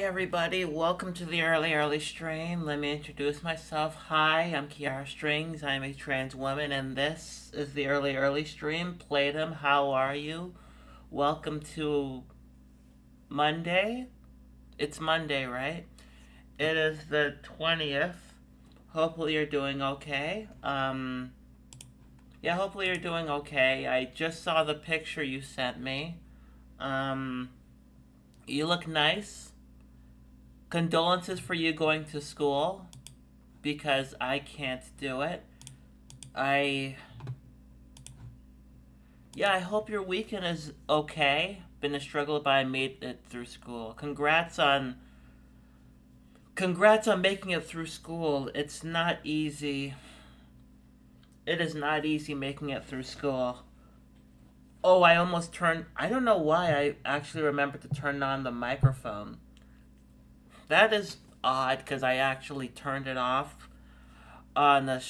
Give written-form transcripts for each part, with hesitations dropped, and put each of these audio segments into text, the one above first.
everybody, welcome to the early stream. Let me introduce myself. Hi, I'm Kiara Strings. I'm a trans woman, and this is the early stream. Playdom, how are you? Welcome to Monday. It's Monday, right? It is the 20th. Hopefully you're doing okay. Yeah, hopefully you're doing okay. I just saw the picture you sent me. Um, you look nice. Condolences for you going to school because I can't do it. I Yeah, I hope your weekend is okay. Been a struggle, but I made it through school. Congrats on making it through school. It's not easy. It is not easy making it through school. Oh, I almost turned. I don't know why I actually remembered to turn on the microphone. That is odd because I actually turned it off on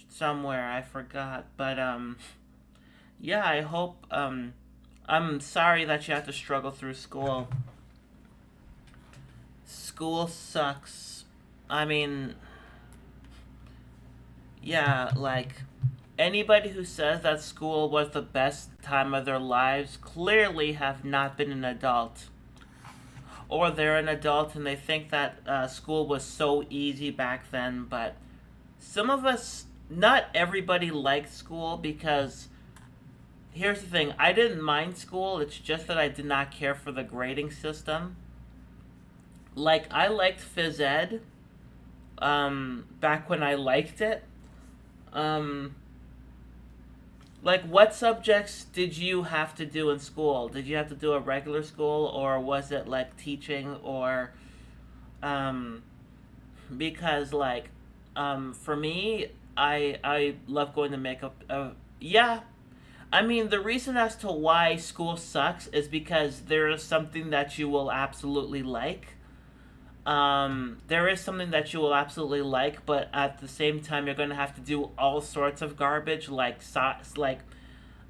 somewhere. I forgot, but yeah. I hope I'm sorry that you have to struggle through school. School sucks. I mean, yeah, like anybody who says that school was the best time of their lives clearly have not been an adult. Or they're an adult and they think that school was so easy back then, but some of us, not everybody liked school because here's the thing, I didn't mind school, it's just that I did not care for the grading system. Like, I liked phys ed back when I liked it. Um, like, what subjects did you have to do in school? Did you have to do a regular school, or was it like teaching, or um, because for me, I love going to makeup. Yeah, I mean the reason as to why school sucks is because there is something that you will absolutely like. There is something that you will absolutely like, but at the same time, you're gonna have to do all sorts of garbage, like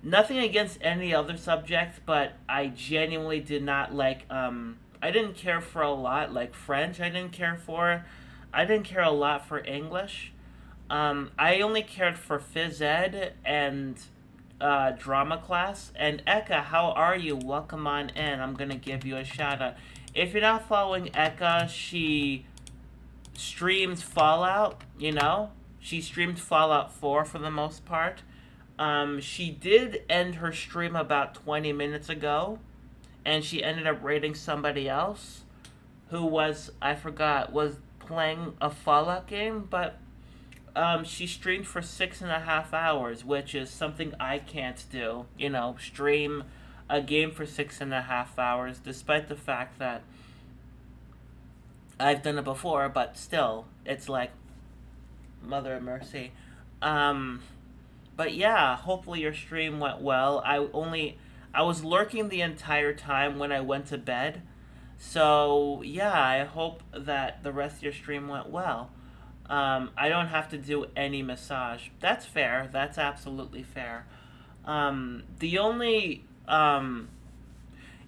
nothing against any other subject, but I genuinely did not like. I didn't care for a lot, like French. I didn't care for. I didn't care a lot for English. I only cared for phys ed and drama class. And Eka, how are you? Welcome on in. I'm gonna give you a shout out. If you're not following Eka, she streams Fallout. She streamed Fallout 4 for the most part. She did end her stream about 20 minutes ago, and she ended up raiding somebody else who was, I forgot, was playing a Fallout game, but she streamed for 6.5 hours, which is something I can't do. Stream a game for 6.5 hours, despite the fact that I've done it before, but still, it's like, mother of mercy. Um, but yeah, hopefully your stream went well. I was lurking the entire time when I went to bed. So yeah, I hope that the rest of your stream went well. I don't have to do any massage. That's fair. That's absolutely fair. The only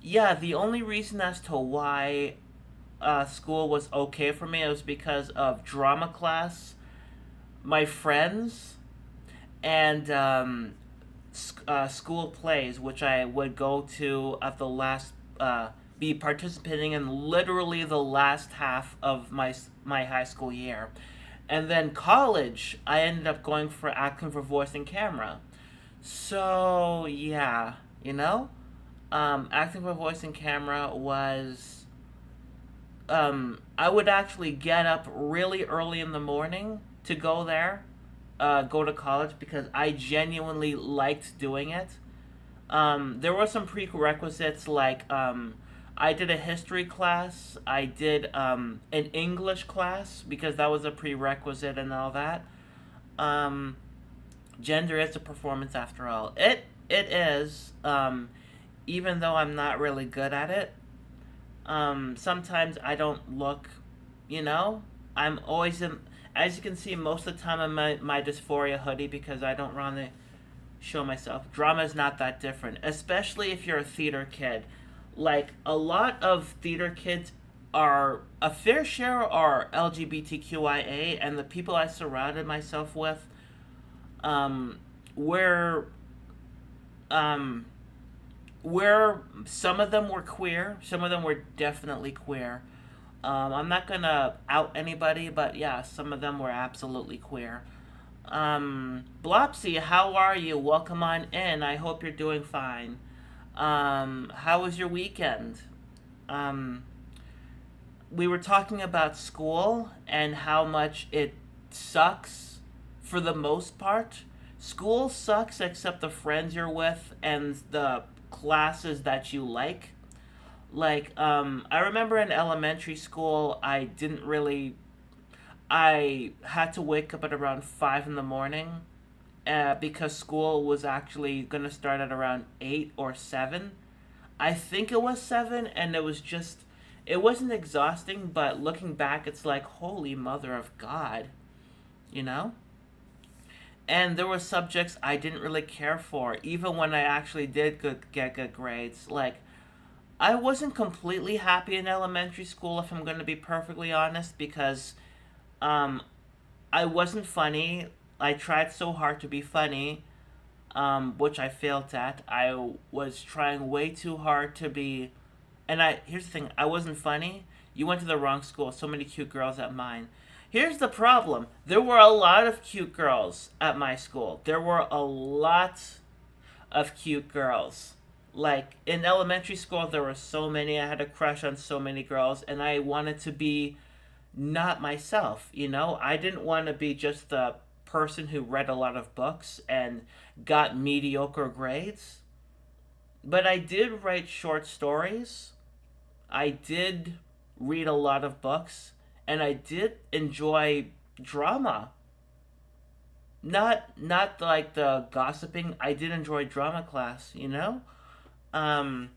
yeah, the only reason as to why school was okay for me was because of drama class, my friends, and school plays, which I would go to at the last, be participating in literally the last half of my high school year. And then college, I ended up going for acting for voice and camera. So yeah, acting for voice and camera was. I would actually get up really early in the morning to go there, go to college because I genuinely liked doing it. There were some prerequisites like I did a history class, I did an English class because that was a prerequisite and all that. Um, Gender is a performance after all. It is. Even though I'm not really good at it. Sometimes I don't look, you know. I'm always in. As you can see, most of the time I'm in my dysphoria hoodie because I don't want to show myself. Drama is not that different, especially if you're a theater kid. Like a lot of theater kids are a fair share are LGBTQIA, and the people I surrounded myself with um, were um, where some of them were queer, some of them were definitely queer. I'm not gonna out anybody, but yeah, some of them were absolutely queer. Blopsy, how are you? Welcome on in. I hope you're doing fine. How was your weekend? Um, we were talking about school and how much it sucks for the most part. School sucks except the friends you're with and the classes that you like. I remember in elementary school, I had to wake up at around 5 in the morning because school was actually going to start at around 8 or 7. I think it was 7, and it wasn't exhausting, but looking back, it's like, holy mother of God, you know? And there were subjects I didn't really care for, even when I actually get good grades. Like, I wasn't completely happy in elementary school, if I'm going to be perfectly honest, because um, I wasn't funny. I tried so hard to be funny, which I failed at. I was trying way too hard to be. And here's the thing: I wasn't funny. You went to the wrong school. So many cute girls at mine. Here's the problem: there were a lot of cute girls at my school. There were a lot of cute girls. Like in elementary school, there were so many. I had a crush on so many girls, and I wanted to be not myself. I didn't want to be just the person who read a lot of books and got mediocre grades. But I did write short stories. I did read a lot of books, and I did enjoy drama. Not like the gossiping. I did enjoy drama class. Um,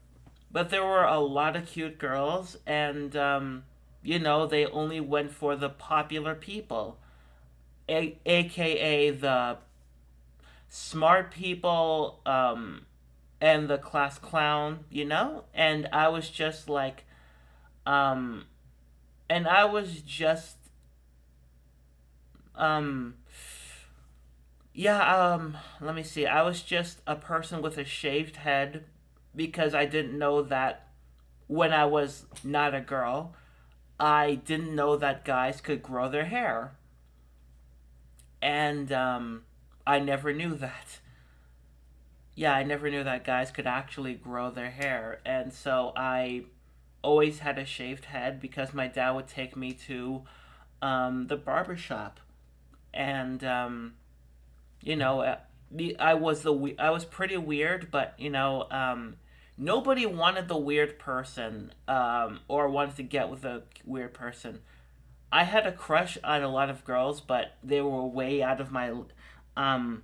but there were a lot of cute girls, and they only went for the popular people, aka the smart people, and the class clown. And I was just like, um, and I was just, um, yeah, let me see. I was just a person with a shaved head because I didn't know that when I was not a girl, I didn't know that guys could grow their hair. And I never knew that. Yeah, I never knew that guys could actually grow their hair. And so I always had a shaved head because my dad would take me to the barber shop. And, you know, uh, I was pretty weird, but, nobody wanted the weird person or wanted to get with a weird person. I had a crush on a lot of girls, but um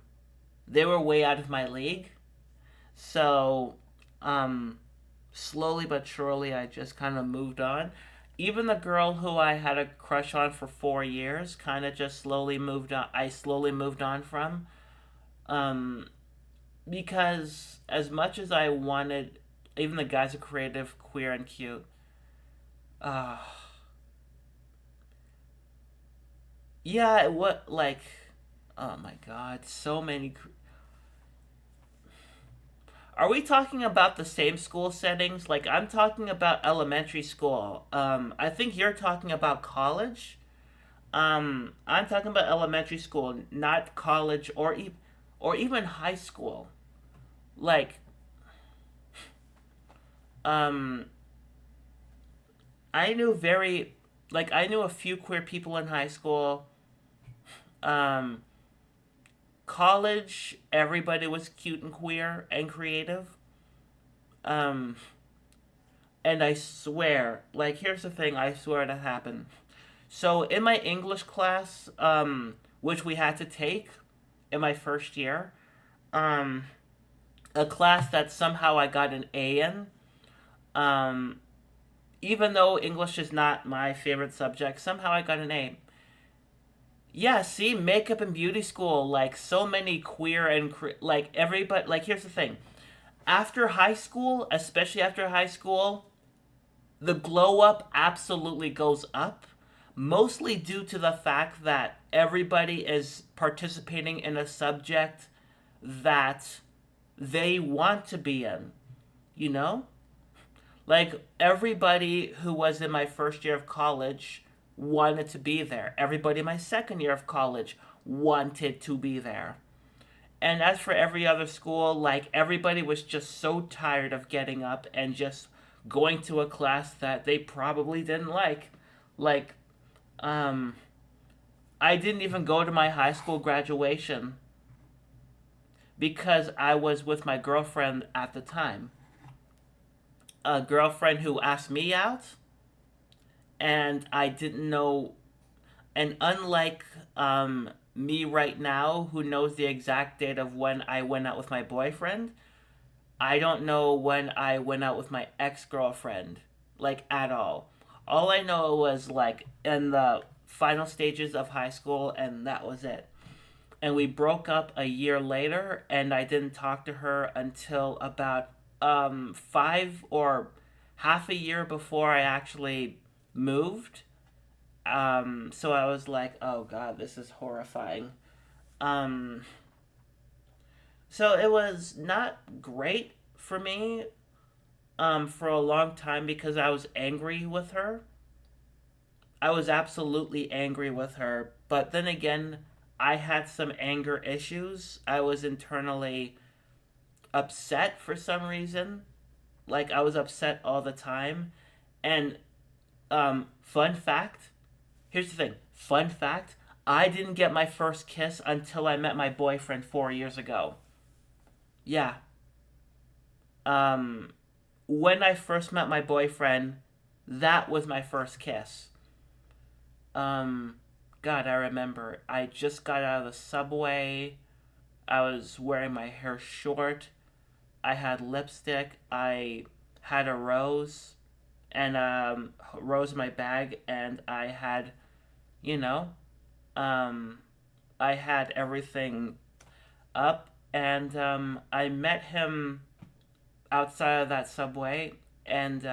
they were way out of my league. So, um slowly but surely I just kind of moved on. Even the girl who I had a crush on for 4 years kind of just slowly moved on. I slowly moved on from um because as much as I wanted, even the guys are creative, queer and cute. Uh yeah, what like oh my god, so many. Are we talking about the same school settings? Like, I'm talking about elementary school. I think you're talking about college. I'm talking about elementary school, not college or even high school. Like, um, I knew very, I knew a few queer people in high school. Um, College, everybody was cute and queer and creative. Um, and I swear, here's the thing, I swear that happened. So in my English class, which we had to take in my first year, um, a class that somehow I got an A in, um, even though English is not my favorite subject, somehow I got an A. Yeah, see, makeup and beauty school, so many queer and everybody. Here's the thing: after high school, especially after high school, the glow up absolutely goes up, mostly due to the fact that everybody is participating in a subject that they want to be in, you know? Like everybody who was in my first year of college wanted to be there. Everybody in my second year of college wanted to be there. And as for every other school, like everybody was just so tired of getting up and just going to a class that they probably didn't like. Like, um, I didn't even go to my high school graduation because I was with my girlfriend at the time. A girlfriend who asked me out, and I didn't know. And unlike me right now, who knows the exact date of when I went out with my boyfriend, I don't know when I went out with my ex girlfriend, like at all. All I know was like in the final stages of high school, and that was it. And we broke up a year later, and I didn't talk to her until about five or half a year before I actually moved. So I was like, oh god, this is horrifying. Um, so it was not great for me for a long time because I was angry with her. I was absolutely angry with her. But then again, I had some anger issues. I was internally upset for some reason. Like, I was upset all the time. And, fun fact here's the thing fun fact I didn't get my first kiss until I met my boyfriend 4 years ago. Yeah. Um, when I first met my boyfriend, that was my first kiss. Um, God, I remember. I just got out of the subway. I was wearing my hair short. I had lipstick. I had a rose and rose in my bag, and I had, you know, um, I had everything up, and I met him outside of that subway, and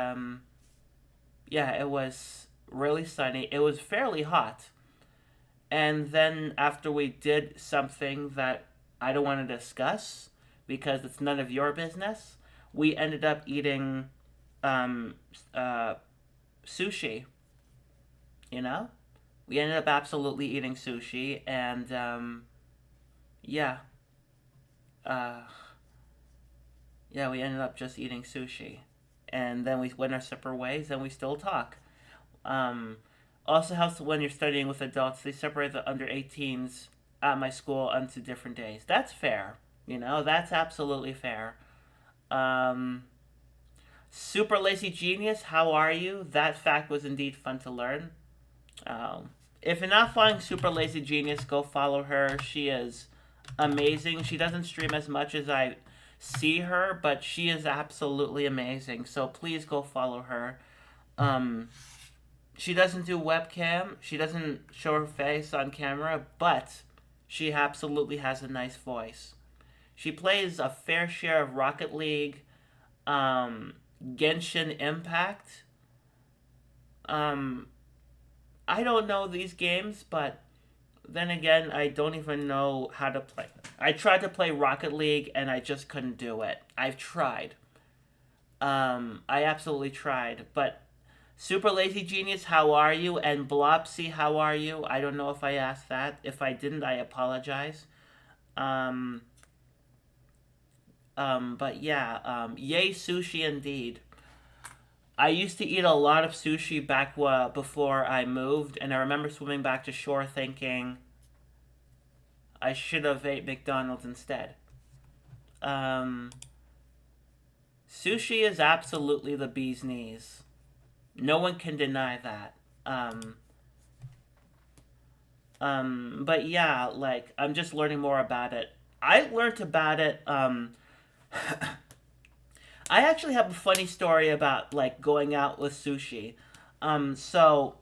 yeah, it was really sunny. It was fairly hot. And then after we did something that I don't want to discuss because it's none of your business, we ended up eating um, uh, sushi. You know, we ended up absolutely eating sushi, and yeah, uh, yeah, we ended up just eating sushi, and then we went our separate ways, and we still talk. Um, Also helps when you're studying with adults. They separate the under 18s at my school onto different days. That's fair. You know, that's absolutely fair. Um, Super Lazy Genius, how are you? That fact was indeed fun to learn. If you're not following Super Lazy Genius, go follow her. She is amazing. She doesn't stream as much as I see her, but she is absolutely amazing. So please go follow her. Um, she doesn't do webcam. She doesn't show her face on camera, but she absolutely has a nice voice. She plays a fair share of Rocket League, um, Genshin Impact. Um, I don't know these games, but then again, I don't even know how to play. I tried to play Rocket League and I just couldn't do it. I've tried. I absolutely tried, but Super Lazy Genius, how are you? And Blopsy, how are you? I don't know if I asked that. If I didn't, I apologize. Um, but yeah, yay sushi indeed. I used to eat a lot of sushi back before I moved, and I remember swimming back to shore thinking I should have ate McDonald's instead. Um, Sushi is absolutely the bee's knees. No one can deny that. Um, but yeah, like I'm just learning more about it. I learned about it. I actually have a funny story about like going out with sushi. So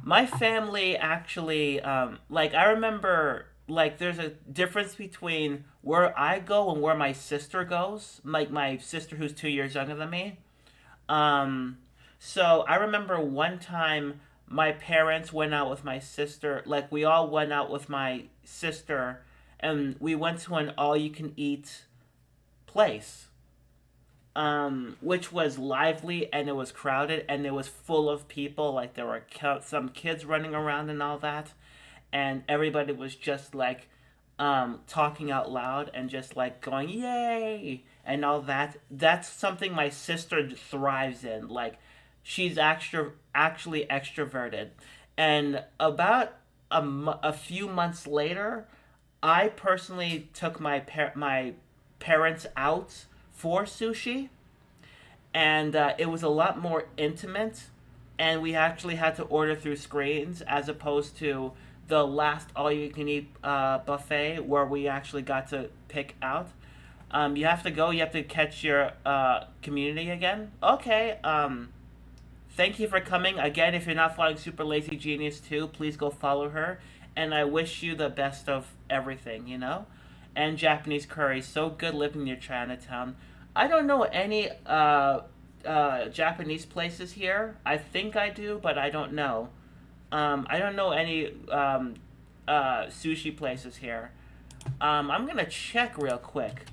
my family actually, like I remember, like there's a difference between where I go and where my sister goes. Like my sister, who's 2 years younger than me. Um, So I remember one time my parents went out with my sister. Like we all went out with my sister, and we went to an all-you-can-eat place, which was lively and it was crowded and it was full of people. Like there were some kids running around and all that, and everybody was just like talking out loud and just like going yay and all that. That's something my sister thrives in. Like she's actually extroverted, and about a few months later, I personally took my parents out for sushi, and it was a lot more intimate, and we actually had to order through screens as opposed to the last all-you-can-eat buffet where we actually got to pick out. You have to go. You have to catch your community again. Okay. Thank you for coming again. If you're not following Super Lazy Genius too, please go follow her. And I wish you the best of everything. And Japanese curry. So good living near Chinatown. I don't know any Japanese places here. I think I do, but I don't know. I don't know any sushi places here. I'm gonna check real quick.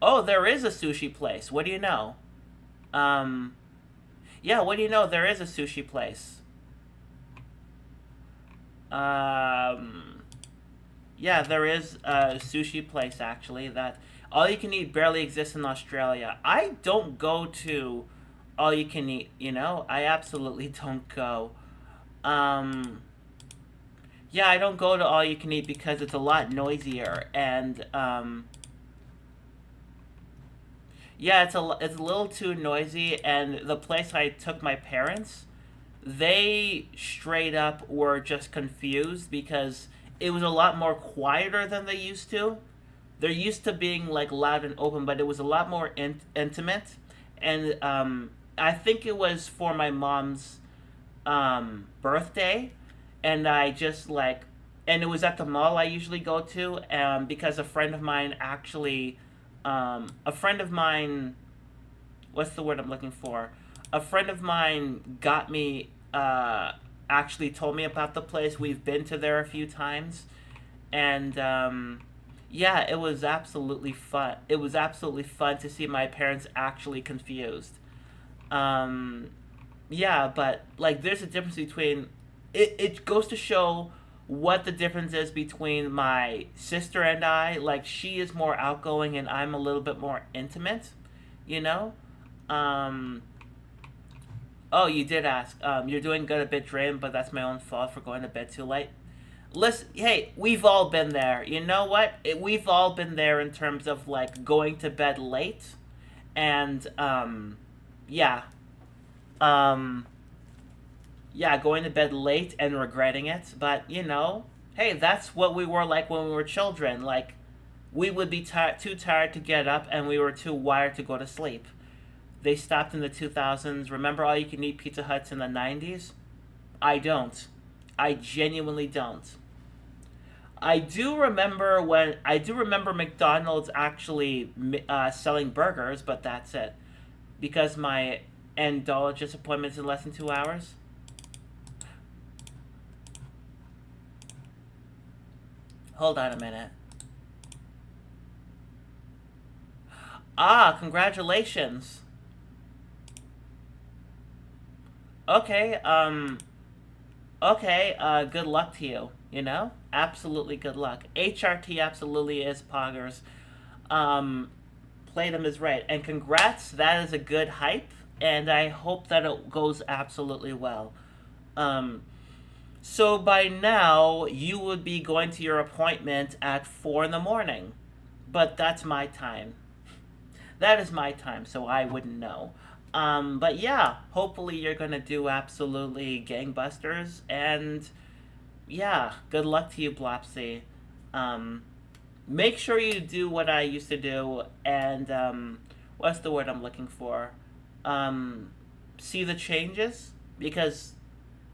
Oh, there is a sushi place. What do you know? Um, yeah, what do you know? There is a sushi place. Um, yeah, there is a sushi place actually that all you can eat barely exists in Australia. I don't go to all you can eat, I absolutely don't go. Um, yeah, I don't go to all you can eat because it's a lot noisier and yeah, it's a little too noisy, and the place I took my parents, they straight up were just confused because it was a lot more quieter than they used to. They're used to being like loud and open, but it was a lot more intimate, and I think it was for my mom's birthday, and I just like, and it was at the mall I usually go to, because a friend of mine, what's the word I'm looking for? A friend of mine got me, actually told me about the place. We've been to there a few times, and yeah, it was absolutely fun. It was absolutely fun to see my parents actually confused. Um, yeah, but like there's a difference between it goes to show what the difference is between my sister and I. Like she is more outgoing and I'm a little bit more intimate, you know? Um oh, you did ask. You're doing good a bit drained, but that's my own fault for going to bed too late. Listen, hey, we've all been there. You know what? We've all been there in terms of like going to bed late and yeah. Um yeah, going to bed late and regretting it. But hey, that's what we were like when we were children. Like, we would be too tired to get up, and we were too wired to go to sleep. They stopped in the 2000s. Remember all you can eat Pizza Huts in the 90s? I don't. I genuinely don't. I do remember McDonald's actually selling burgers, but that's it. Because my endologist appointment's in less than 2 hours. Hold on a minute. Ah, congratulations. Okay, okay, good luck to you, Absolutely good luck. HRT absolutely is poggers. Um, Playdom is right. And congrats, that is a good hype, and I hope that it goes absolutely well. Um, so by now, you would be going to your appointment at 4 in the morning. But that's my time. That is my time, so I wouldn't know. But yeah, hopefully you're gonna do absolutely gangbusters, and yeah, good luck to you, Blopsy. Um, Make sure you do what I used to do, and what's the word I'm looking for? Um, See the changes, because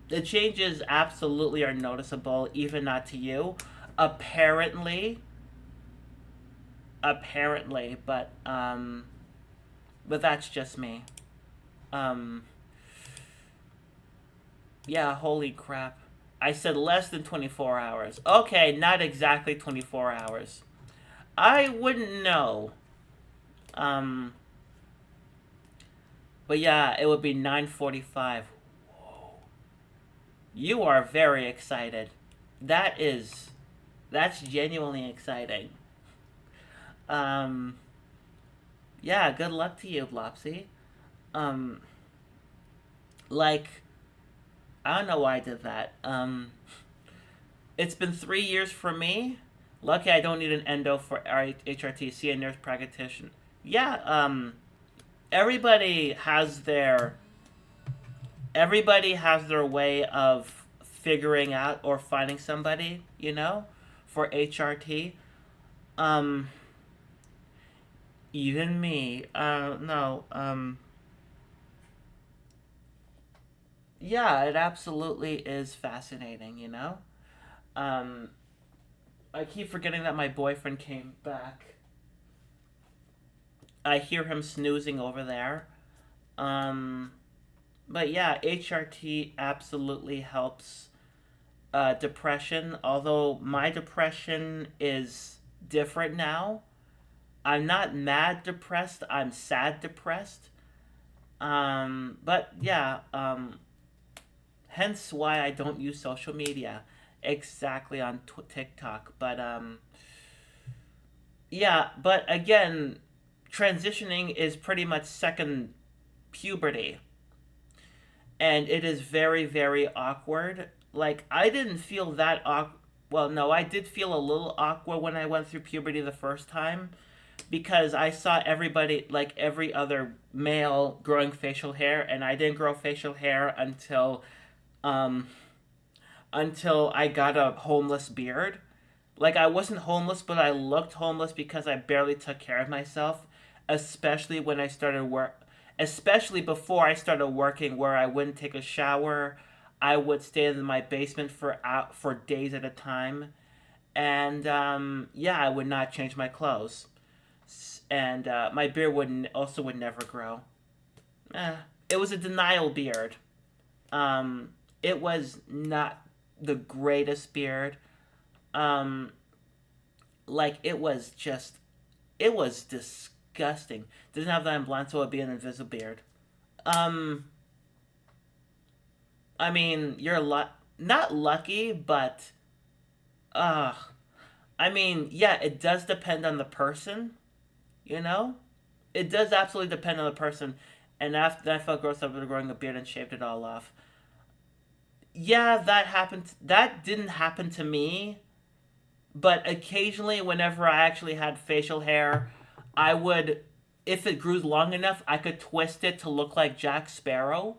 the changes absolutely are noticeable, even not to you. Apparently, but but that's just me. Um, yeah, holy crap. I said less than 24 hours. Okay, not exactly 24 hours. I wouldn't know. Um, but yeah, it would be 9:45. You are very excited. That is that's genuinely exciting. Um, yeah, good luck to you, Blopsy. Um, like I don't know why I did that. It's been 3 years for me. Lucky I don't need an endo for HRT. A nurse practitioner. Yeah. Everybody has their everybody has their way of figuring out or finding somebody. For HRT. Um, even me. No. Yeah, it absolutely is fascinating. Um, I keep forgetting that my boyfriend came back. I hear him snoozing over there. Um, but yeah, HRT absolutely helps depression. Although my depression is different now. I'm not mad depressed. I'm sad depressed. But yeah. Hence why I don't use social media exactly on TikTok. But yeah. But again, transitioning is pretty much second puberty, and it is very very awkward. Like I didn't feel that awkward. Well, no, I did feel a little awkward when I went through puberty the first time because I saw everybody, like every other male, growing facial hair, and I didn't grow facial hair um until I got a homeless beard. Like I wasn't homeless, but I looked homeless because I barely took care of myself, especially when I started work especially before I started working where I wouldn't take a shower. I would stay in my basement for days at a time. And yeah, I would not change my clothes. And my beard would never grow. Eh, it was a denial beard. Um, it was not the greatest beard. Um, like it was disgusting. Doesn't have that in blonde, so it'd be an invisible beard. Um, I mean, not lucky, but uh, I mean, yeah, it does depend on the person. You know, it does absolutely depend on the person. And after that, I felt gross after growing a beard and shaved it all off. Yeah, that happened. That didn't happen to me, but occasionally, whenever I actually had facial hair, I would, if it grew long enough, I could twist it to look like Jack Sparrow.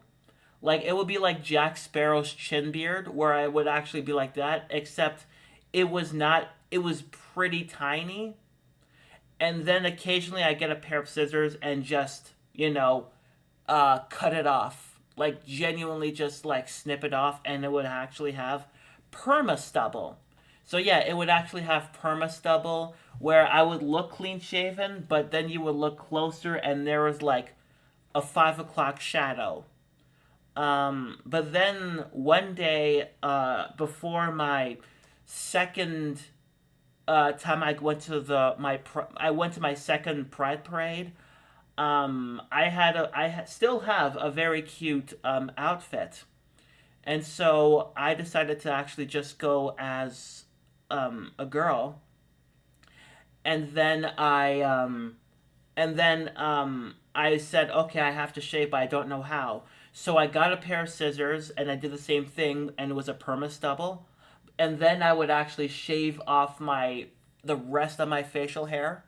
Like it would be like Jack Sparrow's chin beard, where I would actually be like that, except it was not. It was pretty tiny, and then occasionally I get a pair of scissors and just cut it off, like genuinely just like snip it off, and it would actually have perma stubble. So yeah, it would actually have perma stubble where I would look clean shaven, but then you would look closer and there was like a 5 o'clock shadow. But then one day, before my second time I went to I went to my second Pride parade. Still have a very cute outfit, and so I decided to actually just go as a girl, and then I said, okay, I have to shave, but I don't know how. So I got a pair of scissors and I did the same thing, and it was a perma stubble, and then I would actually shave off my the rest of my facial hair,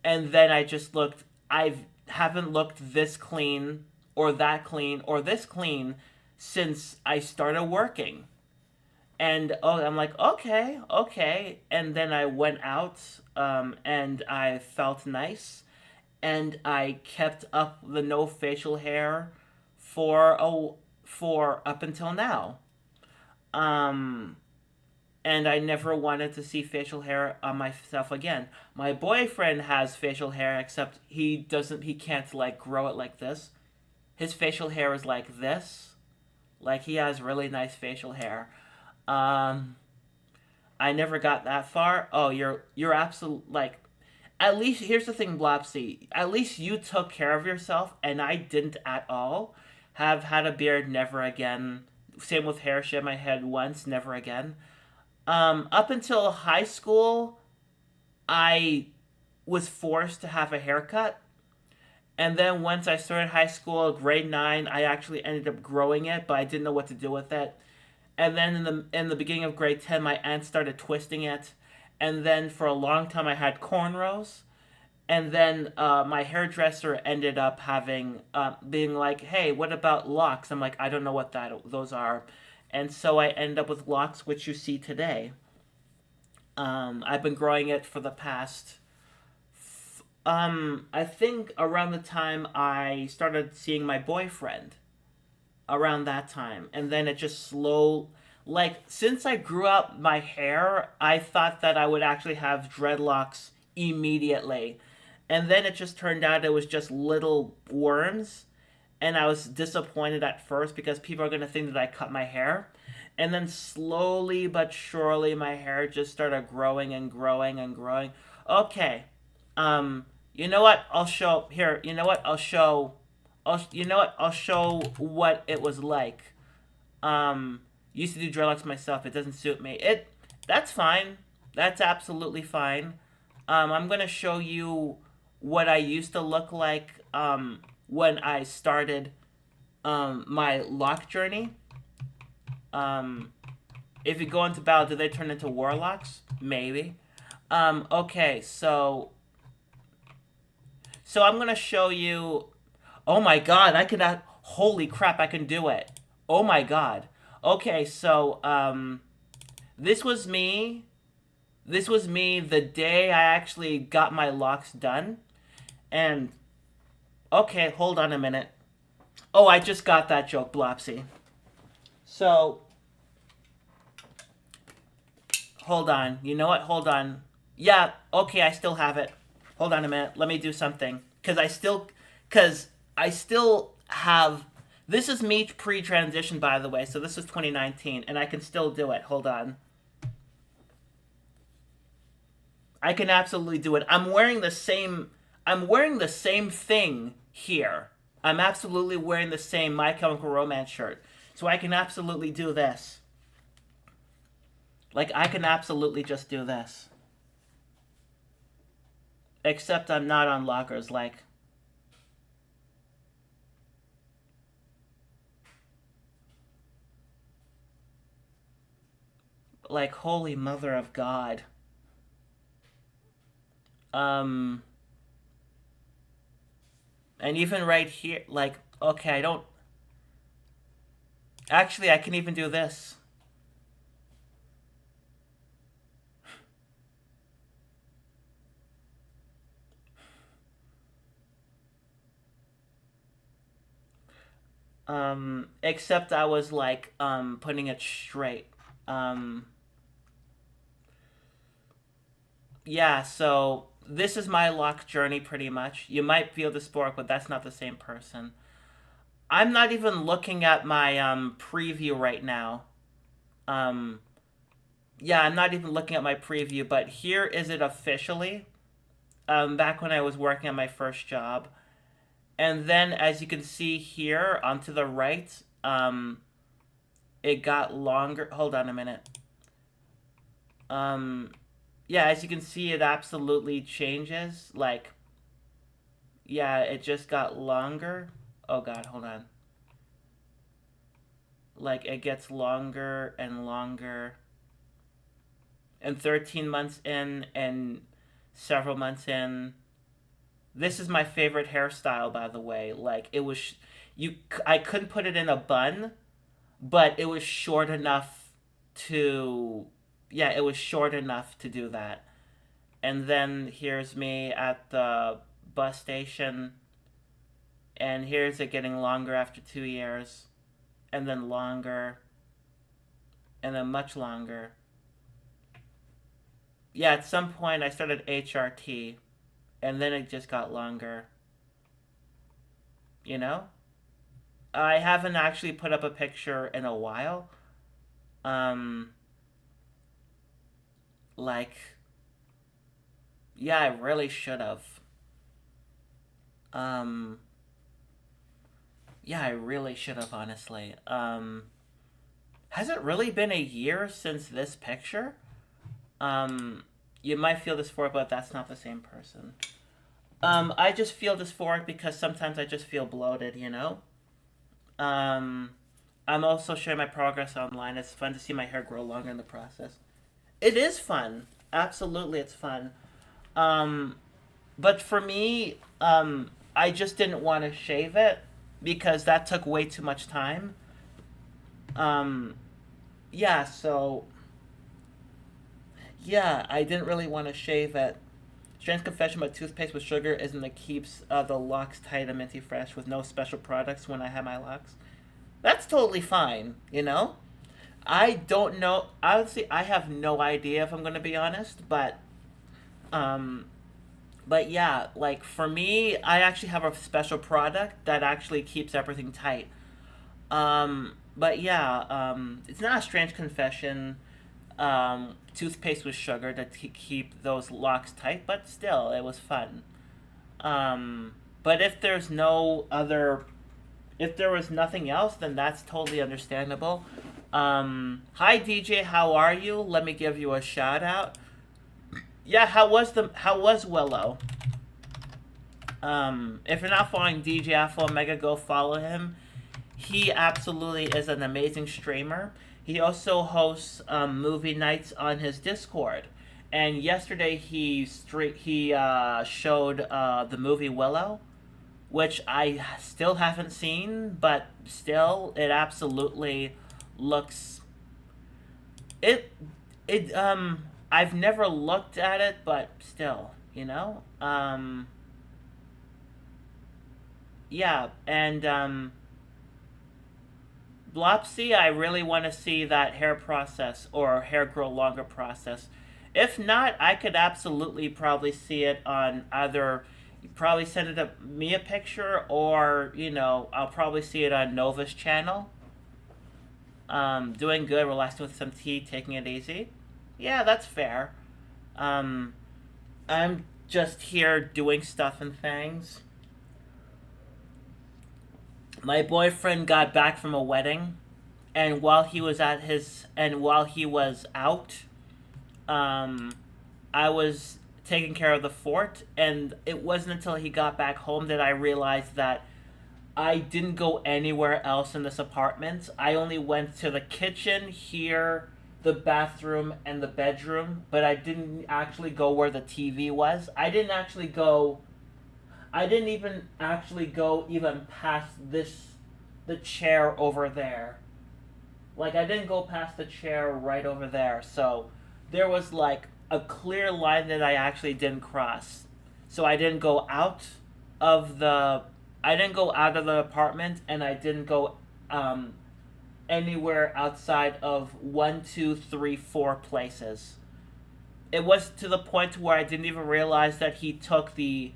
and then I just looked. I haven't looked this clean or that clean or this clean since I started working. And I'm like, okay, okay. And then I went out, and I felt nice, and I kept up the no facial hair for for up until now. Um, and I never wanted to see facial hair on myself again. My boyfriend has facial hair, except he can't like grow it like this. His facial hair is like this. Like he has really nice facial hair. Um, I never got that far. Oh, you're absolute like. At least here's the thing, Blopsy. At least you took care of yourself, and I didn't at all. Have had a beard, never again. Same with hair. Shaved my head once, never again. Up until high school, I was forced to have a haircut. And then once I started high school, grade 9, I actually ended up growing it, but I didn't know what to do with it. And then in the beginning of grade 10, my aunt started twisting it. And then for a long time, I had cornrows. And then my hairdresser ended up having being like, "Hey, what about locks?" I'm like, "I don't know what those are," and so I ended up with locks, which you see today. I've been growing it for the past. I think around the time I started seeing my boyfriend, around that time, and then it just slow. Like since I grew out my hair, I thought that I would actually have dreadlocks immediately, and then it just turned out it was just little worms, and I was disappointed at first because people are gonna think that I cut my hair, and then slowly but surely my hair just started growing and growing and growing. Okay, you know what? I'll show here. You know what? You know what? I'll show what it was like. Used to do dreadlocks myself. It doesn't suit me. That's fine. That's absolutely fine. I'm gonna show you what I used to look like when I started my lock journey. Um, if you go into battle, do they turn into warlocks? Maybe. Okay, so I'm gonna show you. Oh my god, I can. Holy crap, I can do it. Oh my god. Okay, so this was me. This was me the day I actually got my locks done. And okay, hold on a minute. Oh, I just got that joke, Blopsy. So hold on. You know what? Hold on. Yeah, okay, I still have it. Hold on a minute. Let me do something. Cause I still have. This is me pre-transition, by the way. So this is 2019, and I can still do it. Hold on. I can absolutely do it. I'm wearing the same. I'm wearing the same thing here. I'm absolutely wearing the same My Chemical Romance shirt, so I can absolutely do this. Like I can absolutely just do this. Except I'm not on lockers. Like holy mother of God. Um, and even right here, like okay, I don't. Actually, I can even do this. Except I was like putting it straight. Um, yeah, so this is my lock journey pretty much. You might feel dysphoric, but that's not the same person. I'm not even looking at my preview right now. Um, yeah, I'm not even looking at my preview, but here is it officially. Back when I was working on my first job, and then as you can see here onto the right, it got longer. Hold on a minute. Um, yeah, as you can see, it absolutely changes. Like, yeah, it just got longer. Oh God, hold on. Like, it gets longer and longer. And 13 months in, and several months in. This is my favorite hairstyle, by the way. Like, it was, you, I couldn't put it in a bun, but it was short enough to, yeah, it was short enough to do that. And then here's me at the bus station, and here's it getting longer after 2 years, and then longer, and then much longer. Yeah, at some point I started HRT, and then it just got longer. You know, I haven't actually put up a picture in a while. Um, like, yeah, I really should have. Um, yeah, I really should have, honestly. Has it really been a year since this picture? Um, you might feel dysphoric, but that's not the same person. I just feel dysphoric because sometimes I just feel bloated, you know? Um, I'm also sharing my progress online. It's fun to see my hair grow longer in the process. It is fun. Absolutely, it's fun. Um, but for me, I just didn't want to shave it because that took way too much time. Um, yeah, so yeah, I didn't really want to shave it. Strange confession, but toothpaste with sugar isn't that keeps the locks tight and minty fresh with no special products when I have my locks. That's totally fine, you know? I don't know. Honestly, I have no idea if I'm going to be honest, um, but yeah, like for me, I actually have a special product that actually keeps everything tight. But yeah, it's not a strange confession. Toothpaste with sugar to keep those locks tight, but still, it was fun. But if there's no other, if there was nothing else, then that's totally understandable. Hi DJ, how are you? Let me give you a shout out. Yeah, how was Willow? If you're not following DJ Afro Omega, go follow him. He absolutely is an amazing streamer. He also hosts movie nights on his Discord. And yesterday he showed the movie Willow, which I still haven't seen, but still it absolutely looks it it I've never looked at it, but still, you know? Yeah, and Blopsy, I really want to see that hair process or hair grow longer process. If not, I could absolutely probably see it on either probably send it me a picture or I'll probably see it on Nova's channel. Doing good, relaxing with some tea, taking it easy. Yeah, that's fair. Um, I'm just here doing stuff and things. My boyfriend got back from a wedding, and while he was out, um, I was taking care of the fort, and it wasn't until he got back home that I realized that I didn't go anywhere else in this apartment. I only went to the kitchen here, the bathroom, and the bedroom, but I didn't actually go where the TV was. I didn't even actually go even past the chair over there. Like I didn't go past the chair right over there. So there was like a clear line that I actually didn't cross. So I didn't go out of the apartment, and I didn't go um anywhere outside of one, two, three, four places. It was to the point where I didn't even realize that he took the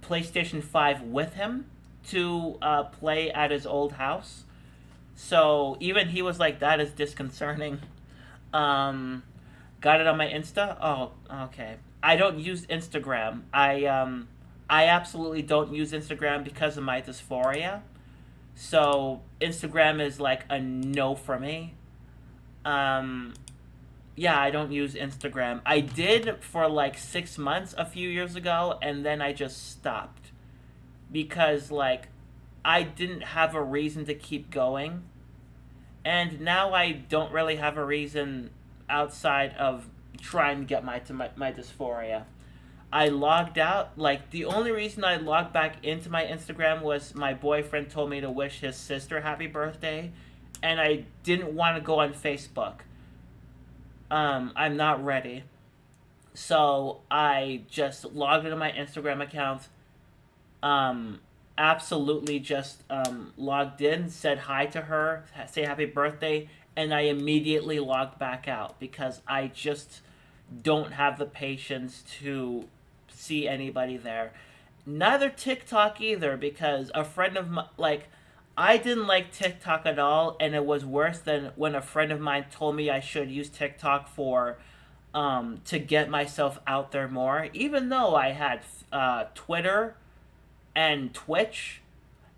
PlayStation 5 with him to play at his old house. So even he was like, that is disconcerting. Um, got it on my Insta? Oh, okay. I don't use Instagram. I absolutely don't use Instagram because of my dysphoria. So Instagram is like a no for me. Um, yeah, I don't use Instagram. I did for like 6 months a few years ago, and then I just stopped because like I didn't have a reason to keep going, and now I don't really have a reason outside of trying to get my dysphoria. I logged out. Like the only reason I logged back into my Instagram was my boyfriend told me to wish his sister happy birthday, and I didn't want to go on Facebook. I'm not ready. So I just logged into my Instagram account. Um, Absolutely just logged in, said hi to her, say happy birthday, and I immediately logged back out because I just don't have the patience to see anybody there. Neither TikTok either, because a friend of mine, like, I didn't like TikTok at all, and it was worse than when a friend of mine told me I should use TikTok for to get myself out there more. Even though I had Twitter and Twitch,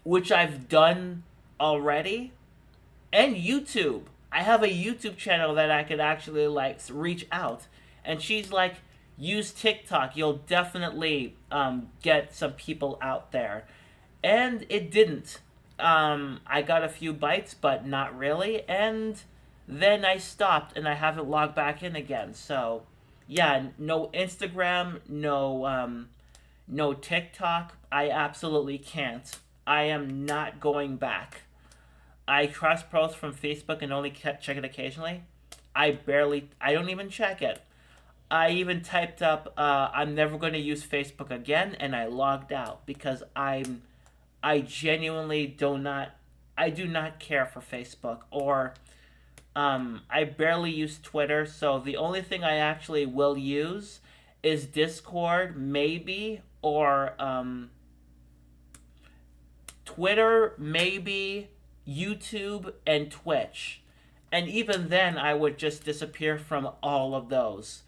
which I've done already, and YouTube. I have a YouTube channel that I could actually like reach out, and she's like, use TikTok. You'll definitely get some people out there, and it didn't. I got a few bites, but not really, and then I stopped, and I haven't logged back in again. So, yeah, no Instagram, no TikTok. I absolutely can't. I am not going back. I cross post from Facebook and only check it occasionally. I don't even check it. I even typed up, I'm never going to use Facebook again, and I logged out because I genuinely I do not care for Facebook, or, I barely use Twitter, so the only thing I actually will use is Discord, maybe, or, Twitter, maybe, YouTube, and Twitch. And even then, I would just disappear from all of those.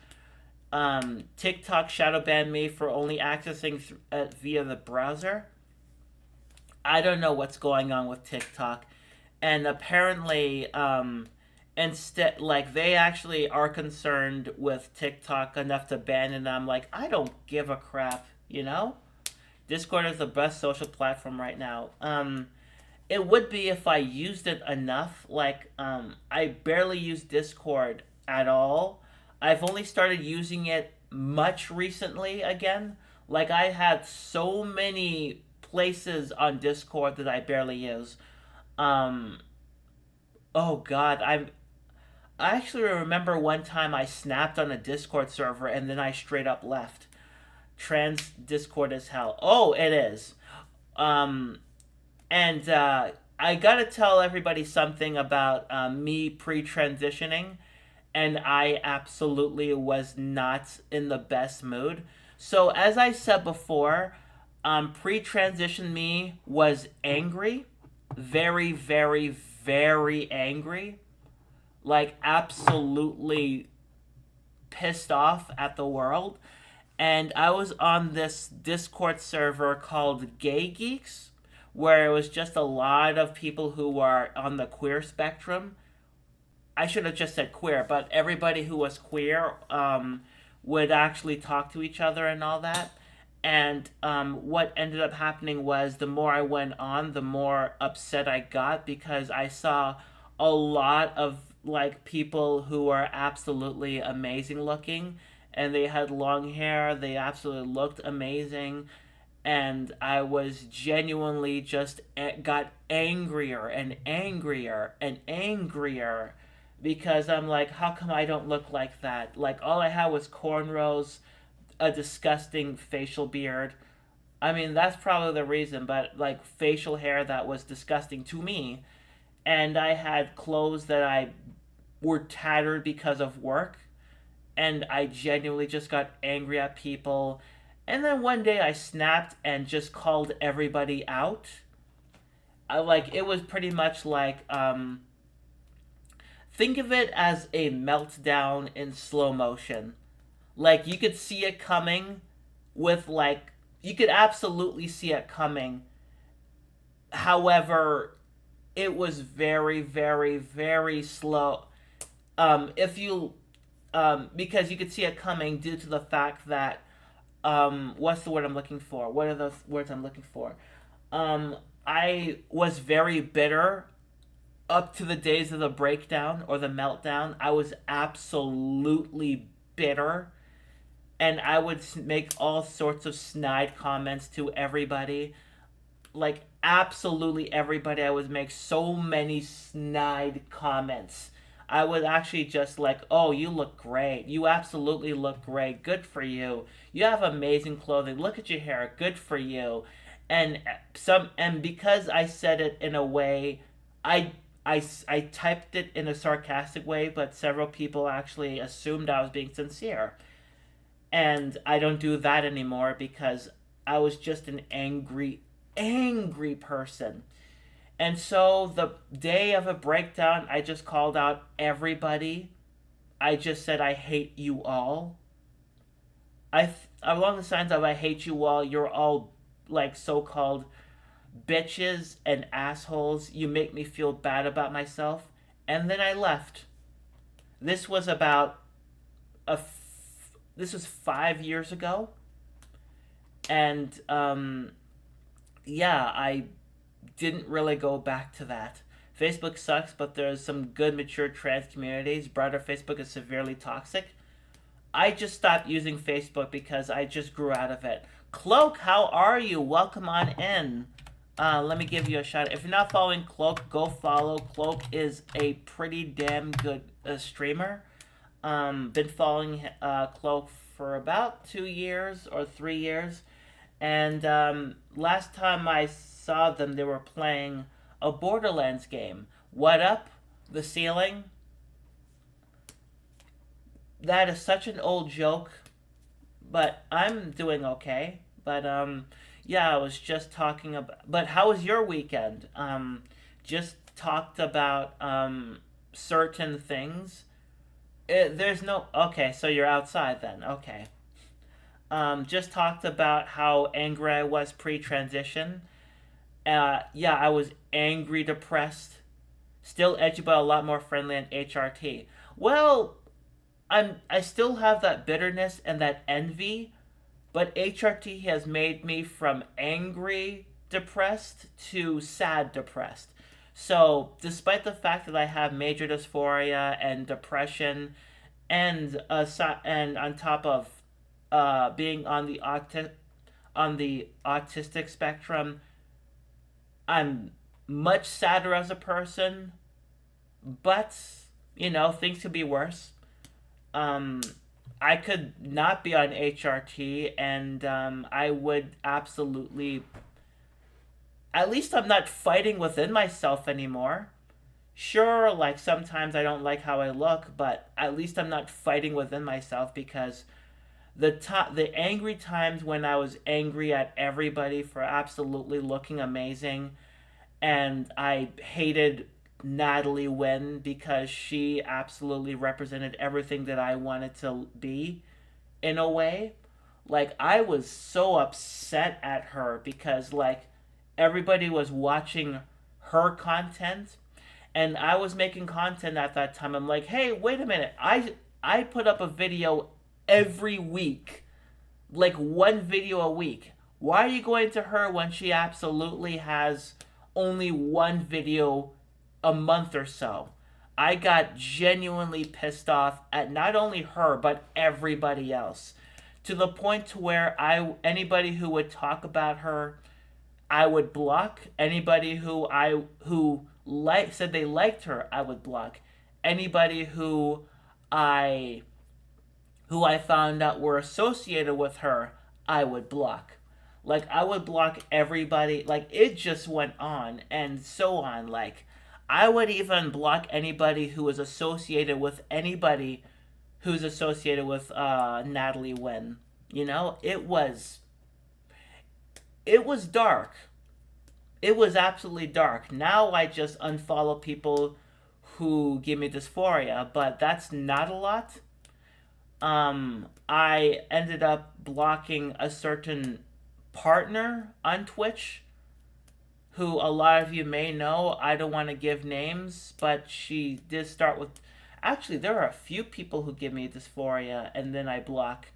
TikTok shadow banned me for only accessing via the browser. I don't know what's going on with TikTok. And apparently, instead, like, they actually are concerned with TikTok enough to ban it. And I'm like, I don't give a crap, you know? Discord is the best social platform right now. It would be if I used it enough. Like, I barely use Discord at all. I've only started using it much recently again. Like, I had so many places on Discord that I barely use. Um, oh God, I actually remember one time I snapped on a Discord server and then I straight up left. Trans Discord is hell. Oh, it is. Um, and I gotta tell everybody something about me pre transitioning, and I absolutely was not in the best mood. So, as I said before, pre transition me was angry, very, very, very angry, like absolutely pissed off at the world. And I was on this Discord server called Gay Geeks, where it was just a lot of people who were on the queer spectrum. I should have just said queer, but everybody who was queer would actually talk to each other and all that. And what ended up happening was the more I went on, the more upset I got because I saw a lot of like people who were absolutely amazing looking, and they had long hair. They absolutely looked amazing, and I was genuinely just got angrier and angrier and angrier because I'm like, how come I don't look like that? Like, all I had was cornrows, a disgusting facial beard. I mean, that's probably the reason, but like facial hair that was disgusting to me. And I had clothes that I were tattered because of work, and I genuinely just got angry at people. And then one day I snapped and just called everybody out. Like, it was pretty much like, think of it as a meltdown in slow motion. Like, you could see it coming with like, you could absolutely see it coming. However, it was very, very, very slow. If you, because you could see it coming due to the fact that, what's the word I'm looking for? What are the words I'm looking for? I was very bitter up to the days of the breakdown or the meltdown. I was absolutely bitter, and I would make all sorts of snide comments to everybody. Like, absolutely everybody. I would make so many snide comments. I would actually just like, oh, you look great. You absolutely look great. Good for you. You have amazing clothing. Look at your hair. Good for you. And because I said it in a way, I I typed it in a sarcastic way, but several people actually assumed I was being sincere. And I don't do that anymore because I was just an angry person. And so the day of a breakdown, I just called out everybody. I just said, I hate you all. Along the signs of, I hate you all, you're all like so called bitches and assholes. You make me feel bad about myself. And then I left. This was about this was 5 years ago. And yeah, I didn't really go back to that. Facebook sucks, but there's some good, mature trans communities. Broader Facebook is severely toxic. I just stopped using Facebook because I just grew out of it. Cloak, how are you? Welcome on in. Let me give you a shout. If you're not following Cloak, go follow. Cloak is a pretty damn good streamer. Been following Cloak for about 2 years or 3 years. And last time I saw them, they were playing a Borderlands game. What up? The ceiling? That is such an old joke, but I'm doing okay. But yeah, I was just talking about. But how was your weekend? Just talked about certain things. There's no. Okay, so you're outside then. Okay. Just talked about how angry I was pre-transition. Yeah, I was angry, depressed, still edgy, but a lot more friendly on HRT. Well, I still have that bitterness and that envy, but HRT has made me from angry depressed to sad depressed. So, despite the fact that I have major dysphoria and depression, and on top of being on the autistic spectrum, I'm much sadder as a person. But things could be worse. Um, I could not be on HRT, and I would absolutely. At least I'm not fighting within myself anymore. Sure, like sometimes I don't like how I look, but at least I'm not fighting within myself because the angry times when I was angry at everybody for absolutely looking amazing, and I hated Natalie Wynn because she absolutely represented everything that I wanted to be in a way. Like I was so upset at her because like everybody was watching her content and I was making content at that time. I'm like, "Hey, wait a minute. I put up a video every week. Like one video a week. Why are you going to her when she absolutely has only one video a month or so?" I got genuinely pissed off at not only her but everybody else, to the point to where anybody who would talk about her, I would block. Anybody who said they liked her, I would block. Anybody I who I found out were associated with her, I would block. Like I would block everybody. Like it just went on and so on. Like I would even block anybody who was associated with anybody who's associated with Natalie Wynn. It was dark. It was absolutely dark. Now I just unfollow people who give me dysphoria, but that's not a lot. I ended up blocking a certain partner on Twitch who a lot of you may know. I don't want to give names, but she did start with. Actually, there are a few people who give me dysphoria and then I block.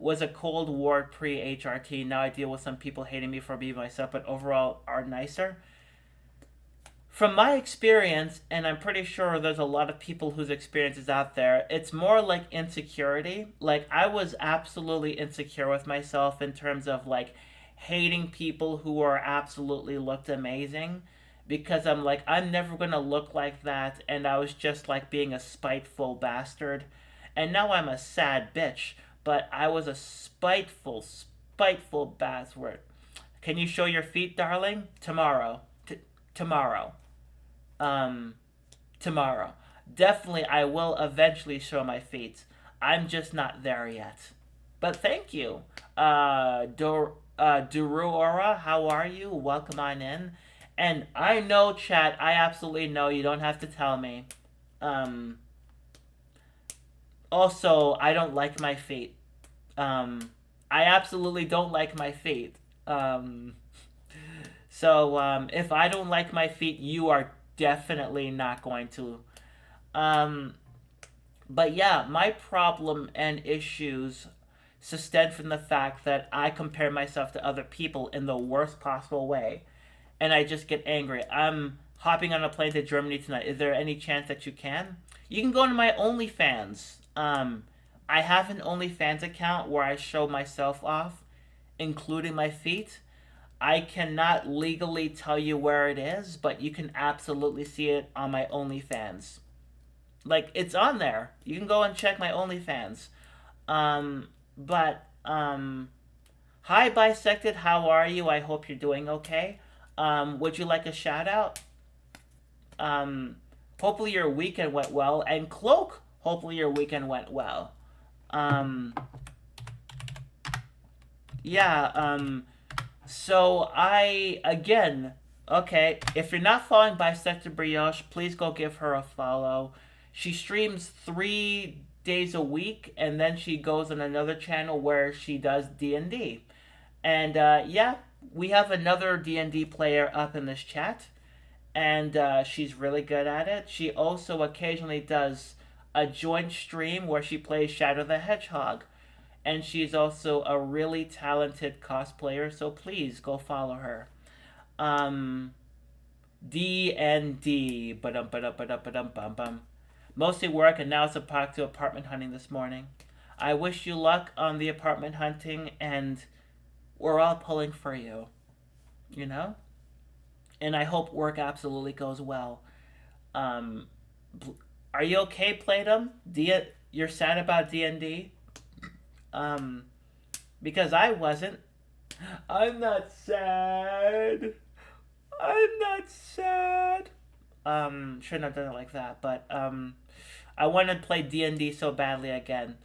Was a Cold War pre HRT. Now I deal with some people hating me for being myself, but overall are nicer. From my experience, and I'm pretty sure there's a lot of people whose experience is out there, it's more like insecurity. Like, I was absolutely insecure with myself in terms of, like, hating people who are absolutely looked amazing because I'm like, I'm never gonna look like that, and I was just like being a spiteful bastard. And now I'm a sad bitch, but I was a spiteful bastard. Can you show your feet, darling? Tomorrow. Tomorrow. tomorrow. Definitely, I will eventually show my feet. I'm just not there yet. But thank you. Duruora, how are you? Welcome on in. And I know, chat, I absolutely know you don't have to tell me. Um, Also, I don't like my feet. Um, I absolutely don't like my feet. Um, if I don't like my feet, you are definitely not going to. Um, but yeah, my problem and issues stem from the fact that I compare myself to other people in the worst possible way, and I just get angry. I'm hopping on a plane to Germany tonight. Is there any chance that you can? You can go to my OnlyFans. I have an OnlyFans account where I show myself off, including my feet. I cannot legally tell you where it is, but you can absolutely see it on my OnlyFans. Like, it's on there. You can go and check my OnlyFans. But hi bisected, how are you? I hope you're doing okay. Would you like a shout out? Um, Hopefully your weekend went well, and Cloak, hopefully your weekend went well. Um, yeah. So I again, okay. If you're not following Bisected Brioche, please go give her a follow. She streams 3 days a week, and then she goes on another channel where she does D&D. And yeah, we have another D&D player up in this chat, and she's really good at it. She also occasionally does a joint stream where she plays Shadow the Hedgehog, and she's also a really talented cosplayer. So please go follow her. Um, D&D, bum. Mostly work, and now it's a pack to apartment hunting this morning. I wish you luck on the apartment hunting, and we're all pulling for you. You know, and I hope work absolutely goes well. Um, are you okay, Playdom? You're sad about D&D? Um, because I wasn't. I'm not sad. I'm not sad. Shouldn't have done it like that, but I want to play D&D so badly again.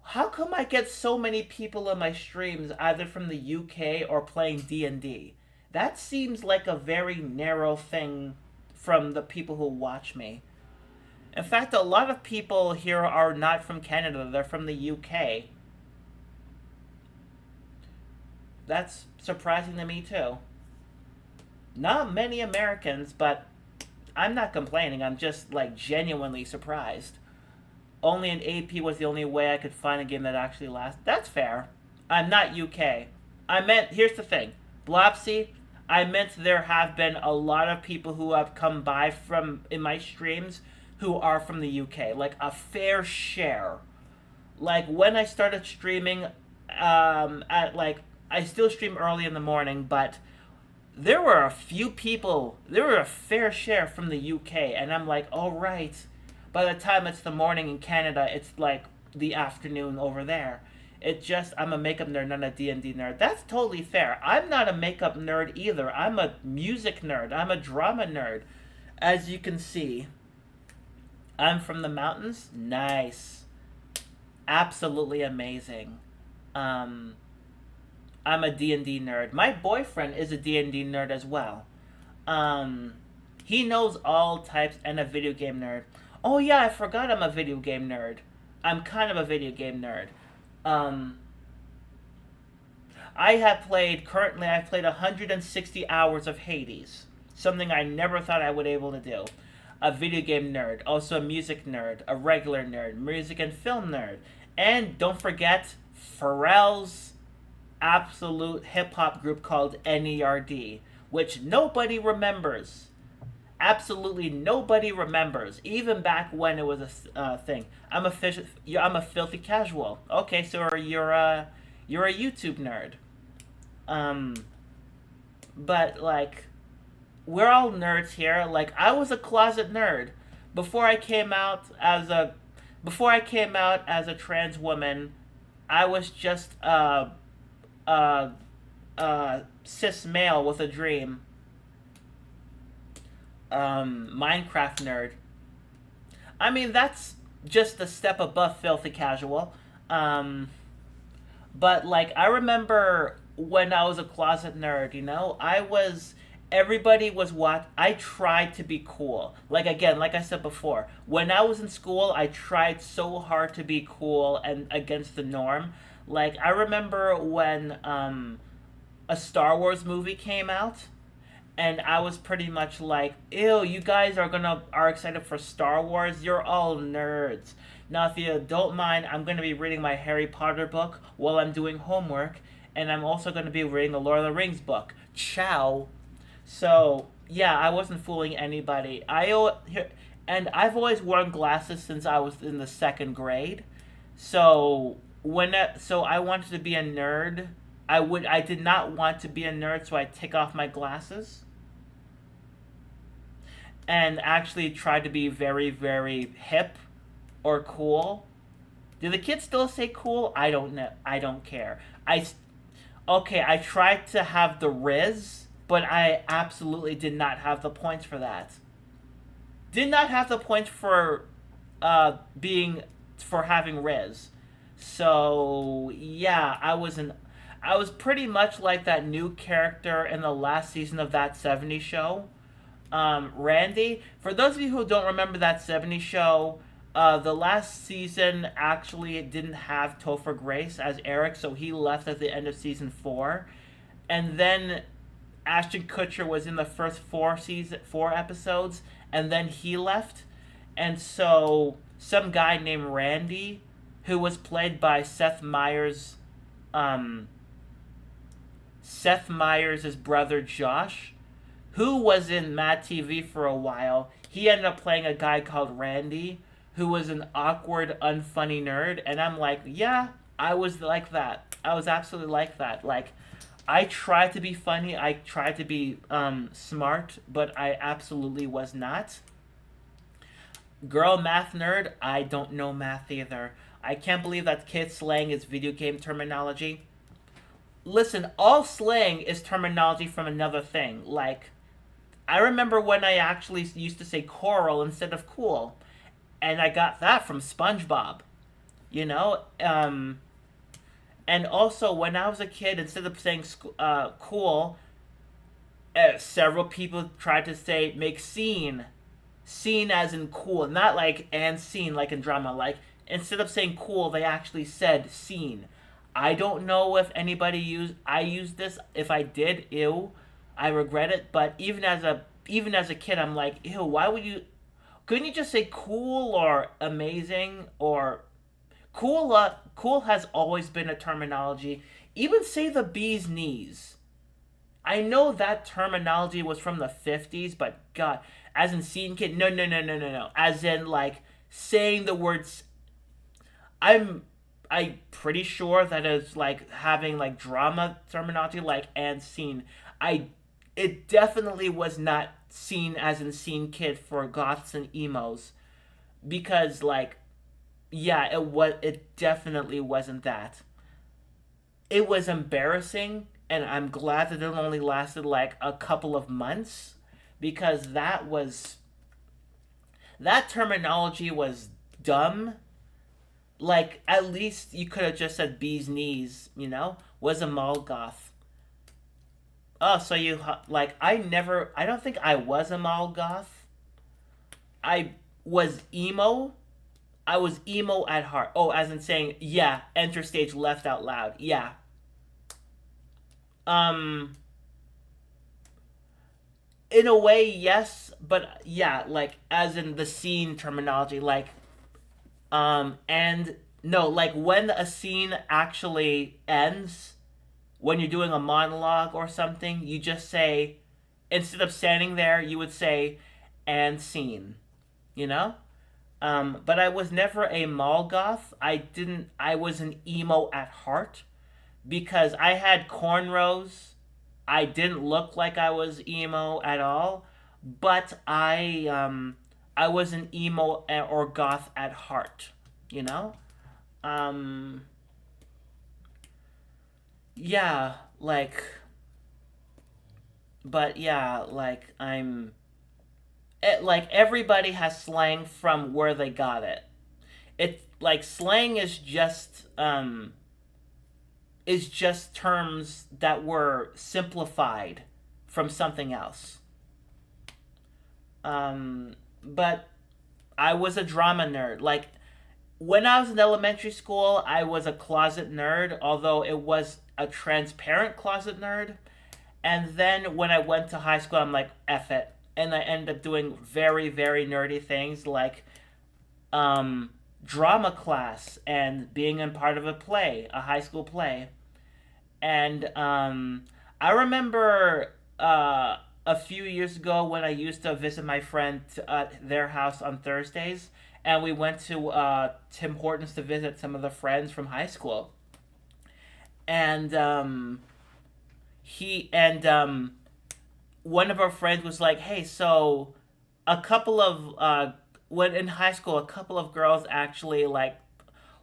How come I get so many people in my streams either from the UK or playing D&D? That seems like a very narrow thing from the people who watch me. In fact, a lot of people here are not from Canada, they're from the UK. That's surprising to me too. Not many Americans, but I'm not complaining. I'm just like genuinely surprised. Only an AP was the only way I could find a game that actually lasts. That's fair. I'm not UK. I meant, here's the thing, Blopsy, I meant there have been a lot of people who have come by from in my streams who are from the UK, like a fair share. Like when I started streaming, at like I still stream early in the morning, but there were a few people. There were a fair share from the UK, and I'm like, all right. By the time it's the morning in Canada, it's like the afternoon over there. It just I'm a makeup nerd, not a D&D nerd. That's totally fair. I'm not a makeup nerd either. I'm a music nerd. I'm a drama nerd. As you can see, I'm from the mountains. Nice. Absolutely amazing. Um, I'm a D&D nerd. My boyfriend is a D&D nerd as well. Um, he knows all types and a video game nerd. Oh yeah, I forgot I'm a video game nerd. I'm kind of a video game nerd. Um, I've played 160 hours of Hades. Something I never thought I would be able to do. A video game nerd, also a music nerd, a regular nerd, music and film nerd. And don't forget Pharrell's absolute hip hop group called NERD, which nobody remembers. Absolutely nobody remembers, even back when it was a thing. I'm a filthy casual. Okay, so you're a YouTube nerd. Um, but like we're all nerds here. Like I was a closet nerd before I came out as a trans woman. I was just a cis male with a dream. Minecraft nerd. I mean, that's just a step above filthy casual. Um, but like, I remember when I was a closet nerd, everybody was what I tried to be cool. Like, again, like I said before, when I was in school, I tried so hard to be cool and against the norm. Like, I remember when a Star Wars movie came out, and I was pretty much like, "Ew, you guys are excited for Star Wars? You're all nerds." Now, if you don't mind, I'm gonna be reading my Harry Potter book while I'm doing homework, and I'm also gonna be reading the Lord of the Rings book. Ciao. So yeah, I wasn't fooling anybody. And I've always worn glasses since I was in the second grade. So so I wanted to be a nerd. I did not want to be a nerd, so I take off my glasses and actually try to be very, very hip or cool. Do the kids still say cool? I don't know. I don't care. Okay, I tried to have the Riz, but I absolutely did not have the points for that. Did not have the points for being for having Riz. So yeah, I was pretty much like that new character in the last season of that '70s show, Randy. For those of you who don't remember that '70s show, the last season actually didn't have Topher Grace as Eric, so he left at the end of season 4. And then Ashton Kutcher was in the first four episodes, and then he left. And so some guy named Randy, who was played by um, Seth Meyers' brother Josh, who was in Mad TV for a while. He ended up playing a guy called Randy, who was an awkward, unfunny nerd. And I'm like, yeah, I was like that. I was absolutely like that. Like, I tried to be funny. I tried to be smart, but I absolutely was not. Girl math nerd, I don't know math either. I can't believe that kid slang is video game terminology. Listen, all slang is terminology from another thing. Like, I remember when I actually used to say coral instead of cool, and I got that from SpongeBob. You know, and also when I was a kid, instead of saying cool, several people tried to say make scene as in cool, not like and scene like in drama. Like instead of saying cool, they actually said scene. I don't know if anybody used I used this. If I did, ew, I regret it. But even as a kid, I'm like, ew. Why would you? Couldn't you just say cool or amazing or cool? Cool has always been a terminology. Even say the bee's knees. I know that terminology was from the '50s, but God, as in scene kid, no, no, no, no, no, no. As in like saying the words. I'm I pretty sure that is like having like drama terminology like and scene. I It definitely was not seen as in scene kid for goths and emos because like yeah, it definitely wasn't that. It was embarrassing, and I'm glad that it only lasted like a couple of months because that terminology was dumb. Like at least you could have just said bee's knees, was a mall goth. Oh, so like I don't think I was a mall goth. I was emo. I was emo at heart. Oh, as in saying, yeah, enter stage left out loud. Yeah. Um in a way, yes, but yeah, like as in the scene terminology, like and no, like when a scene actually ends, when you're doing a monologue or something, you just say instead of standing there, you would say and scene, you know? But I was never a mall goth. I was an emo at heart because I had cornrows. I didn't look like I was emo at all, but I was an emo or goth at heart, you know? Um yeah, like but yeah, like like everybody has slang from where they got it. It like slang is just terms that were simplified from something else. But I was a drama nerd. Like when I was in elementary school, I was a closet nerd, although it was a transparent closet nerd. And then when I went to high school, I'm like, F it. And I ended up doing very, very nerdy things like um, drama class and being in part of a play, a high school play. And I remember a few years ago when I used to visit my friend at their house on Thursdays, and we went to Tim Hortons to visit some of the friends from high school. And he and one of our friends was like, "Hey, so a couple of when in high school, a couple of girls actually like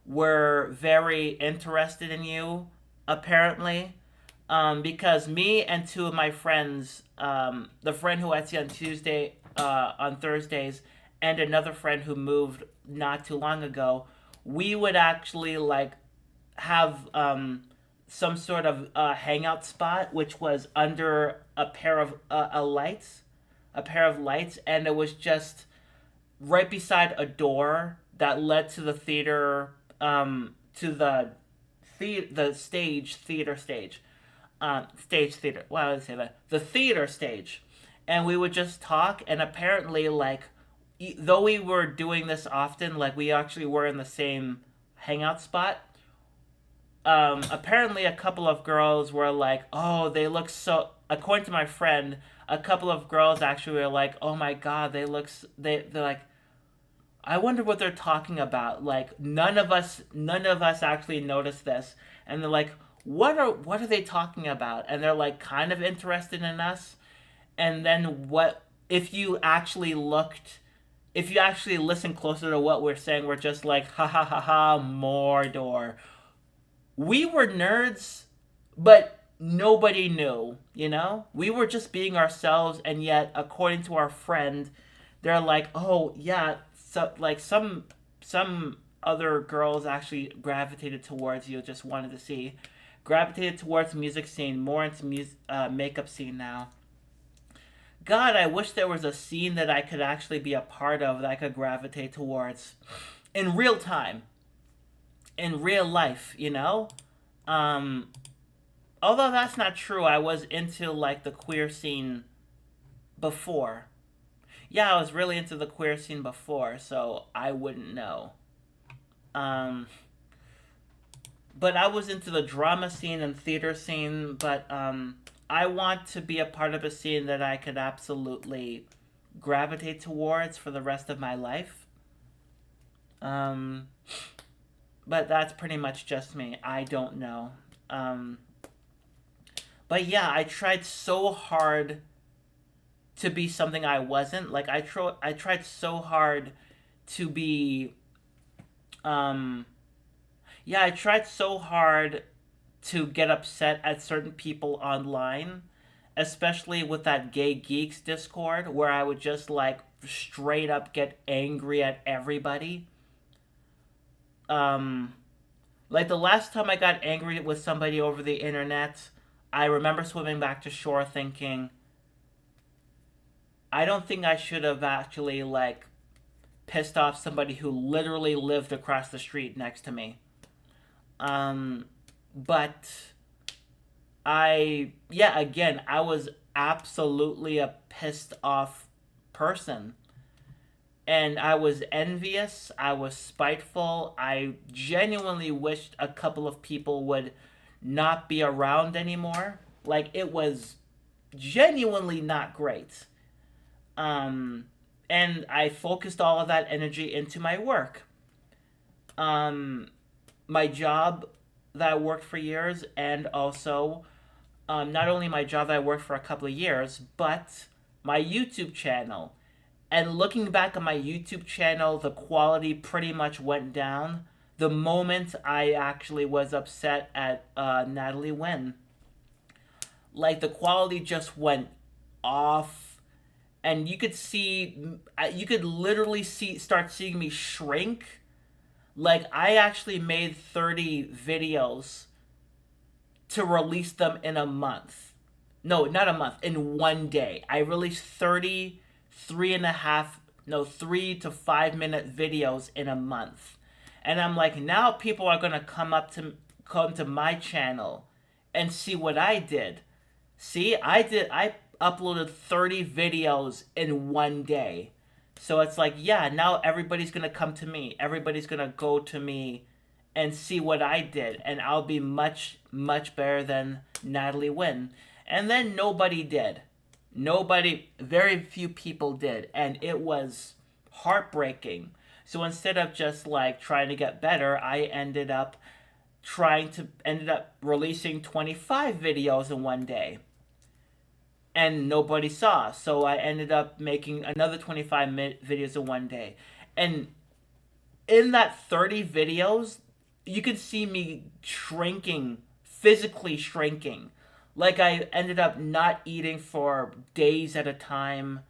were very interested in you, apparently." Because me and two of my friends, the friend who I see on on Thursdays, and another friend who moved not too long ago, we would actually like have some sort of hangout spot, which was under a pair of lights, and it was just right beside a door that led to the theater, to the stage theater stage, stage theater. Why would I say that? The theater stage, and we would just talk. And apparently, like, though we were doing this often, like we actually were in the same hangout spot. Apparently, a couple of girls were like, "Oh, they look so." According to my friend, a couple of girls actually were like, "Oh my god, they're like." I wonder what they're talking about. Like none of us actually noticed this, and they're like, what are they talking about?" And they're like kind of interested in us. And then what if you actually looked? If you actually listen closer to what we're saying, we're just like, ha ha ha ha, Mordor. We were nerds, but nobody knew, you know? We were just being ourselves, and yet, according to our friend, they're like, oh, yeah, so, like, some other girls actually gravitated towards you, just wanted to see. Gravitated towards music scene, more into makeup scene now. God, I wish there was a scene that I could actually be a part of that I could gravitate towards in real time, in real life, you know? Um, Although that's not true, I was into like the queer scene before. Yeah, I was really into the queer scene before, so I wouldn't know. Um, but I was into the drama scene and theater scene, but I want to be a part of a scene that I could absolutely gravitate towards for the rest of my life. Um, but that's pretty much just me. I don't know. Um, but yeah, I tried so hard to be something I wasn't. Like I tried so hard to be um yeah, I tried so hard to get upset at certain people online, especially with that gay geeks discord where I would just like straight up get angry at everybody. Um like the last time I got angry with somebody over the internet, I remember swimming back to shore thinking I don't think I should have actually like pissed off somebody who literally lived across the street next to me. Um, but yeah, again, I was absolutely a pissed off person. And I was envious, I was spiteful. I genuinely wished a couple of people would not be around anymore. Like, it was genuinely not great. Um, and I focused all of that energy into my work. Um, my job that I worked for years, and also not only my job that I worked for a couple of years, but my YouTube channel. And looking back at my YouTube channel, the quality pretty much went down the moment I actually was upset at Natalie Wynn. Like the quality just went off, and you could literally start seeing me shrink. Like, I actually made 30 videos to release them in a month. No, not a month, in one day. I released 30, three and a half, no, 3 to 5 minute videos in a month. And I'm like, now people are gonna come to my channel and see what I did. See, I uploaded 30 videos in one day. So it's like, yeah, now everybody's going to come to me. Everybody's going to go to me and see what I did. And I'll be much, much better than Natalie Wynn. And then nobody did. Nobody, very few people did. And it was heartbreaking. So instead of just like trying to get better, I ended up releasing 25 videos in one day, and nobody saw. So I ended up making another 25 videos in one day. And in that 30 videos, you could see me shrinking, physically shrinking. Like, I ended up not eating for days at a time.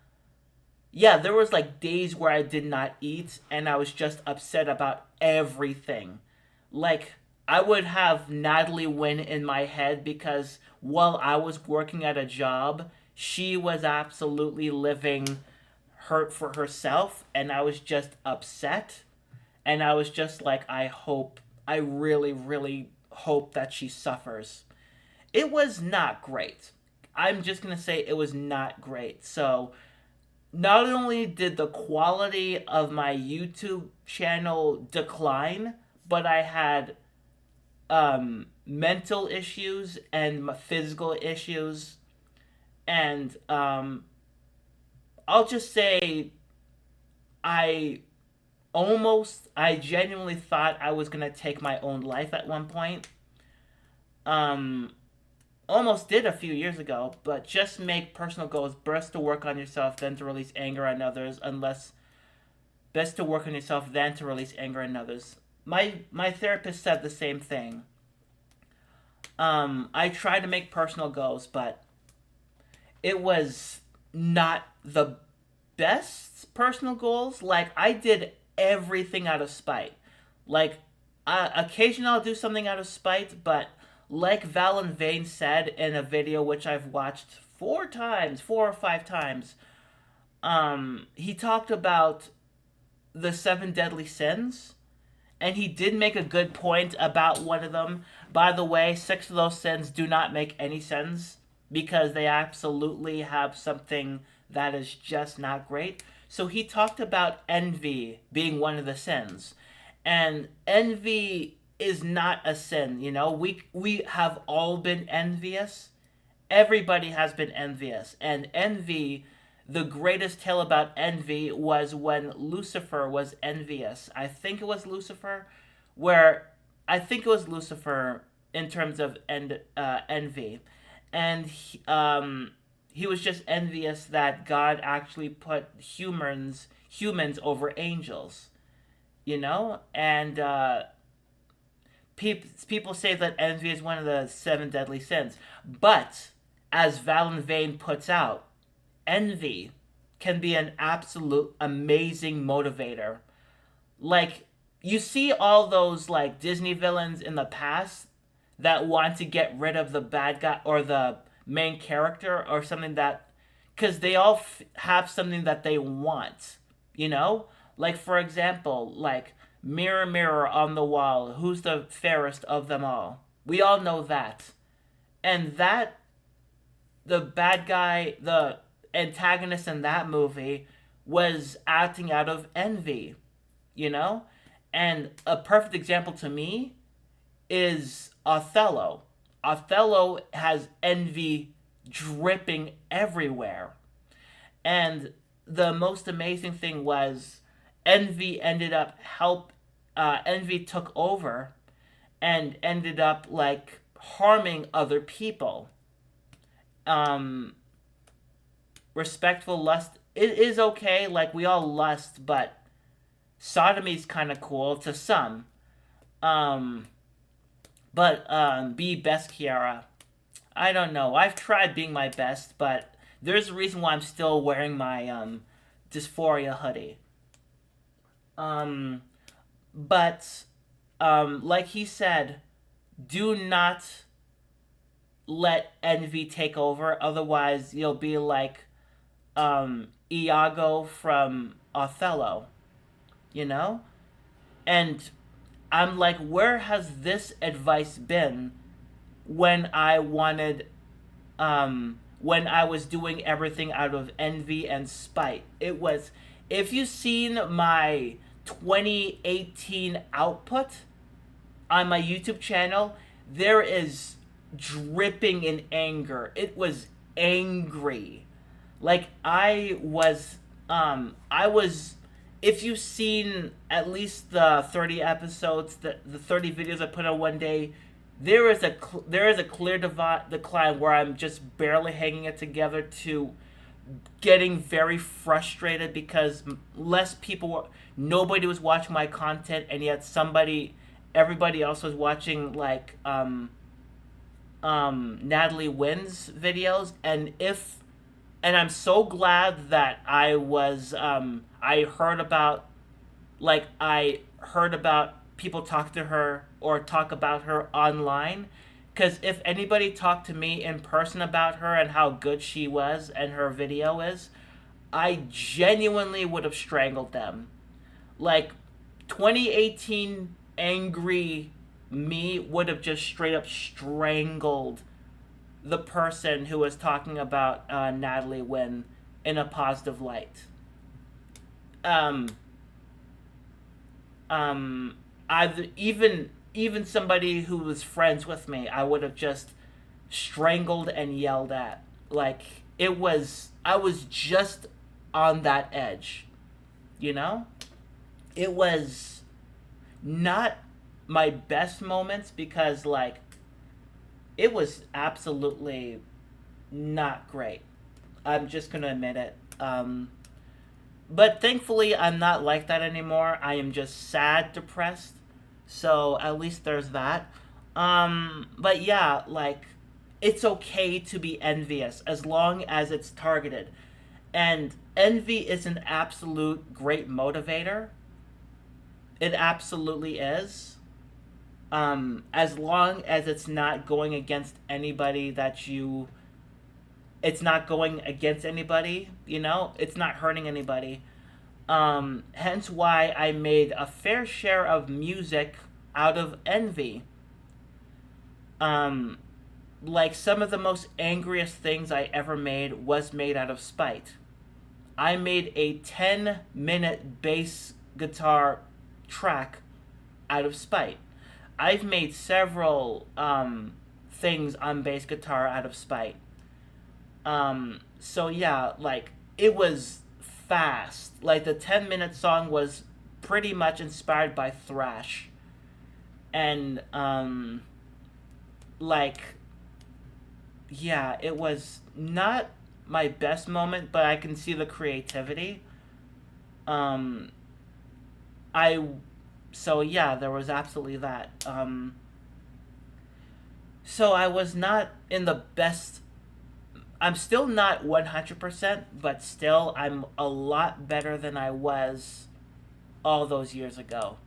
Yeah, there was like days where I did not eat and I was just upset about everything. Like, I would have Natalie Wynn in my head because while I was working at a job, she was absolutely living hurt for herself, and I was just upset. And I was just like, I really, really hope that she suffers. It was not great. I'm just gonna say it was not great. So, not only did the quality of my YouTube channel decline, but I had mental issues and physical issues. And I'll just say, I I genuinely thought I was going to take my own life at one point. Um, Almost did a few years ago, but just make personal goals. Best to work on yourself, then to release anger on others. Unless best to work on yourself, then to release anger on others. My therapist said the same thing. I tried to make personal goals, but it was not the best personal goals. Like, I did everything out of spite. Like, occasionally I'll do something out of spite, but like Valen Vane said in a video which I've watched 4 or 5 times, he talked about the 7 deadly sins, and he did make a good point about one of them. By the way, 6 of those sins do not make any sense because they absolutely have something that is just not great. So he talked about envy being one of the sins. And envy is not a sin, you know? We have all been envious. Everybody has been envious. And envy, the greatest tale about envy was when Lucifer was envious. I think it was Lucifer in terms of envy. And he was just envious that God actually put humans over angels, you know? And people say that envy is one of the 7 deadly sins. But, as Valen Vane puts out, envy can be an absolute amazing motivator. Like, you see all those, like, Disney villains in the past that want to get rid of the bad guy or the main character or something, that because they all have something that they want, you know? Like, for example, like, mirror, mirror on the wall, who's the fairest of them all? We all know that. And that, the bad guy, the antagonist in that movie, was acting out of envy, you know? And a perfect example to me is Othello. Othello has envy dripping everywhere. And the most amazing thing was envy took over and ended up like harming other people. Um Respectful lust, it is okay, like we all lust, but sodomy's kind of cool to some. Um but be best, Kiara. I don't know. I've tried being my best, but There's a reason why I'm still wearing my dysphoria hoodie. Um, but like he said, do not let envy take over. Otherwise, you'll be like Iago from Othello, you know? And I'm like, where has this advice been when I wanted, when I was doing everything out of envy and spite? It was, if you've seen my 2018 output on my YouTube channel, there is dripping in anger. It was angry. Like I was if you've seen at least the 30 episodes, the 30 videos I put on one day, there is a clear decline where I'm just barely hanging it together to getting very frustrated because less people were, nobody was watching my content, and yet everybody else was watching like Natalie Wynn's videos. And I'm so glad that I heard about people talk to her or talk about her online, because if anybody talked to me in person about her and how good she was and her video is, I genuinely would have strangled them. Like 2018 angry me would have just straight up strangled the person who was talking about Natalie Wynn in a positive light. Um, I've even somebody who was friends with me, I would have just strangled and yelled at. Like I was just on that edge, you know. It was not my best moments because like it was absolutely not great. I'm just gonna admit it. But thankfully, I'm not like that anymore. I am just sad, depressed. So at least there's that. But yeah, like it's okay to be envious as long as it's targeted. And envy is an absolute great motivator. It absolutely is. As long as it's not going against anybody that you it's not going against anybody, you know, it's not hurting anybody. Hence why I made a fair share of music out of envy. um like some of the most angriest things I ever made was made out of spite. I made a 10-minute bass guitar track out of spite. I've made several things on bass guitar out of spite. So yeah, like it was fast. Like the 10-minute song was pretty much inspired by thrash, and like yeah, it was not my best moment, but I can see the creativity. Um, I so yeah, there was absolutely that. So I was not in the best. I'm still not 100%, but still I'm a lot better than I was all those years ago.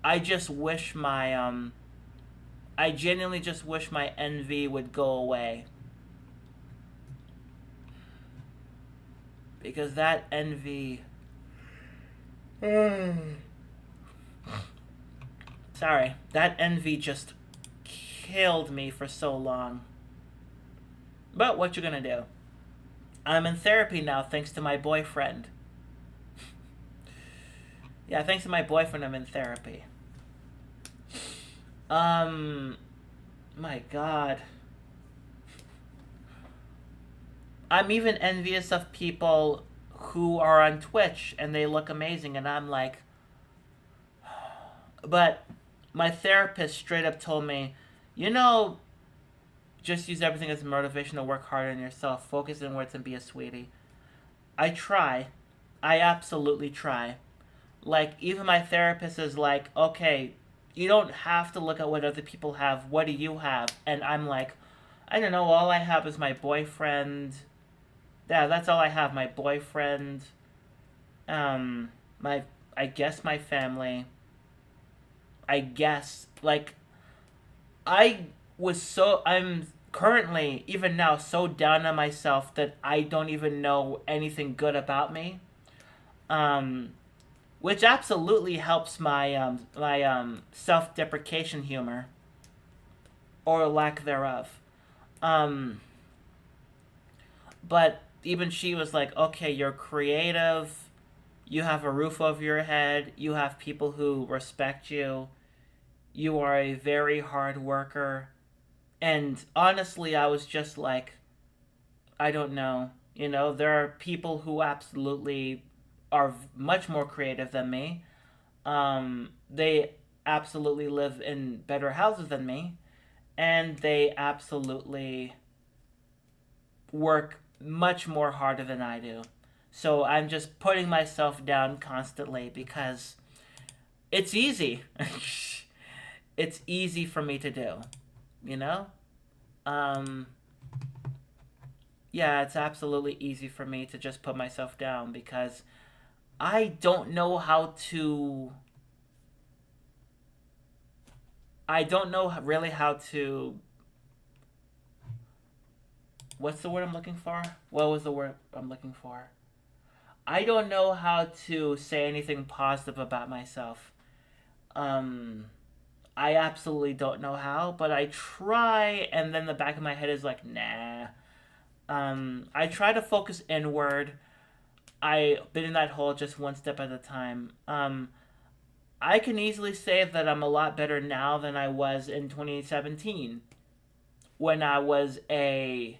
I just wish my I genuinely just wish my envy would go away, because that envy sorry, that envy just killed me for so long. But what you gonna do? I'm in therapy now thanks to my boyfriend. Yeah, thanks to my boyfriend I'm in therapy. Um my god. I'm even envious of people who are on Twitch and they look amazing, and I'm like, but my therapist straight up told me, you know, just use everything as motivation to work harder on yourself. Focus inwards and be a sweetie. I try. I absolutely try. Like, even my therapist is like, okay, you don't have to look at what other people have. What do you have? And I'm like, I don't know. All I have is my boyfriend. Yeah, that's all I have. My boyfriend. My I guess my family. I guess like I I'm currently even now so down on myself that I don't even know anything good about me. Um, which absolutely helps my self-deprecation humor or lack thereof. Um, but even she was like, "Okay, you're creative. You have a roof over your head. You have people who respect you. You are a very hard worker." And honestly, I was just like, I don't know. You know, there are people who absolutely are much more creative than me. They absolutely live in better houses than me, and they absolutely work much more harder than I do. So I'm just putting myself down constantly because it's easy. It's easy for me to do, you know? Um, yeah, it's absolutely easy for me to just put myself down because I don't know how to. I don't know really how to. What's the word I'm looking for? What was the word I'm looking for? I don't know how to say anything positive about myself. Um, I absolutely don't know how, but I try, and then the back of my head is like, nah. I try to focus inward. I've been in that hole just one step at a time. I can easily say that I'm a lot better now than I was in 2017 when I was a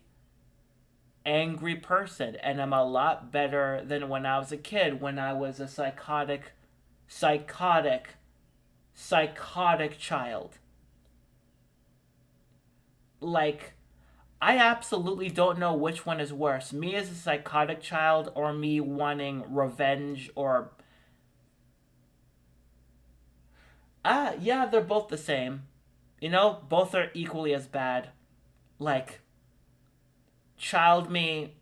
angry person, and I'm a lot better than when I was a kid when I was a psychotic psychotic child. Like, I absolutely don't know which one is worse, me as a psychotic child or me wanting revenge or yeah, they're both the same. You know, both are equally as bad. Like child me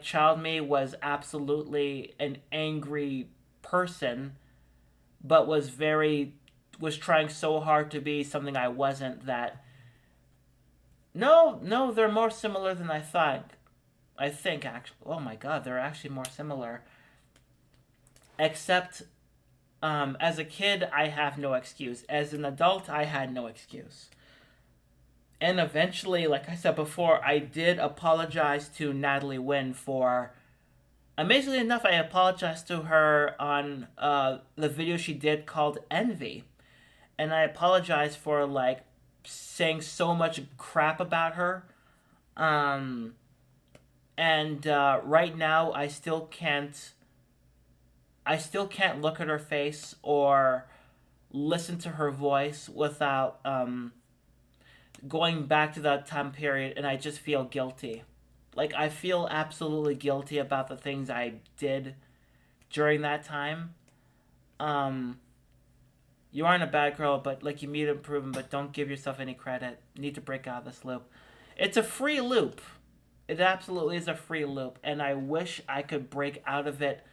child me was absolutely an angry person, but was trying so hard to be something I wasn't. That no, they're more similar than I thought. I think actually, oh my god, they're actually more similar. Except, as a kid, I have no excuse. As an adult, I had no excuse. And eventually, like I said before, I did apologize to Natalie Wynn for. Amazingly enough, I apologized to her on the video she did called Envy. And I apologized for, like, saying so much crap about her. Um, and right now, I still can't look at her face or listen to her voice without going back to that time period, and I just feel guilty. Like, I feel absolutely guilty about the things I did during that time. Um, you aren't a bad girl, but like you need improvement, but don't give yourself any credit. You need to break out of this loop. It's a free loop. It absolutely is a free loop, and I wish I could break out of it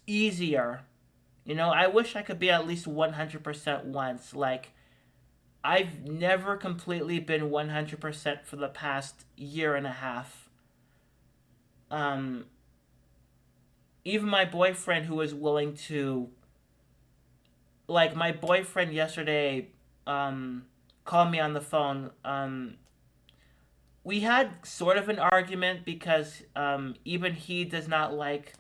easier. You know, I wish I could be at least 100% once. Like, I've never completely been 100% for the past year and a half. Um, Even my boyfriend, who was willing to, like, my boyfriend yesterday, um, called me on the phone. We had sort of an argument because even he does not like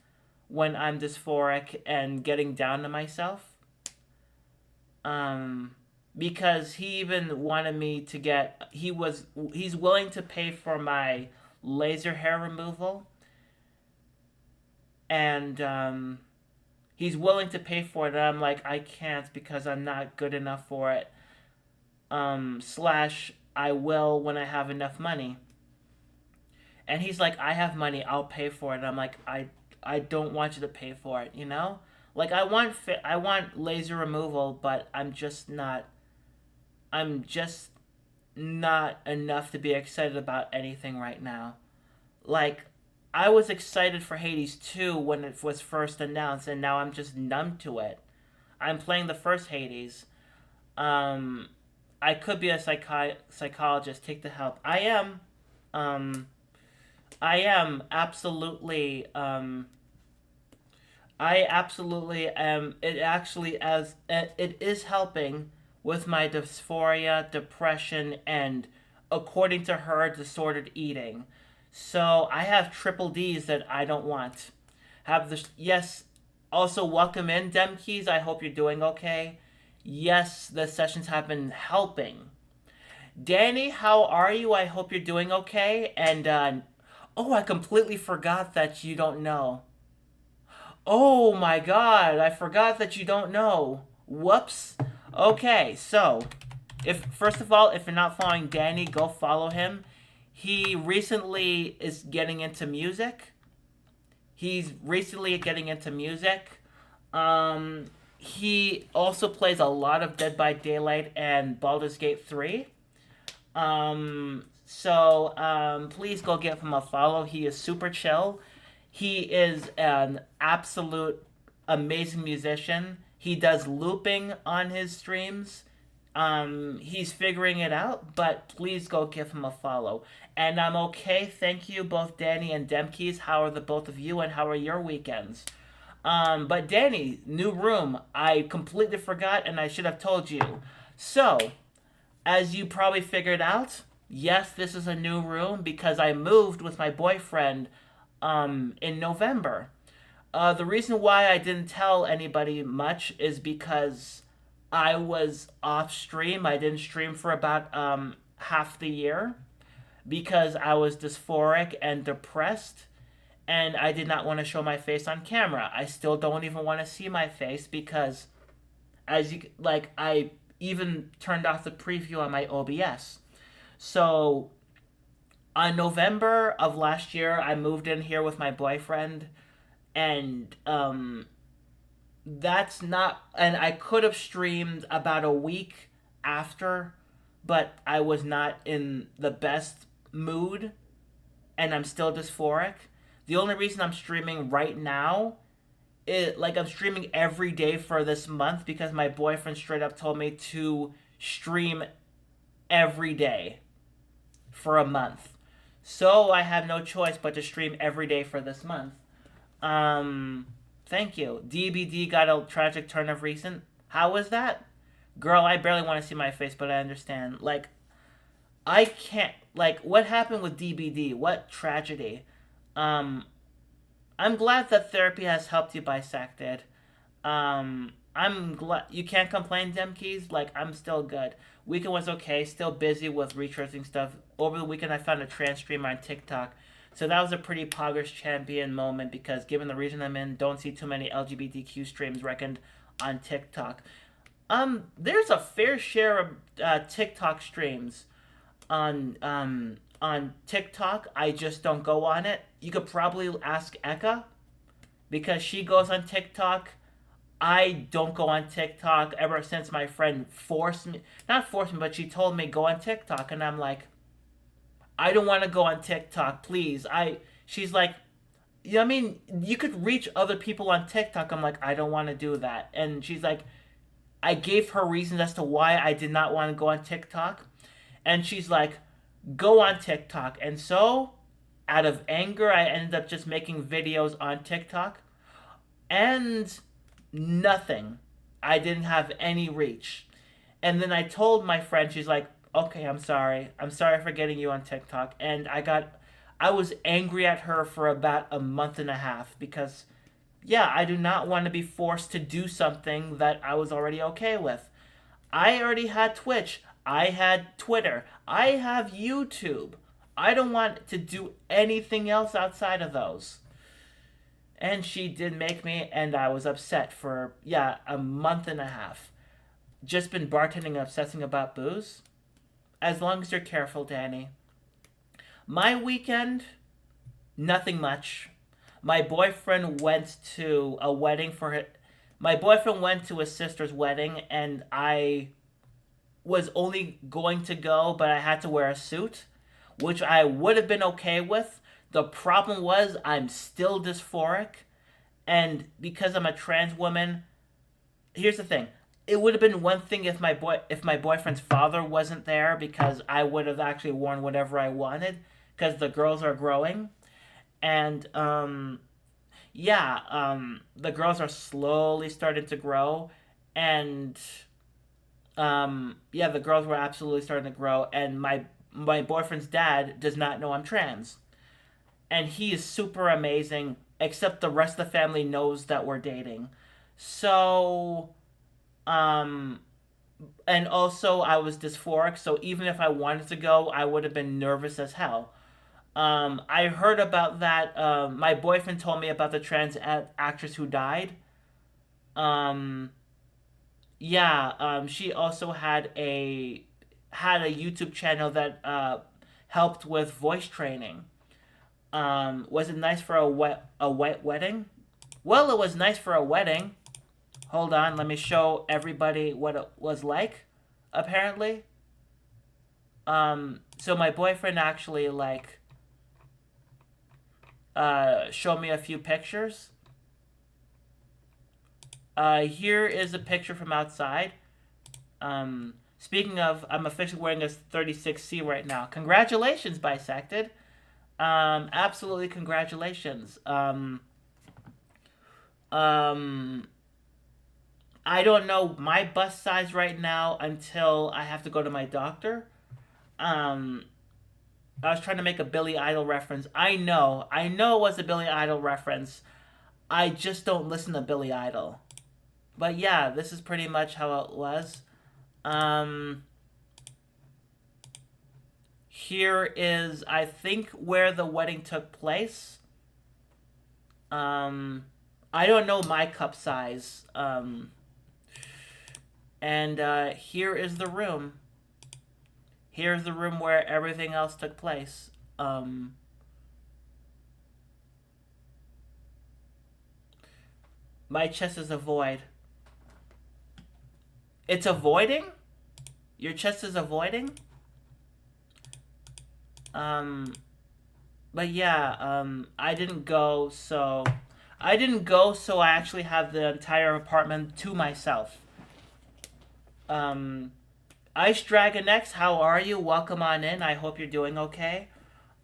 when I'm dysphoric and getting down to myself. Um, because he even wanted me to he's willing to pay for my laser hair removal, and he's willing to pay for it, and I'm like, I can't because I'm not good enough for it. Slash, I will when I have enough money. And he's like, I have money, I'll pay for it. And I'm like, I don't want you to pay for it, you know? Like, I want laser removal, but I'm just not enough to be excited about anything right now. Like, I was excited for Hades 2 when it was first announced, and now I'm just numb to it. I'm playing the first Hades. Um, I could be a psychologist. Take the help. I am. Um, I am absolutely. I absolutely am. It actually as it is helping with my dysphoria, depression, and according to her, disordered eating. So I have triple D's that I don't want. Have this yes. Also, welcome in, Demkeys. I hope you're doing okay. Yes, the sessions have been helping. Danny, how are you? I hope you're doing okay. And oh, I completely forgot that you don't know. Oh my god, I forgot that you don't know. Whoops. Okay, so if first of all, if you're not following Danny, go follow him. He recently is getting into music. He's recently getting into music. Um, he also plays a lot of Dead by Daylight and Baldur's Gate 3. Please go give him a follow. He is super chill. He is an absolute amazing musician. He does looping on his streams. He's figuring it out, but please go give him a follow. And I'm okay. Thank you, both Danny and Demkeys. How are the both of you, and how are your weekends? But Danny, new room. I completely forgot, and I should have told you. So, as you probably figured out, yes, this is a new room because I moved with my boyfriend in November. The reason why I didn't tell anybody much is because I was off stream. I didn't stream for about half the year because I was dysphoric and depressed, and I did not want to show my face on camera. I still don't even want to see my face because, as you like, I even turned off the preview on my OBS. So on November of last year, I moved in here with my boyfriend, and that's not. And I could have streamed about a week after, but I was not in the best mood, and I'm still dysphoric. The only reason I'm streaming right now is like I'm streaming every day for this month because my boyfriend straight up told me to stream every day for a month. So I have no choice but to stream every day for this month. Thank you. DBD got a tragic turn of recent. How was that? Girl, I barely want to see my face, but I understand. Like, I can't. Like, what happened with DBD? What tragedy? Um, I'm glad that therapy has helped you, Bisected. I'm glad you can't complain, Demkeys. Like, I'm still good. Weekend was okay. Still busy with researching stuff. Over the weekend, I found a trans streamer on TikTok. So that was a pretty poggers champion moment because given the region I'm in, don't see too many LGBTQ streams reckoned on TikTok. There's a fair share of TikTok streams on TikTok. I just don't go on it. You could probably ask Eka because she goes on TikTok. I don't go on TikTok ever since my friend forced me, not forced me, but she told me go on TikTok, and I'm like, I don't want to go on TikTok, please. She's like, you know what I mean? You could reach other people on TikTok. I'm like, I don't want to do that. And she's like, I gave her reasons as to why I did not want to go on TikTok. And she's like, go on TikTok. And so, out of anger, I ended up just making videos on TikTok. And nothing. I didn't have any reach. And then I told my friend, she's like, okay, I'm sorry. I'm sorry for getting you on TikTok. And I was angry at her for about a month and a half because, yeah, I do not want to be forced to do something that I was already okay with. I already had Twitch. I had Twitter. I have YouTube. I don't want to do anything else outside of those. And she did make me, and I was upset for, yeah, a month and a half. Just been bartending and obsessing about booze. As long as you're careful, Danny. My weekend, nothing much. My boyfriend went to a wedding for his, my boyfriend went to his sister's wedding, and I was only going to go, but I had to wear a suit, which I would have been okay with. The problem was I'm still dysphoric, and because I'm a trans woman, here's the thing. It would have been one thing if my boyfriend's father wasn't there, because I would have actually worn whatever I wanted, because the girls are growing. And yeah, the girls are slowly starting to grow, and yeah, the girls were absolutely starting to grow, and my boyfriend's dad does not know I'm trans, and he is super amazing. Except the rest of the family knows that we're dating, so um, and also I was dysphoric, so even if I wanted to go, I would have been nervous as hell. I heard about that. My boyfriend told me about the trans actress who died. Um, yeah, she also had a YouTube channel that helped with voice training. Was it nice for a wet wedding? Well, it was nice for a wedding. Hold on, let me show everybody what it was like. Apparently, so my boyfriend actually like showed me a few pictures. Here is a picture from outside. Speaking of, I'm officially wearing a 36C right now. Congratulations, Bisected. Absolutely congratulations. Um, I don't know my bust size right now until I have to go to my doctor. Um, I was trying to make a Billy Idol reference. I know it was a Billy Idol reference. I just don't listen to Billy Idol. But yeah, this is pretty much how it was. Um, Here is, I think, where the wedding took place. Um, I don't know my cup size. And here is the room. Here's the room where everything else took place. My chest is a void. It's avoiding? Your chest is avoiding? Um, but yeah, I didn't go, so I actually have the entire apartment to myself. Um, Ice Dragon X, how are you? Welcome on in. I hope you're doing okay.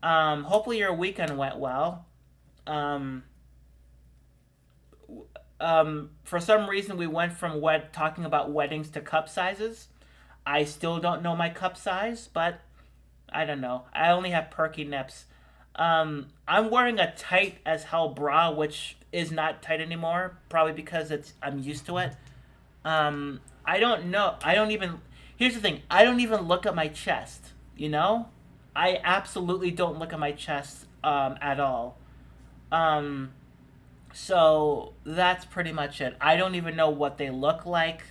Hopefully your weekend went well. Um, for some reason we went from talking about weddings to cup sizes. I still don't know my cup size, but I don't know. I only have perky nips. I'm wearing a tight as hell bra, which is not tight anymore, probably because I'm used to it. I don't know. I don't even. Here's the thing. I don't even look at my chest. You know, I absolutely don't look at my chest at all. Um, so that's pretty much it. I don't even know what they look like.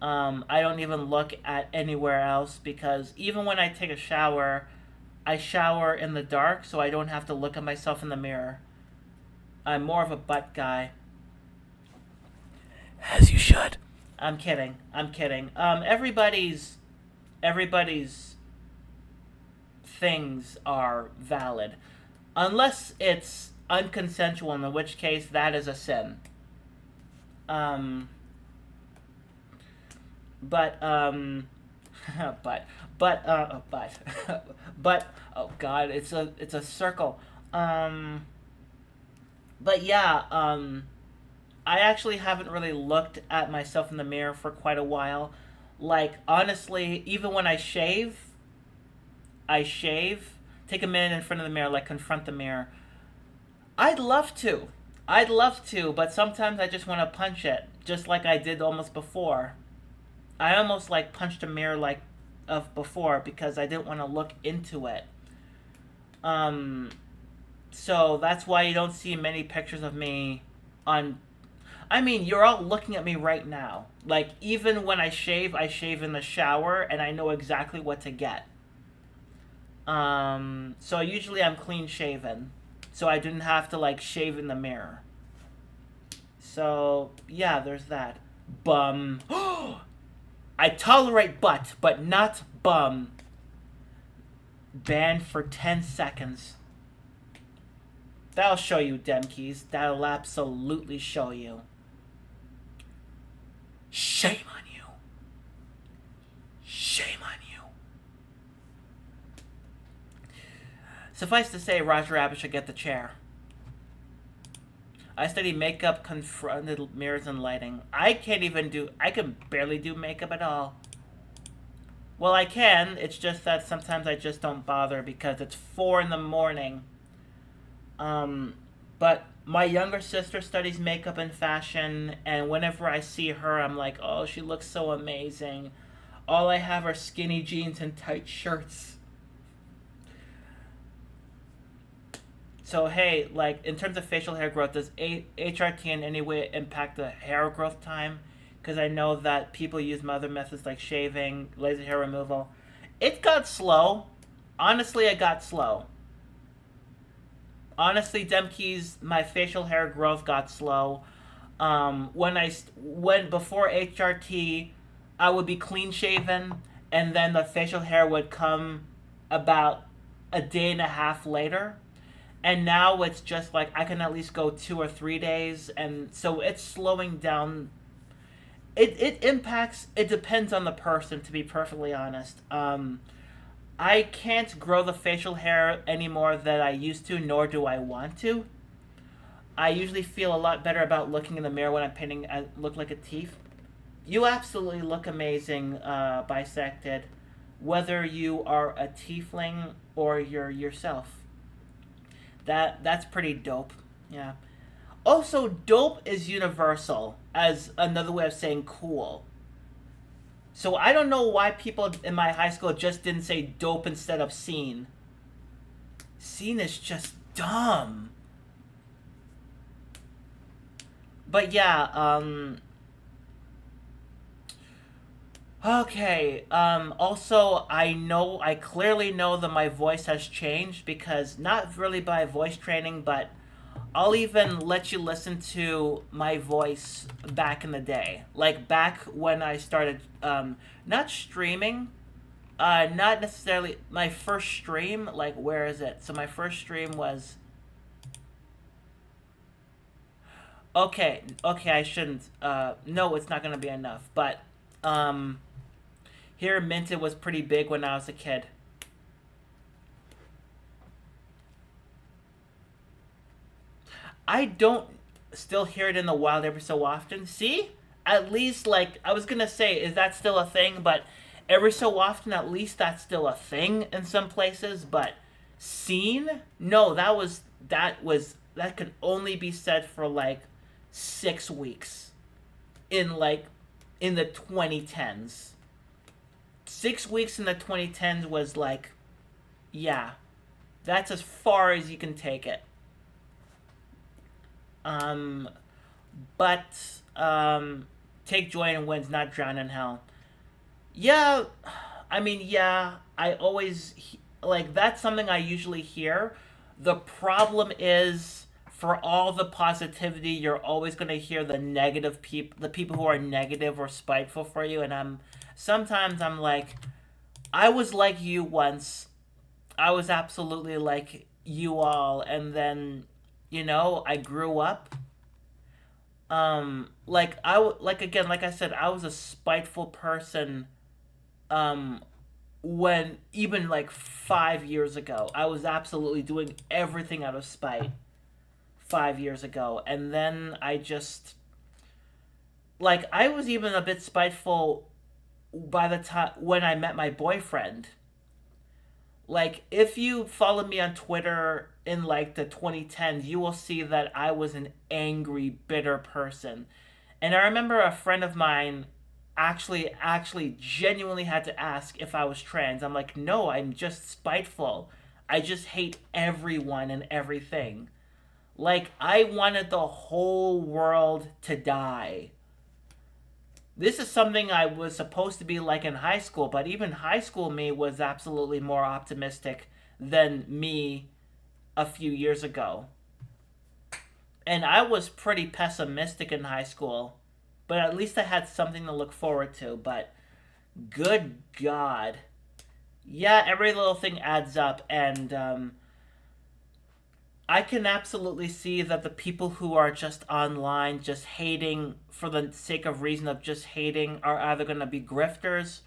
I don't even look at anywhere else, because even when I take a shower, I shower in the dark, so I don't have to look at myself in the mirror. I'm more of a butt guy. As you should. I'm kidding. I'm kidding. Everybody's things are valid, unless it's unconsensual, in which case that is a sin. Um, but but but but oh god, it's a circle. Um, but yeah, I actually haven't really looked at myself in the mirror for quite a while. Like honestly, even when I shave, take a minute in front of the mirror, like confront the mirror. I'd love to. I'd love to, but sometimes I just want to punch it, just like I did almost before. I almost like punched a mirror like of before, because I didn't want to look into it. Um, so that's why you don't see many pictures of me on. I mean, you're all looking at me right now. Like even when I shave in the shower, and I know exactly what to get. So usually I'm clean shaven, so I didn't have to like shave in the mirror. So yeah, there's that. Bum. I tolerate butt, but not bum. Banned for 10 seconds. That'll show you, Demkeys. That'll absolutely show you. Shame on you. Shame on you. Suffice to say, Roger Rabbit should get the chair. I study makeup, confronted mirrors, and lighting. I can barely do makeup at all. Well, I can. It's just that sometimes I just don't bother because it's 4 in the morning. But my younger sister studies makeup and fashion, and whenever I see her, I'm like, oh, she looks so amazing. All I have are skinny jeans and tight shirts. So, hey, like, in terms of facial hair growth, does HRT in any way impact the hair growth time? Because I know that people use other methods like shaving, laser hair removal. It got slow. Honestly, it got slow. Honestly, Demkeys, my facial hair growth got slow. When before HRT, I would be clean shaven, and then the facial hair would come about a day and a half later. And now it's just like I can at least go 2 or 3 days, and so it's slowing down. It impacts. It depends on the person, to be perfectly honest. I can't grow the facial hair anymore that I used to, nor do I want to. I usually feel a lot better about looking in the mirror when I'm painting. I look like a teeth. You absolutely look amazing, bisected, whether you are a tiefling or you're yourself. That's pretty dope. Yeah. Also, dope is universal as another way of saying cool. So I don't know why people in my high school just didn't say dope instead of scene. Scene is just dumb. But yeah, okay. Also, I clearly know that my voice has changed because not really by voice training, but I'll even let you listen to my voice back in the day. Like back when I started, not streaming, not necessarily my first stream. Like, where is it? So my first stream was. Okay, I shouldn't. No, it's not gonna be enough. But, um, here Minted was pretty big when I was a kid. I don't still hear it in the wild every so often. See? At least, like, I was gonna say, is that still a thing? But every so often, at least that's still a thing in some places. But seen? No, that could only be said for, like, 6 weeks. In, like, in the 2010s. 6 weeks in the 2010s was, like, yeah. That's as far as you can take it. Um, but take joy in wins, not drown in hell. Yeah, I mean, yeah, I always like that's something I usually hear. The problem is for all the positivity, you're always going to hear the negative people, the people who are negative or spiteful for you, and I'm like, I was like you once. I was absolutely like you all, and then I grew up. Like like again, like I said, I was a spiteful person. Um, when even like 5 years ago, I was absolutely doing everything out of spite. 5 years ago, and then I just like I was even a bit spiteful by the time when I met my boyfriend. Like, if you follow me on Twitter in like the 2010s, you will see that I was an angry, bitter person. And I remember a friend of mine actually genuinely had to ask if I was trans. I'm like, no, I'm just spiteful. I just hate everyone and everything. Like, I wanted the whole world to die. This is something I was supposed to be like in high school, but even high school me was absolutely more optimistic than me a few years ago. And I was pretty pessimistic in high school, but at least I had something to look forward to. But Good God. Yeah, every little thing adds up, and I can absolutely see that the people who are just online, just hating for the sake of reason of just hating, are either going to be grifters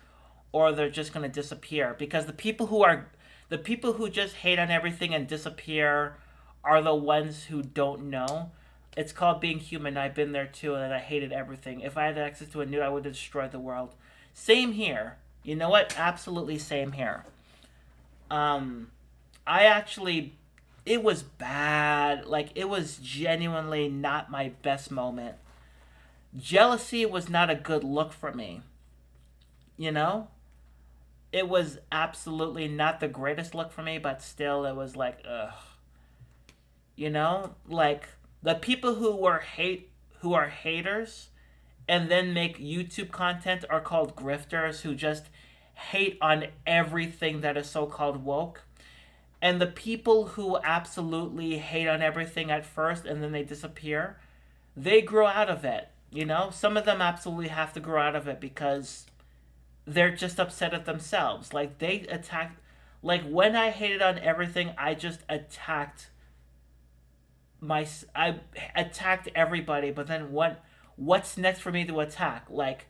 or they're just going to disappear. Because the people who just hate on everything and disappear are the ones who don't know. It's called being human. I've been there too, and I hated everything. If I had access to a nuke, I would have destroyed the world. Same here. You know what? Absolutely same here. Um, I actually, it was bad. Like, it was genuinely not my best moment. Jealousy was not a good look for me, you know? It was absolutely not the greatest look for me, but still, it was like, ugh. You know? Like, the people who are haters and then make YouTube content are called grifters who just hate on everything that is so called woke. And the people who absolutely hate on everything at first and then they disappear, they grow out of it. You know, some of them absolutely have to grow out of it because they're just upset at themselves. Like they attacked, like when I hated on everything, I just attacked I attacked everybody. But then what's next for me to attack? Like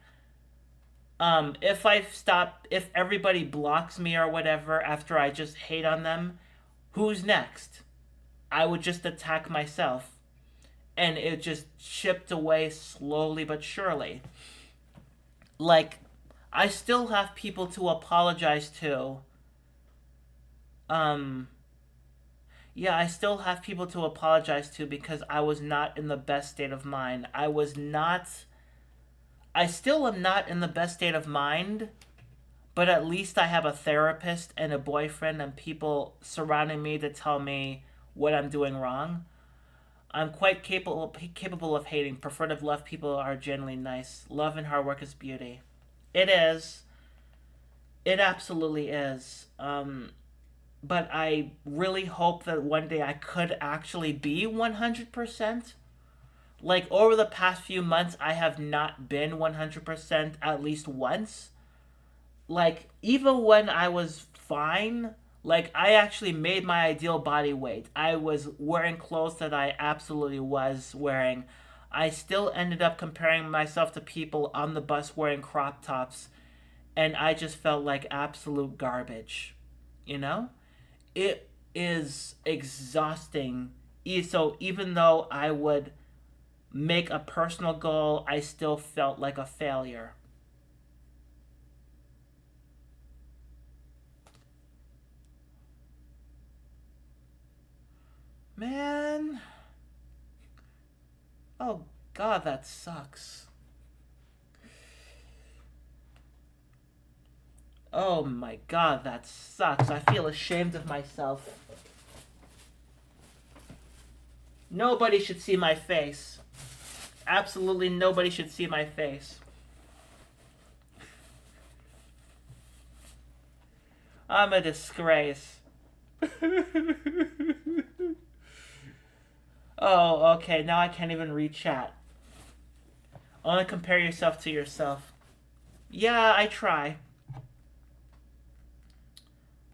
if everybody blocks me or whatever after I just hate on them, who's next? I would just attack myself. And it just chipped away slowly but surely. Like, I still have people to apologize to. Um, yeah, I still have people to apologize to because I was not in the best state of mind. I still am not in the best state of mind, but at least I have a therapist and a boyfriend and people surrounding me to tell me what I'm doing wrong. I'm quite capable of hating. Prefer to love people are genuinely nice. Love and hard work is beauty. It is. It absolutely is. But I really hope that one day I could actually be 100%. Like over the past few months, I have not been 100% at least once. Like even when I was fine, like I actually made my ideal body weight. I was wearing clothes that I absolutely was wearing. I still ended up comparing myself to people on the bus wearing crop tops, and I just felt like absolute garbage. You know? It is exhausting. So even though I would make a personal goal, I still felt like a failure. Man, oh god, that sucks. Oh my god, that sucks. I feel ashamed of myself. Nobody should see my face. Absolutely nobody should see my face. I'm a disgrace. Oh, okay, now I can't even read chat. Only compare yourself to yourself. Yeah, I try.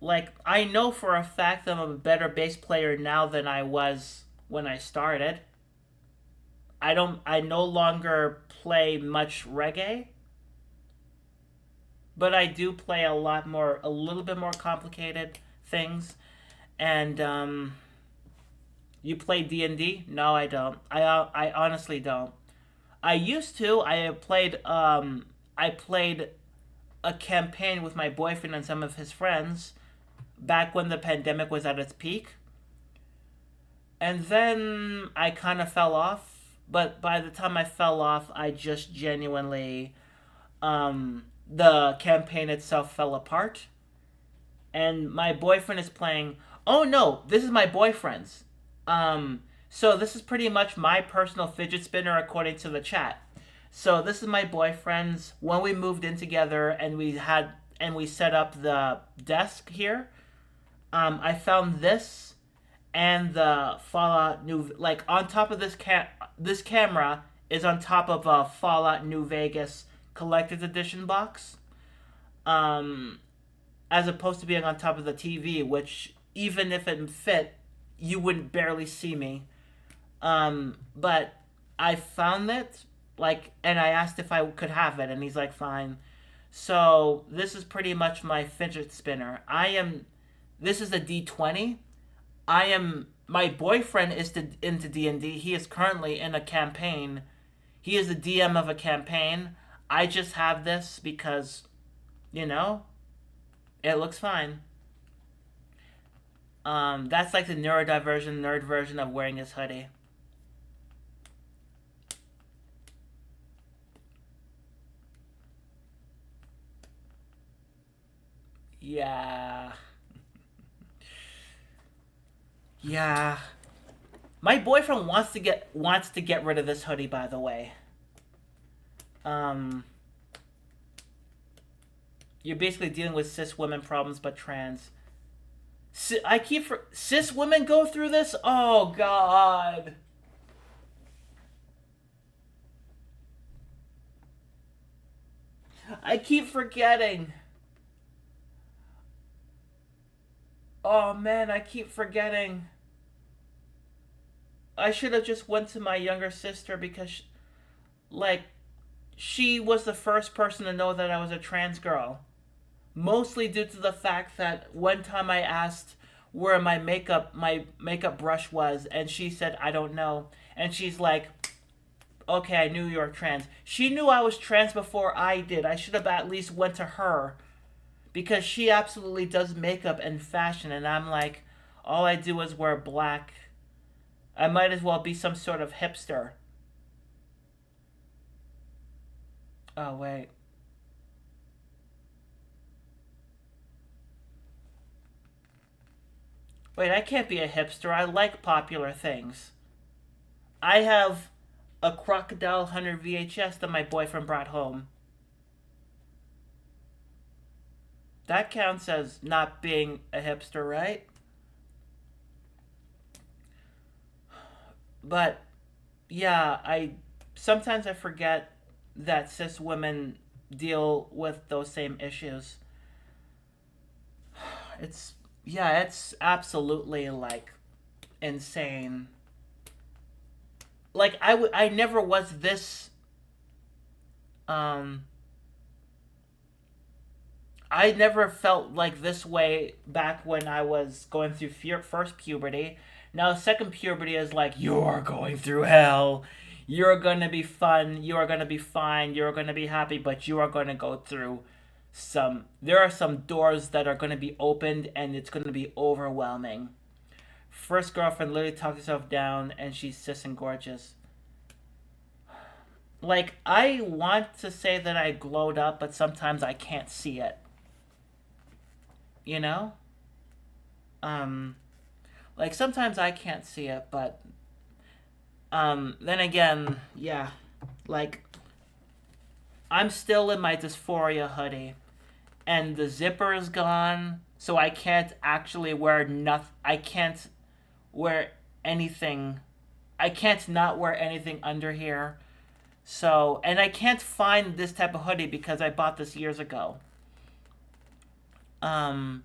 Like, I know for a fact that I'm a better bass player now than I was when I started. I no longer play much reggae, but I do play a little bit more complicated things. And you play D&D? No, I don't. I honestly don't. I used to. I played a campaign with my boyfriend and some of his friends back when the pandemic was at its peak. And then I kind of fell off. But by the time I fell off, I just genuinely the campaign itself fell apart. And my boyfriend is playing. Oh no, this is my boyfriend's. So this is pretty much my personal fidget spinner according to the chat. So this is my boyfriend's. When we moved in together and we set up the desk here, I found this and the Fallout New like on top of this camera is on top of a Fallout New Vegas collector's edition box. um, as opposed to being on top of the TV, which even if it fit, you wouldn't barely see me. But I found it, like, and I asked if I could have it, and he's like, fine. So this is pretty much my fidget spinner. This is a D20. My boyfriend is into D&D. He is currently in a campaign. He is the DM of a campaign. I just have this because, you know, it looks fine. That's like the neurodiversion nerd version of wearing his hoodie. Yeah. Yeah. My boyfriend wants to get rid of this hoodie, by the way. Um you're basically dealing with cis women problems but trans. Cis women go through this? Oh god. I keep forgetting. Oh man, I keep forgetting. I should have just went to my younger sister because like she was the first person to know that I was a trans girl. Mostly due to the fact that one time I asked where my makeup brush was and she said I don't know. And she's like, "Okay, I knew you were trans." She knew I was trans before I did. I should have at least went to her because she absolutely does makeup and fashion and I'm like, all I do is wear black. I might as well be some sort of hipster. Oh wait. Wait, I can't be a hipster. I like popular things. I have a Crocodile Hunter VHS that my boyfriend brought home. That counts as not being a hipster, right? But yeah, I sometimes I forget that cis women deal with those same issues. It's yeah, it's absolutely like insane. Like I never was this um I never felt like this way back when I was going through first puberty. Now, second puberty is like, you're going through hell. You're going to be fun. You are going to be fine. You're going to be happy, but you are going to go through there are some doors that are going to be opened and it's going to be overwhelming. First girlfriend literally talked herself down and she's cis and gorgeous. Like, I want to say that I glowed up, but sometimes I can't see it. You know? Um, like sometimes I can't see it, but then again, yeah, like I'm still in my dysphoria hoodie, and the zipper is gone, so I can't actually wear nothing. I can't wear anything. I can't not wear anything under here. So, and I can't find this type of hoodie because I bought this years ago. Um,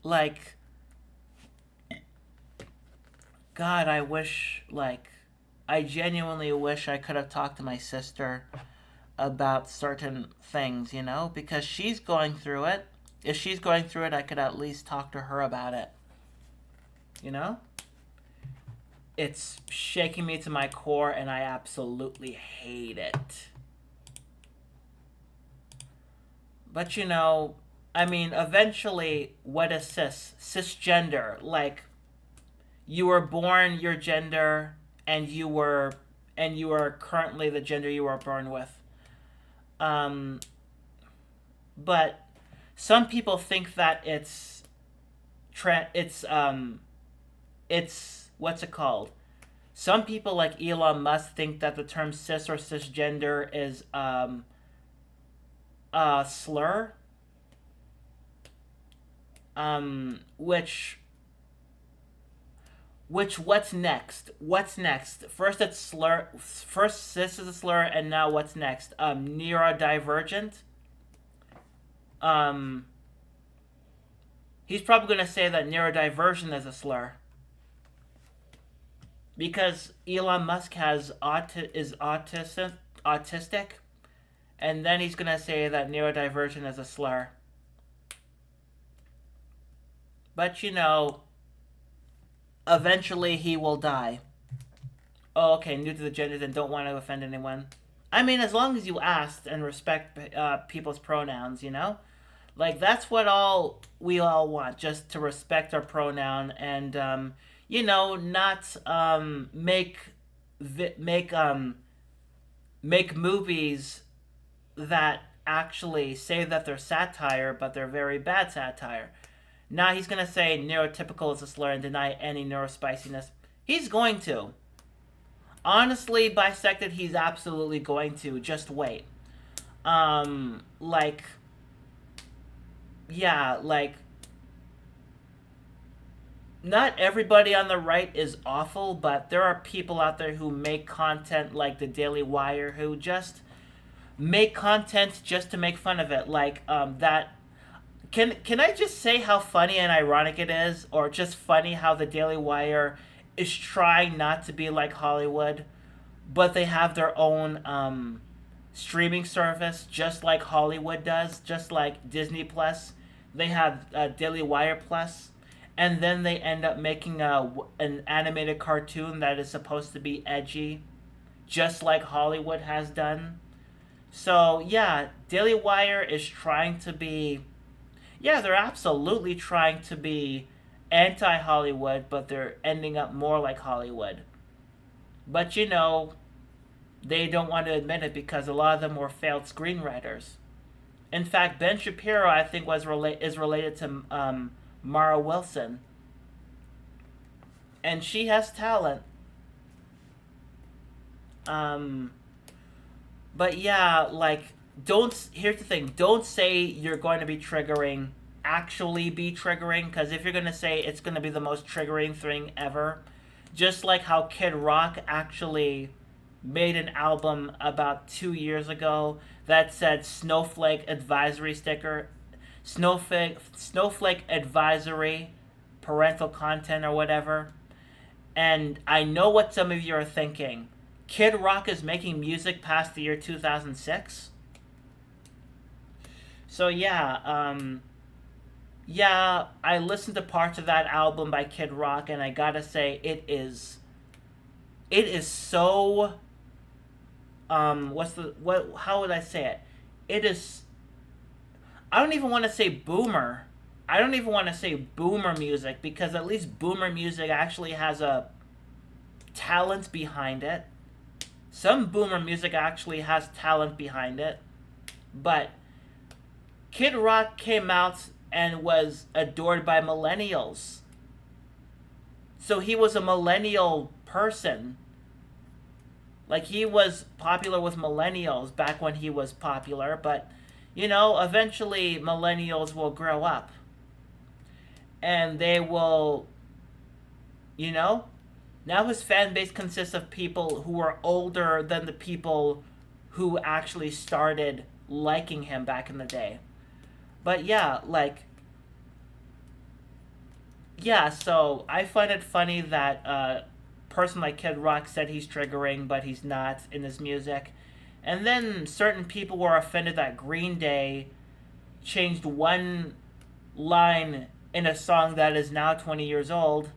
like God, I genuinely wish I could have talked to my sister about certain things, because she's going through it. If she's going through it, I could at least talk to her about it, you know? It's shaking me to my core and I absolutely hate it. But I mean, eventually, what is cis? Cisgender. Like, you were born your gender and you are currently the gender you were born with. Um, but some people think that tra- it's um it's what's it called? Some people like Elon Musk think that the term cis or cisgender is a slur, which Which what's next? What's next? First it's slur. First this is a slur, and now what's next? Neurodivergent. Um, he's probably gonna say that neurodiversion is a slur because Elon Musk is autistic, and then he's gonna say that neurodivergent is a slur. But eventually he will die. Oh, okay, new to the genders and don't want to offend anyone. I mean, as long as you asked and respect people's pronouns, like that's what all we all want, just to respect our pronoun and not make movies that actually say that they're satire, but they're very bad satire. Now he's gonna say neurotypical is a slur and deny any neurospiciness. He's going to. Honestly, bisected, he's absolutely going to. Just wait. Like, yeah, like, not everybody on the right is awful, but there are people out there who make content like the Daily Wire who just make content just to make fun of it. Like, that. Can I just say how funny and ironic it is, or just funny how the Daily Wire is trying not to be like Hollywood, but they have their own streaming service, just like Hollywood does, just like Disney Plus. They have Daily Wire Plus, and then they end up making an animated cartoon that is supposed to be edgy, just like Hollywood has done. So yeah, Daily Wire is trying to be. Yeah, they're absolutely trying to be anti Hollywood, but they're ending up more like Hollywood. But they don't want to admit it because a lot of them were failed screenwriters. In fact, Ben Shapiro, I think, is related to Mara Wilson, and she has talent. Um, but yeah, like, don't. Here's the thing: don't say you're going to be triggering. Actually, be triggering, because if you're going to say it's going to be the most triggering thing ever, just like how Kid Rock actually made an album about 2 years ago that said snowflake advisory sticker, snowflake advisory, parental content or whatever. And I know what some of you are thinking. Kid Rock is making music past the year 2006. So yeah, I listened to parts of that album by Kid Rock, and I gotta say, it is so how would I say it? It is. I don't even want to say boomer. I don't even want to say boomer music because at least boomer music actually has a talent behind it. Some boomer music actually has talent behind it, but Kid Rock came out and was adored by millennials. So he was a millennial person. Like, he was popular with millennials back when he was popular, but eventually millennials will grow up and they will, you know, now his fan base consists of people who are older than the people who actually started liking him back in the day. But yeah, like, yeah, so I find it funny that a person like Kid Rock said he's triggering, but he's not in his music. And then certain people were offended that Green Day changed one line in a song that is now 20 years old,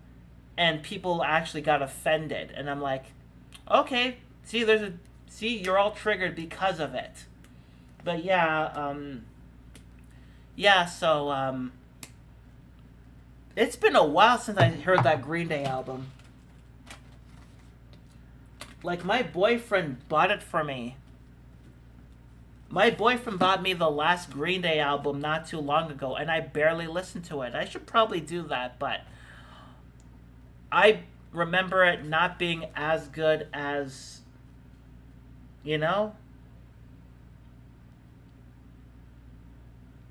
and people actually got offended. And I'm like, okay, see, you're all triggered because of it. But yeah, so it's been a while since I heard that Green Day album. Like, my boyfriend bought it for me. My boyfriend bought me the last Green Day album not too long ago, and I barely listened to it. I should probably do that, but I remember it not being as good as, you know?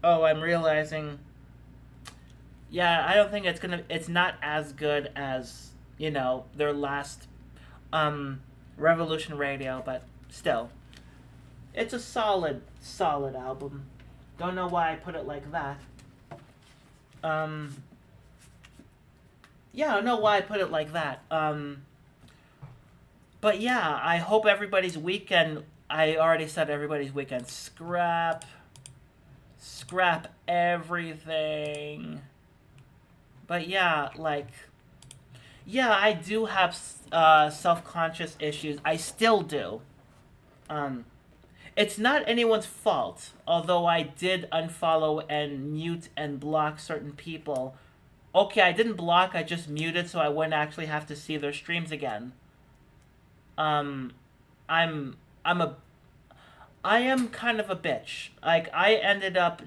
Oh, I'm realizing. Yeah, I don't think it's not as good as their last um, Revolution Radio, but still, it's a solid album. Don't know why I put it like that. Um, yeah, I don't know why I put it like that. But yeah, I hope everybody's weekend. I already said everybody's weekend. Scrap everything. But yeah, yeah, I do have self conscious issues. I still do. Um, it's not anyone's fault, although I did unfollow and mute and block certain people. Okay, I didn't block, I just muted so I wouldn't actually have to see their streams again. Um, I'm I'm a I am kind of a bitch. Like I ended up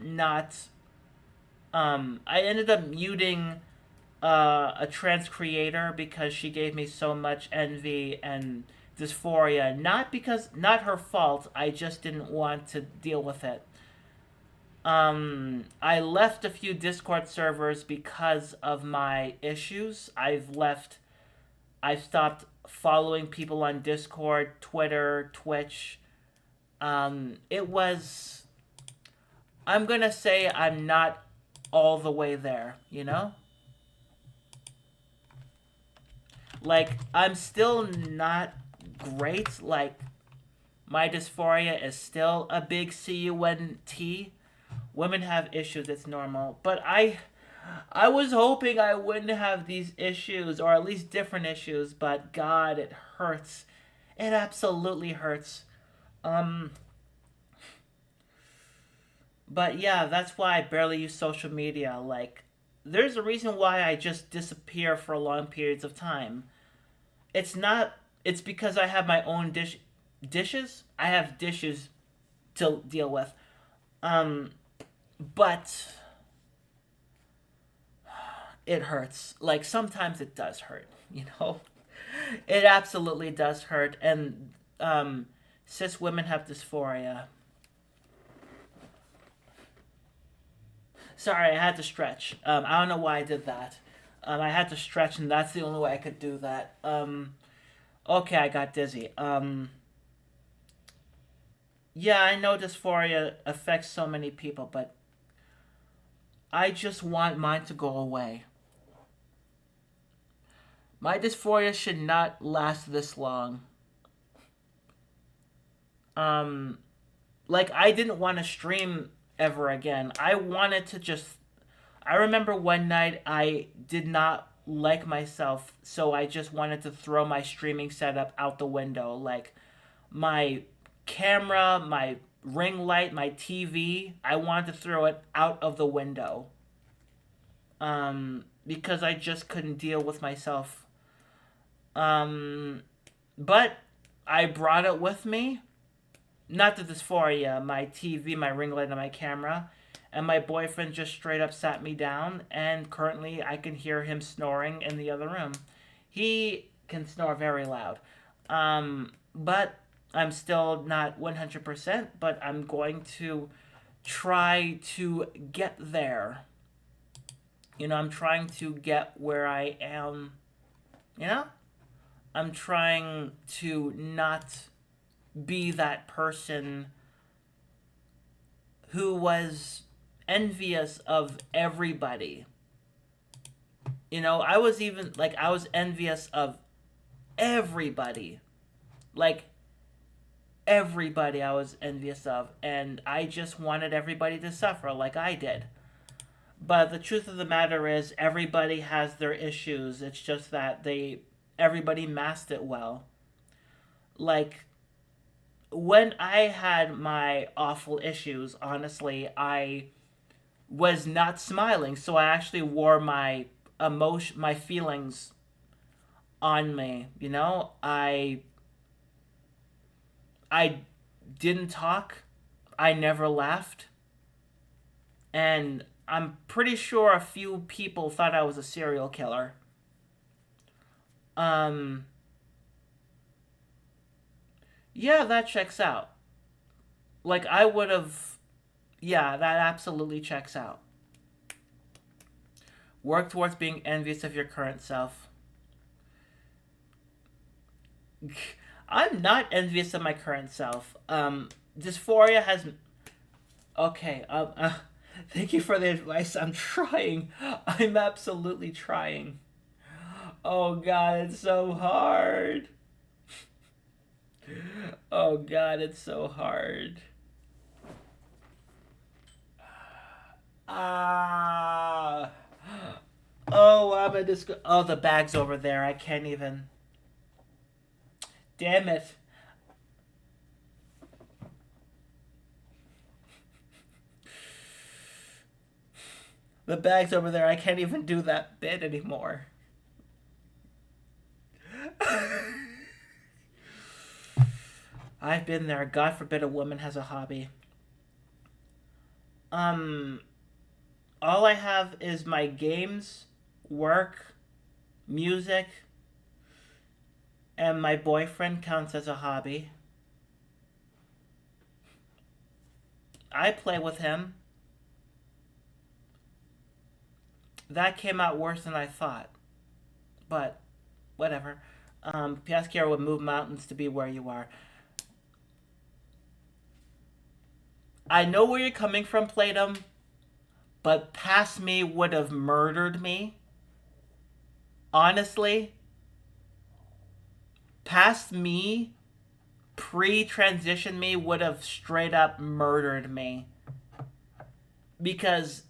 muting a trans creator because she gave me so much envy and dysphoria. Not her fault. I just didn't want to deal with it. I left a few Discord servers because of my issues. I've stopped following people on Discord, Twitter, Twitch. It was. I'm gonna say I'm not all the way there, you know? Like, I'm still not great. Like, my dysphoria is still a big CUNT. Women have issues, it's normal. But I was hoping I wouldn't have these issues, or at least different issues, but God, it hurts. It absolutely hurts. Um, but yeah, that's why I barely use social media. Like, there's a reason why I just disappear for long periods of time. It's not. It's because I have my own dishes. I have dishes to deal with. Um, but it hurts. Like sometimes it does hurt. You know, it absolutely does hurt. And cis women have dysphoria. Sorry, I had to stretch. I don't know why I did that. I had to stretch, and that's the only way I could do that. Okay, I got dizzy. Yeah, I know dysphoria affects so many people, but I just want mine to go away. My dysphoria should not last this long. Um, like I didn't want to stream ever again. I wanted to just. I remember one night I did not like myself, so I just wanted to throw my streaming setup out the window. Like my camera, my ring light, my TV. I wanted to throw it out of the window. Because I just couldn't deal with myself. Um, but I brought it with me. Not the dysphoria, my TV, my ring light, and my camera. And my boyfriend just straight up sat me down, and currently I can hear him snoring in the other room. He can snore very loud. But I'm still not 100%, but I'm going to try to get there. I'm trying to get where I am, you know? I'm trying to not be that person who was envious of everybody. I was envious of everybody. Like everybody I was envious of, and I just wanted everybody to suffer like I did. But the truth of the matter is everybody has their issues. It's just that everybody masked it well. Like when I had my awful issues, honestly, I was not smiling, so I actually wore my feelings on me, I didn't talk. I never laughed. And I'm pretty sure a few people thought I was a serial killer. Um yeah, that checks out. Like I would have yeah, that absolutely checks out. Work towards being envious of your current self. I'm not envious of my current self. Dysphoria has. Okay. Thank you for the advice. I'm trying. I'm absolutely trying. Oh God, it's so hard. Oh God, it's so hard. Ah. Oh, I'm a disco. Oh, the bag's over there. I can't even. Damn it. The bag's over there. I can't even do that bit anymore. I've been there. God forbid a woman has a hobby. Um, all I have is my games, work, music, and my boyfriend counts as a hobby. I play with him. That came out worse than I thought, but whatever. Piasquier would move mountains to be where you are. I know where you're coming from, Platum, but past me would have murdered me. Honestly, past me, pre transition me, would have straight up murdered me. Because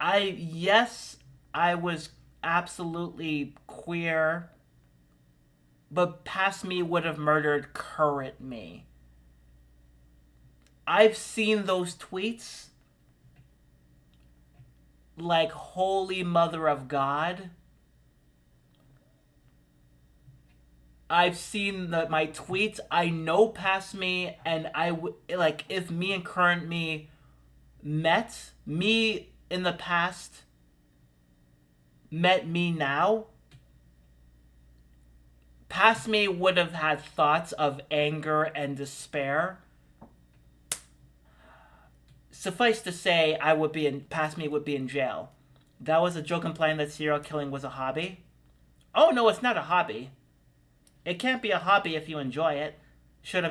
yes, I was absolutely queer, but past me would have murdered current me. I've seen those tweets like holy mother of God. I've seen my tweets. I know past me, and like if me and current me met, me in the past met me now, past me would have had thoughts of anger and despair. Suffice to say, I would be in past me would be in jail. That was a joke implying that serial killing was a hobby. Oh no, it's not a hobby. It can't be a hobby if you enjoy it. Should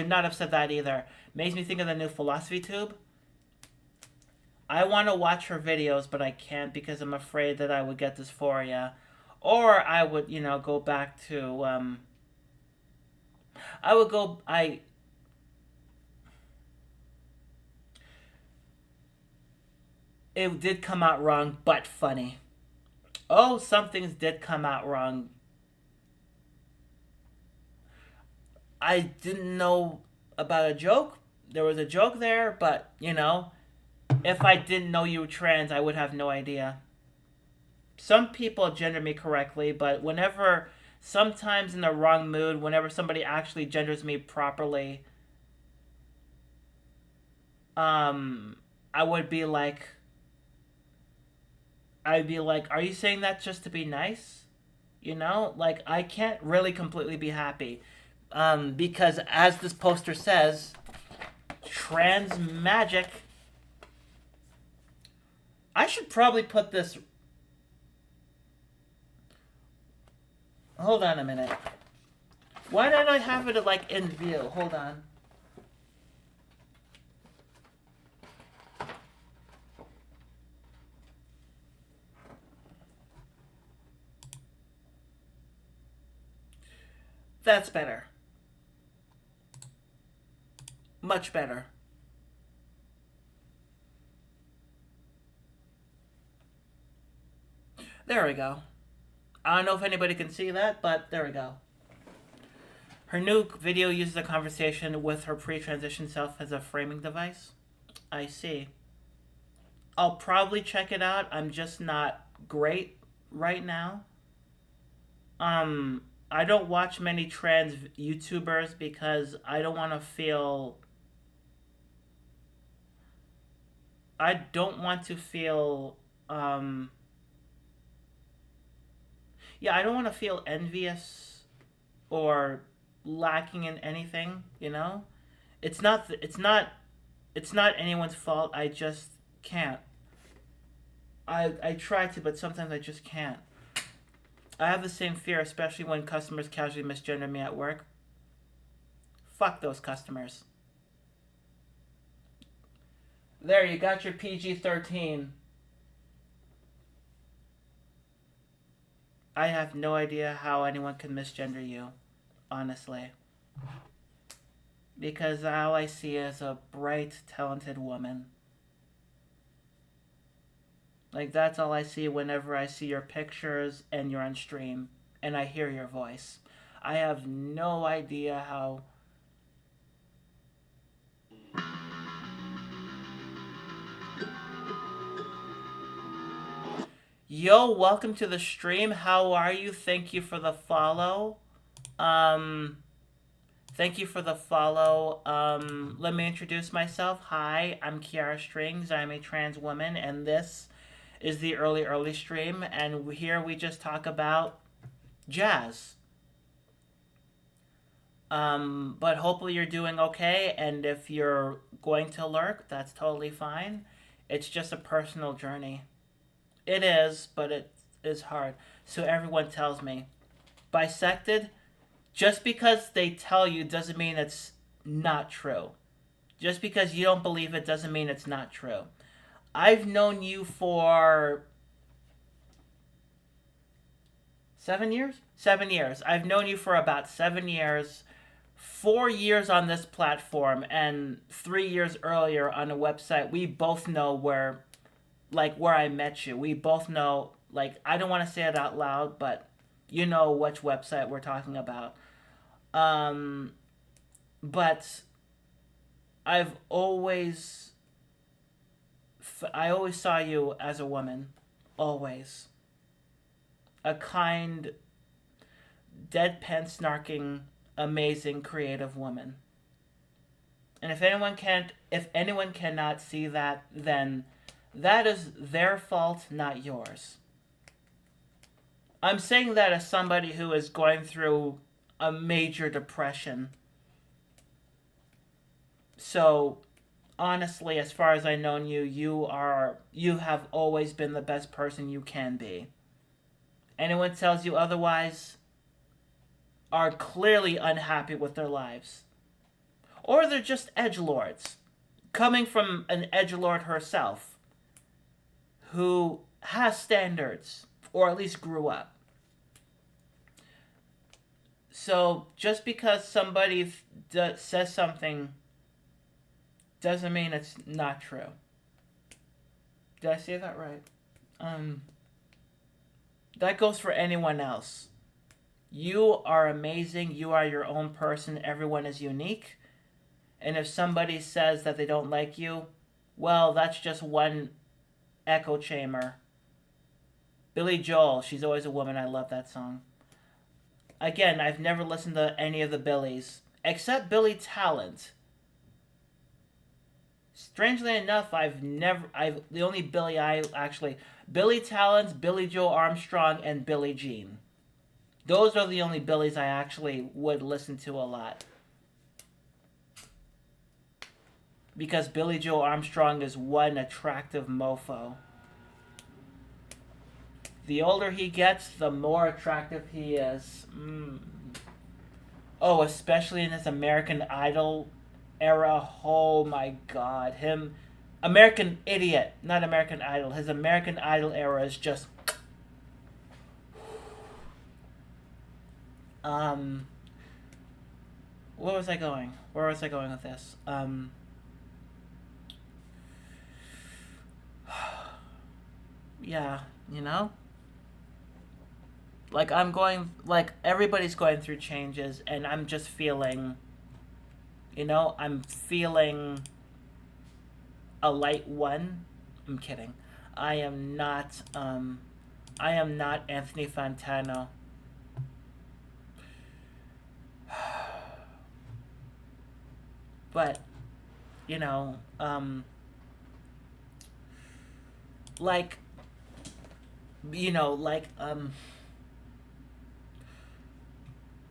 not have said that either. Makes me think of the new philosophy tube. I want to watch her videos, but I can't because I'm afraid that I would get dysphoria, or I would, go back to. I would go. I. It did come out wrong, but funny. Oh, some things did come out wrong. I didn't know about a joke. There was a joke there, but if I didn't know you were trans, I would have no idea. Some people gender me correctly, but sometimes in the wrong mood, whenever somebody actually genders me properly, um, I would be like, I'd be like, are you saying that just to be nice? Like I can't really completely be happy, because as this poster says, trans magic. I should probably put this. Hold on a minute. Why don't I have it like in view? Hold on. That's better. Much better. There we go. I don't know if anybody can see that, but there we go. Her new video uses a conversation with her pre-transition self as a framing device. I see. I'll probably check it out. I'm just not great right now. I don't watch many trans YouTubers because I don't want to feel. I don't want to feel. Yeah, I don't want to feel envious or lacking in anything. It's not. It's not. It's not anyone's fault. I just can't. I try to, but sometimes I just can't. I have the same fear, especially when customers casually misgender me at work. Fuck those customers. There, you got your PG-13. I have no idea how anyone can misgender you, honestly. Because all I see is a bright, talented woman. Like, that's all I see whenever I see your pictures and you're on stream and I hear your voice. I have no idea how. Yo, welcome to the stream. How are you? Thank you for the follow. Um, Thank you for the follow. Let me introduce myself. Hi, I'm Kiara Strings. I'm a trans woman, and this is the early stream. And here we just talk about jazz. But hopefully you're doing okay, and if you're going to lurk, that's totally fine. It's just a personal journey. It is, but it is hard. So everyone tells me, bisected. Just because they tell you doesn't mean it's not true. Just because you don't believe it doesn't mean it's not true. I've known you for 7 years? 7 years. I've known you for about 7 years. 4 years on this platform and 3 years earlier on a website. We both know where I met you. We both know, like, I don't want to say it out loud, but you know which website we're talking about. But I've always, I always saw you as a woman, always. A kind, deadpan snarking, amazing, creative woman. And if anyone cannot see that, then that is their fault, not yours. I'm saying that as somebody who is going through a major depression. So, honestly, as far as I've known you, you have always been the best person you can be. Anyone tells you otherwise are clearly unhappy with their lives. Or they're just edgelords. Coming from an edgelord herself, who has standards, or at least grew up. So just because somebody says something doesn't mean it's not true. Did I say that right? That goes for anyone else. You are amazing. You are your own person. Everyone is unique. And if somebody says that they don't like you, well, that's just one echo chamber. Billy Joel, She's Always a Woman. I love that song. Again, I've never listened to any of the Billies, except Billy Talent. Strangely enough, the only Billy Billy Talent, Billy Joe Armstrong, and Billie Jean. Those are the only Billies I actually would listen to a lot. Because Billy Joe Armstrong is one attractive mofo. The older he gets, the more attractive he is. Oh, especially in his American Idol era. Oh my god. Him. American Idiot, not American Idol. His American Idol era is just. Where was I going? Where was I going with this? Yeah, you know? Like, everybody's going through changes, and I'm just feeling, I'm feeling a light one. I'm kidding. I am not Anthony Fantano. But, like,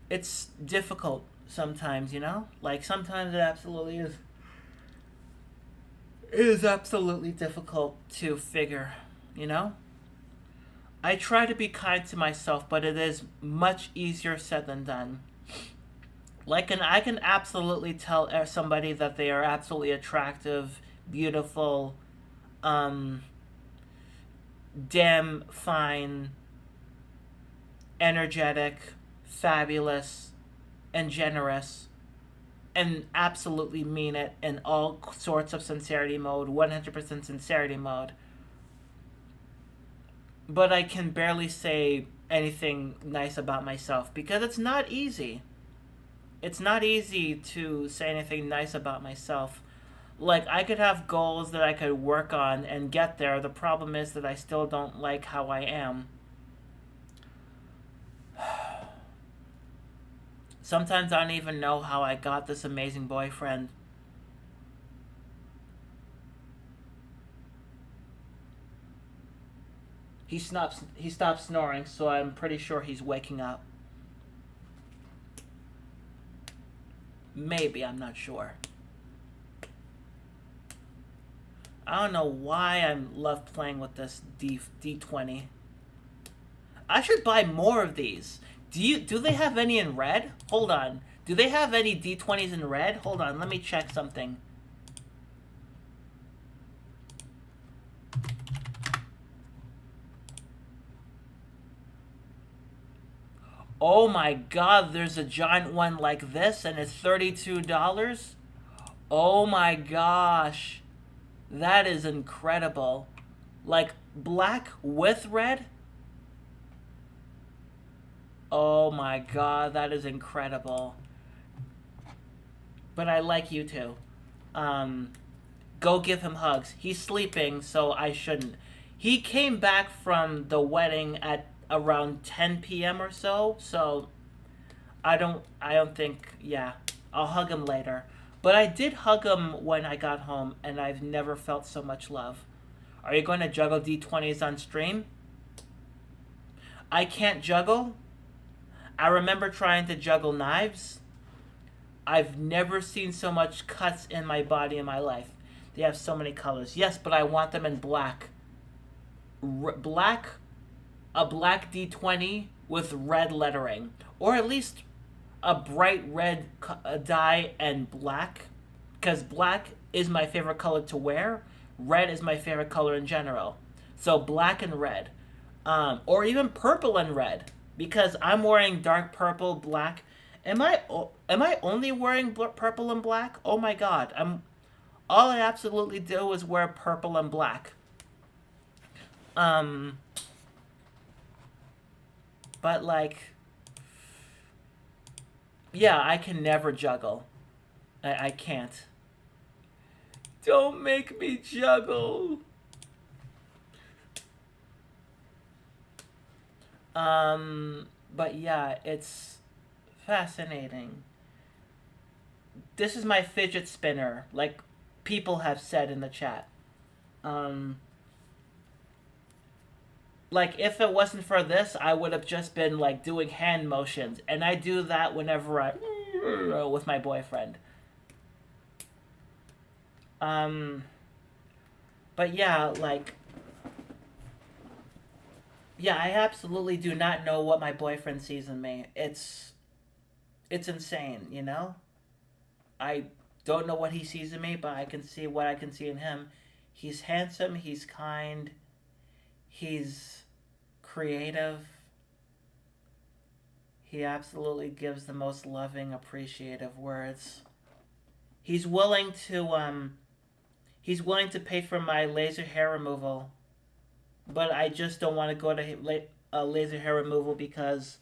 it's difficult sometimes, Like, sometimes it absolutely is. It is absolutely difficult to figure, I try to be kind to myself, but it is much easier said than done. Like, and I can absolutely tell somebody that they are absolutely attractive, beautiful, um, damn fine, energetic, fabulous, and generous, and absolutely mean it in all sorts of sincerity mode, 100% sincerity mode. But I can barely say anything nice about myself because it's not easy. It's not easy to say anything nice about myself. Like, I could have goals that I could work on and get there. The problem is that I still don't like how I am. Sometimes I don't even know how I got this amazing boyfriend. He stopped snoring, so I'm pretty sure he's waking up. Maybe, I'm not sure. I don't know why I love playing with this D20. I should buy more of these. Do they have any in red? Hold on. Do they have any D20s in red? Hold on, let me check something. Oh my god, there's a giant one like this and it's $32? Oh my gosh. That is incredible. Like black with red? Oh my god, that is incredible. But I like you too. Um, Go give him hugs. He's sleeping, so I shouldn't. He came back from the wedding at around 10 p.m. or so, so I don't think yeah. I'll hug him later. But I did hug him when I got home and I've never felt so much love. Are you going to juggle D20s on stream? I can't juggle. I remember trying to juggle knives. I've never seen so much cuts in my body in my life. They have so many colors. Yes, but I want them in black. Black, a black D20 with red lettering. Or at least a bright red dye and black. Because black is my favorite color to wear. Red is my favorite color in general. So black and red. Or even purple and red. Because I'm wearing dark purple, black. Am I only wearing purple and black? Oh my god! All I absolutely do is wear purple and black. Um, but like, yeah, I can never juggle. I can't. Don't make me juggle. But yeah, it's fascinating. This is my fidget spinner, like people have said in the chat. Um, like if it wasn't for this, I would have just been like doing hand motions, and I do that whenever I with my boyfriend. Um, but yeah, like yeah, I absolutely do not know what my boyfriend sees in me. It's insane, you know? I don't know what he sees in me, but I can see what I can see in him. He's handsome, he's kind, he's creative. He absolutely gives the most loving, appreciative words. He's willing to he's willing to pay for my laser hair removal, but I just don't want to go to laser hair removal because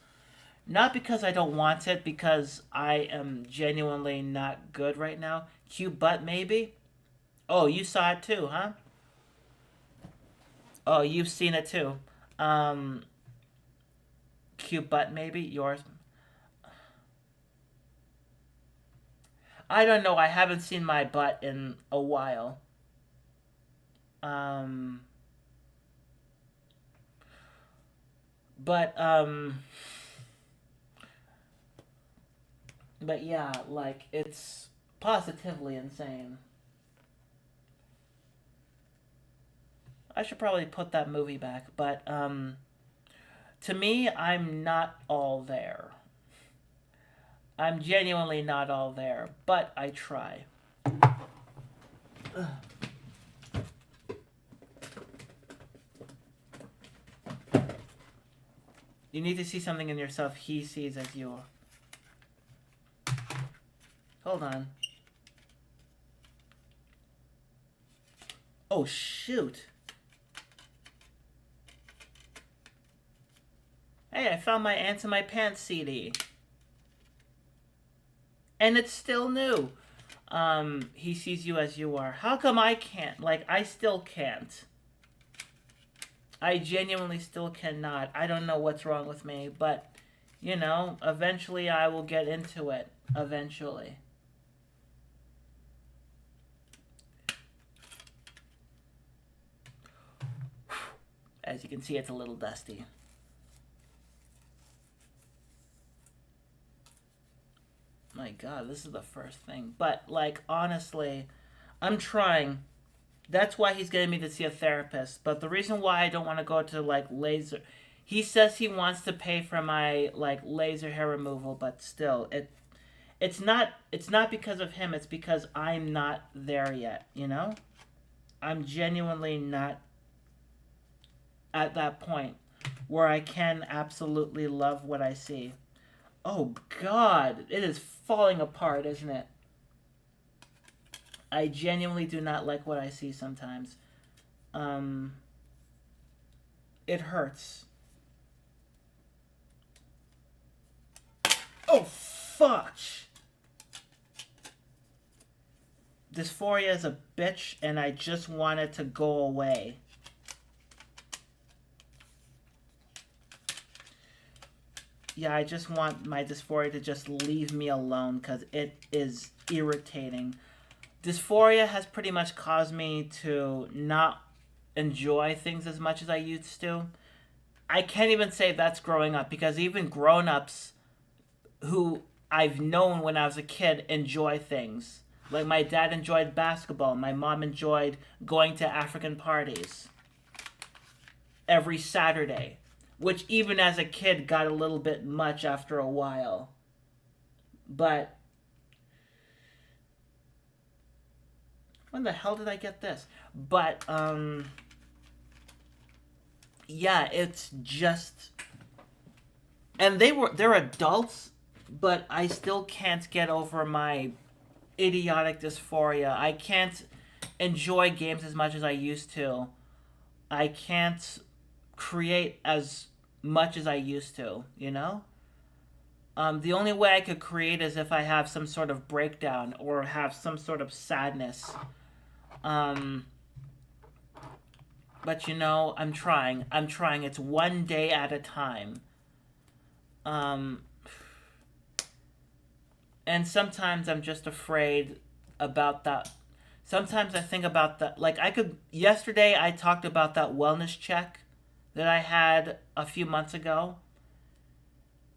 not because I don't want it, because I am genuinely not good right now. Cute butt, maybe? Oh, you saw it too, huh? Oh, you've seen it too. Um, Cute butt, maybe? Yours? I don't know. I haven't seen my butt in a while. Um, but but yeah, like it's positively insane. I should probably put that movie back, but To me, I'm not all there. I'm genuinely not all there, but I try. You need to see something in yourself he sees as you. Hold on. Oh, shoot. Hey, I found my Ants in My Pants CD. And it's still new. He sees you as you are. How come I can't? Like, I still can't. I genuinely still cannot. I don't know what's wrong with me, but, you know, eventually I will get into it. Eventually. As you can see, it's a little dusty. My God, this is the first thing. But, like, honestly, I'm trying. That's why he's getting me to see a therapist. But the reason why I don't want to go to, like, laser... He says he wants to pay for my, like, laser hair removal, but still, it's not because of him. It's because I'm not there yet, you know? I'm genuinely not at that point where I can absolutely love what I see. Oh, God. It is falling apart, isn't it? I genuinely do not like what I see sometimes. Um, it hurts. Oh, fuck! Dysphoria is a bitch, and I just want it to go away. Yeah, I just want my dysphoria to just leave me alone, because it is irritating. Dysphoria has pretty much caused me to not enjoy things as much as I used to. I can't even say that's growing up, because even grown-ups who I've known when I was a kid enjoy things. Like my dad enjoyed basketball. My mom enjoyed going to African parties every Saturday, which even as a kid got a little bit much after a while. But when the hell did I get this? But yeah, it's just, and they're adults, but I still can't get over my idiotic dysphoria. I can't enjoy games as much as I used to. I can't create as much as I used to, you know? The only way I could create is if I have some sort of breakdown or have some sort of sadness. Um, but you know, I'm trying. I'm trying. It's one day at a time. Um, and sometimes I'm just afraid about that. Sometimes I think about that. Like, yesterday I talked about that wellness check that I had a few months ago,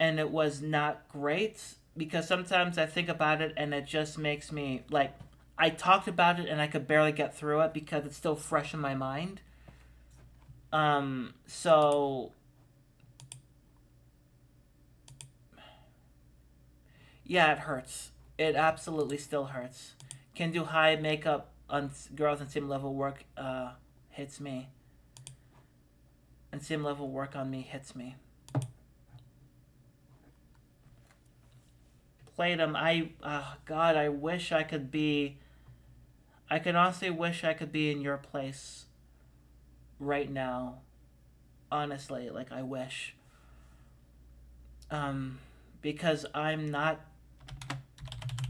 and it was not great because sometimes I think about it and it just makes me, like, I talked about it and I could barely get through it because it's still fresh in my mind. So yeah, it hurts. It absolutely still hurts. Can do high makeup on girls and same level work hits me. And same level work on me hits me. Played them. God, I wish I could be. I could honestly wish I could be in your place right now. Honestly, like I wish. Because I'm not.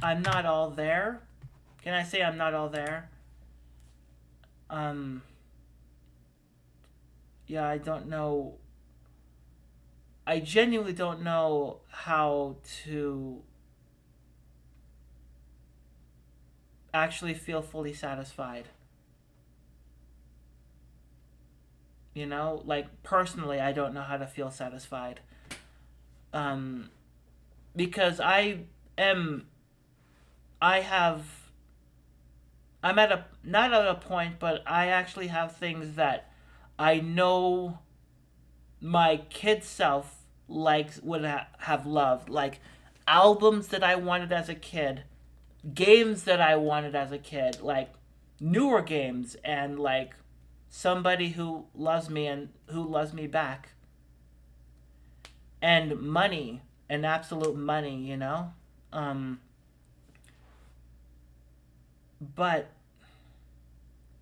I'm not all there. Can I say I'm not all there? Um. Yeah, I don't know. I genuinely don't know how to actually feel fully satisfied. You know, like personally, I don't know how to feel satisfied. Um, because am, I have, I'm at a, not at a point, but I actually have things that I know my kid self would have loved, like albums that I wanted as a kid, games that I wanted as a kid, like newer games, and like somebody who loves me and who loves me back, and money, and absolute money, you know. Um, but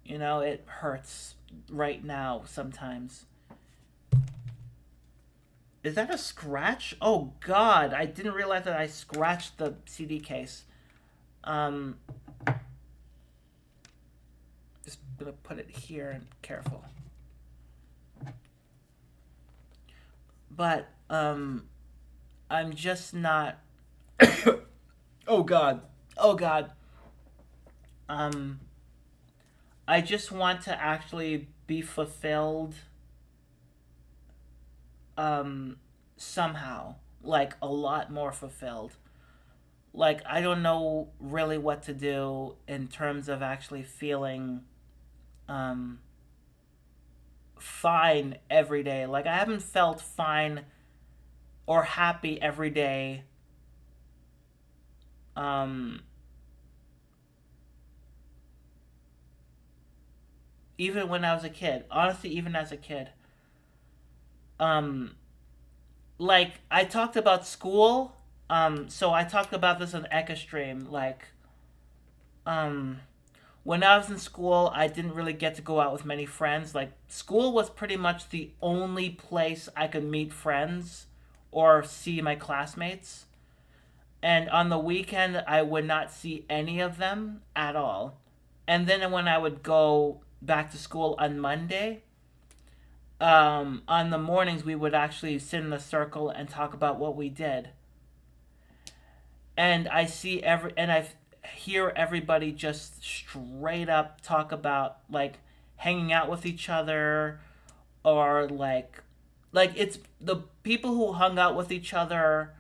it hurts right now sometimes. Is that a scratch? Oh God, I didn't realize that I scratched the CD case. Um, just gonna put it here and careful. But I'm just not. Oh God, oh God. Um, I just want to actually be fulfilled. Um, somehow, like a lot more fulfilled. Like I don't know really what to do in terms of actually feeling um fine every day. Like I haven't felt fine or happy every day um even when I was a kid. Honestly, even as a kid. Um like I talked about school. So I talked about this on Eka stream. Like um when I was in school, I didn't really get to go out with many friends. Like school was pretty much the only place I could meet friends or see my classmates. And on the weekend, I would not see any of them at all. And then when I would go back to school on Monday, on the mornings we would actually sit in a circle and talk about what we did. And I hear everybody just straight up talk about like hanging out with each other, or like it's the people who hung out with each other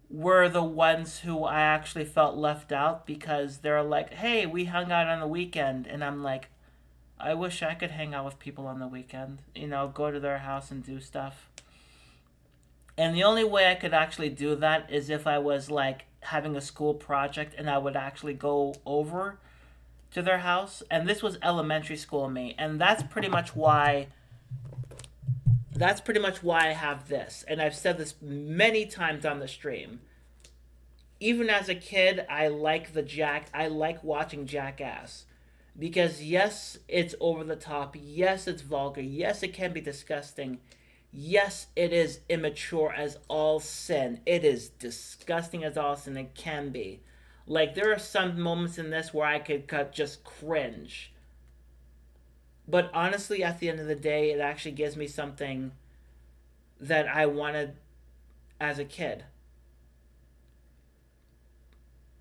were the ones who I actually felt left out, because they're like, "Hey, we hung out on the weekend." And I'm like, "I wish I could hang out with people on the weekend, go to their house and do stuff." And the only way I could actually do that is if I was like having a school project and I would actually go over to their house. And this was elementary school me, and that's pretty much why I have this. And I've said this many times on the stream. Even as a kid, I like watching Jackass. Because yes, it's over the top. Yes, it's vulgar. Yes, it can be disgusting. Yes, it is immature as all sin. It is disgusting as all sin. It can be. Like, there are some moments in this where I could just cringe. But honestly, at the end of the day, it actually gives me something that I wanted as a kid.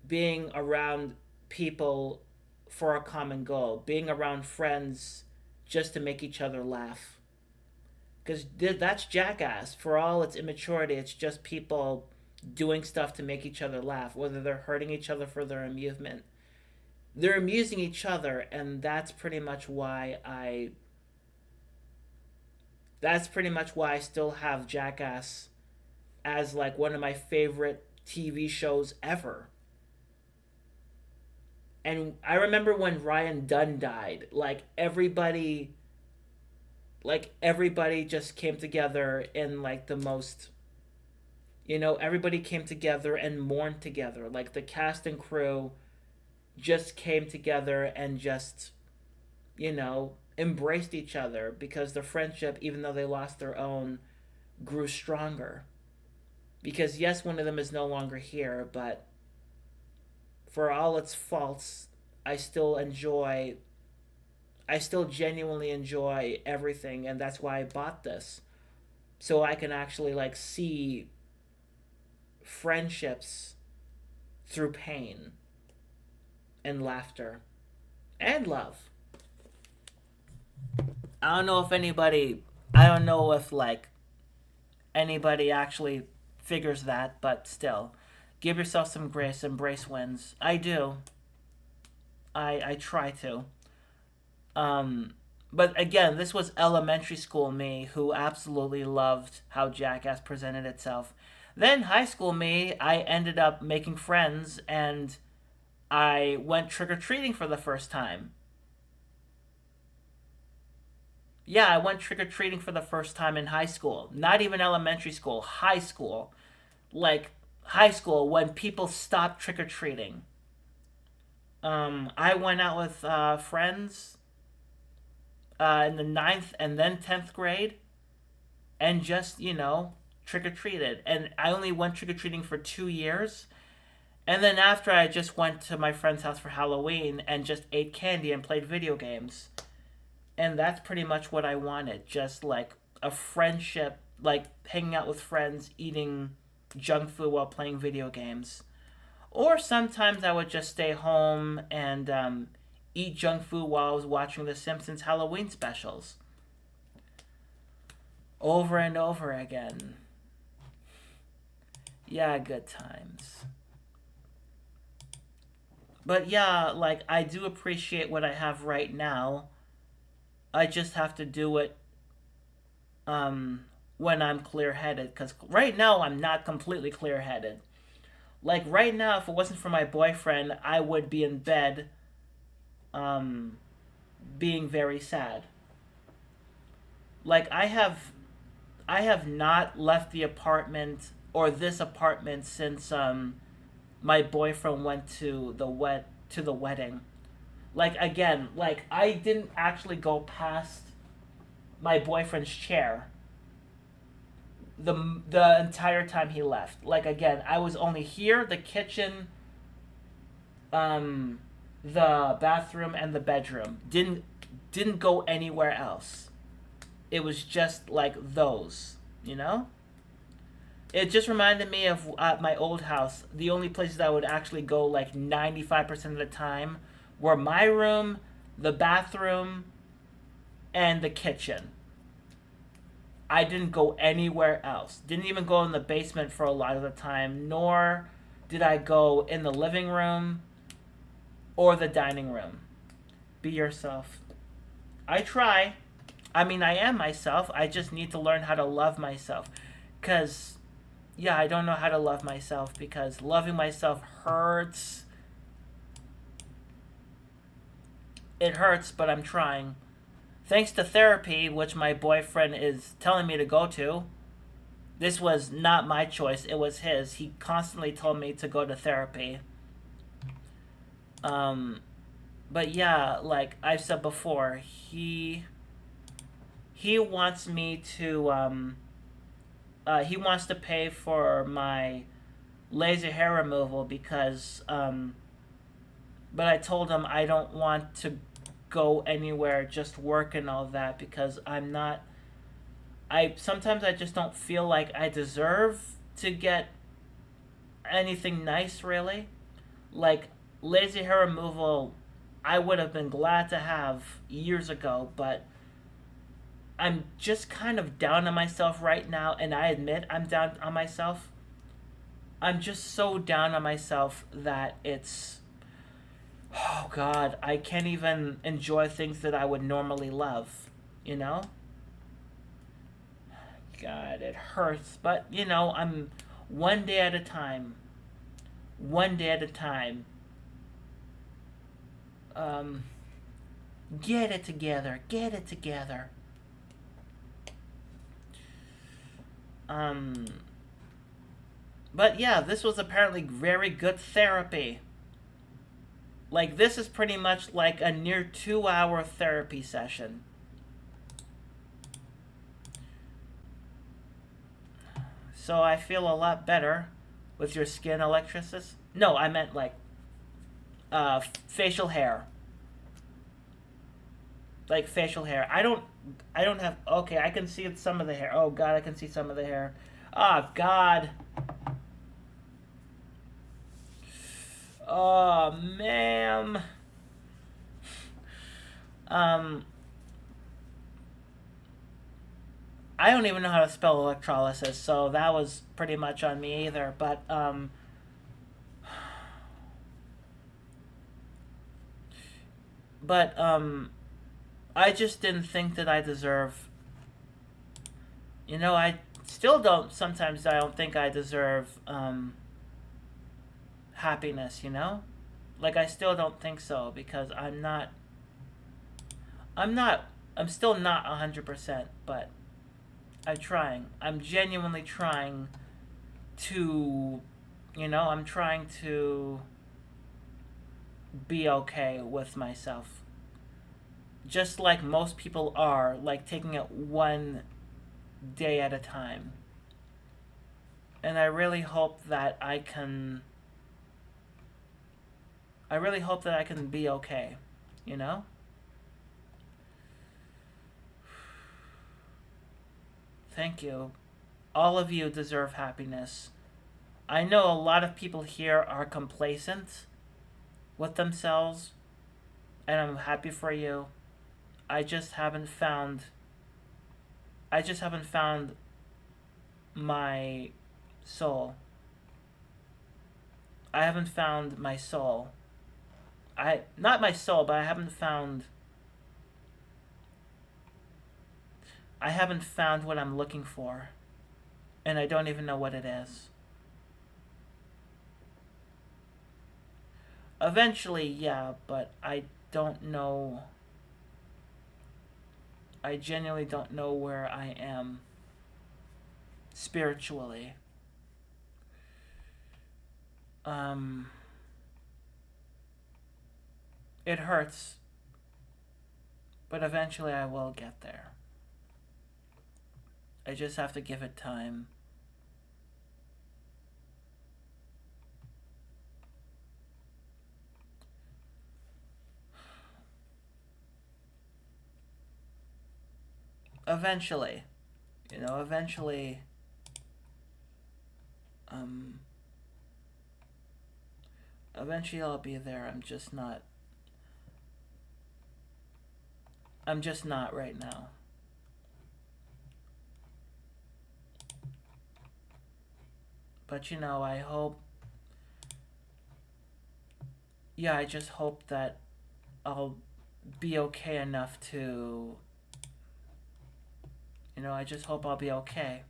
Being around people for a common goal, being around friends just to make each other laugh. Because that's Jackass. For all its immaturity, it's just people doing stuff to make each other laugh, whether they're hurting each other for their amusement. They're amusing each other, and that's pretty much why I still have Jackass as like one of my favorite TV shows ever. And I remember when Ryan Dunn died, like everybody just came together in like the most, everybody came together and mourned together. Like the cast and crew just came together and just, embraced each other, because the friendship, even though they lost their own, grew stronger. Because yes, one of them is no longer here, but for all its faults, I still enjoy I still genuinely enjoy everything, and that's why I bought this. So I can actually like see friendships through pain and laughter and love. I don't know if like anybody actually figures that, but still, give yourself some grace, embrace wins. I do. I try to. Um But again, this was elementary school me who absolutely loved how Jackass presented itself. Then high school me, I ended up making friends and I went trick or treating for the first time. Yeah, I went trick or treating for the first time in high school. Not even elementary school, high school. Like high school when people stopped trick or treating. I went out with friends in the ninth and then 10th grade and just, trick or treated. And I only went trick or treating for 2 years. And then after, I just went to my friend's house for Halloween and just ate candy and played video games. And that's pretty much what I wanted. Just like a friendship, like hanging out with friends, eating junk food while playing video games. Or sometimes I would just stay home and eat junk food while I was watching The Simpsons Halloween specials. Over and over again. Yeah, good times. But yeah, like I do appreciate what I have right now. I just have to do it when I'm clear headed. Because right now, I'm not completely clear headed. Like right now, if it wasn't for my boyfriend, I would be in bed um, being very sad. Like I have not left the apartment or this apartment since my boyfriend went to the wedding. Like again, like I didn't actually go past my boyfriend's chair the entire time he left. Like again, I was only here, the kitchen, um, the bathroom, and the bedroom. Didn't go anywhere else. It was just like those, you know. It just reminded me of my old house. The only places I would actually go like 95% of the time were my room, the bathroom, and the kitchen. I didn't go anywhere else. Didn't even go in the basement for a lot of the time, nor did I go in the living room or the dining room. Be yourself. I try. I mean, I am myself. I just need to learn how to love myself. Because, yeah, I don't know how to love myself because loving myself hurts. It hurts, but I'm trying. Thanks to therapy, which my boyfriend is telling me to go to, this was not my choice, it was his. He constantly told me to go to therapy. Um, but yeah, like I've said before, he wants me to he wants to pay for my laser hair removal because but I told him I don't want to go anywhere, just work and all that because I'm not I sometimes I just don't feel like I deserve to get anything nice really. Like laser hair removal I would have been glad to have years ago, but I'm just kind of down on myself right now and I admit I'm down on myself. I'm just so down on myself that it's oh god, I can't even enjoy things that I would normally love, you know? God, it hurts, but I'm one day at a time. One day at a time. Um get it together. Get it together. Um but yeah, this was apparently very good therapy. Like this is pretty much like a near 2-hour therapy session. So I feel a lot better with your skin electrolysis. No, I meant like facial hair. Like facial hair. I don't have okay, I can see some of the hair. Oh god, I can see some of the hair. Oh god. Oh ma'am. Um I don't even know how to spell electrolysis, so that was pretty much on me either. But I just didn't think that I deserve. I still don't. Sometimes I don't think I deserve happiness. Like I still don't think so because I'm not. I'm not. I'm still not 100%, but I'm trying. I'm genuinely trying to. I'm trying to be okay with myself. Just like most people are, like taking it one day at a time. And I really hope that I can. I really hope that I can be okay. You know? Thank you. All of you deserve happiness. I know a lot of people here are complacent with themselves, and I'm happy for you. I just haven't found. I just haven't found my soul. I haven't found my soul. I not my soul, but I haven't found what I'm looking for, and I don't even know what it is. Eventually, yeah, but I don't know. I genuinely don't know where I am spiritually. Um, it hurts, but eventually I will get there. I just have to give it time. Eventually, eventually, um, eventually I'll be there. I'm just not. I'm just not right now. But I hope. Yeah, I just hope that I'll be okay enough to. I just hope I'll be okay.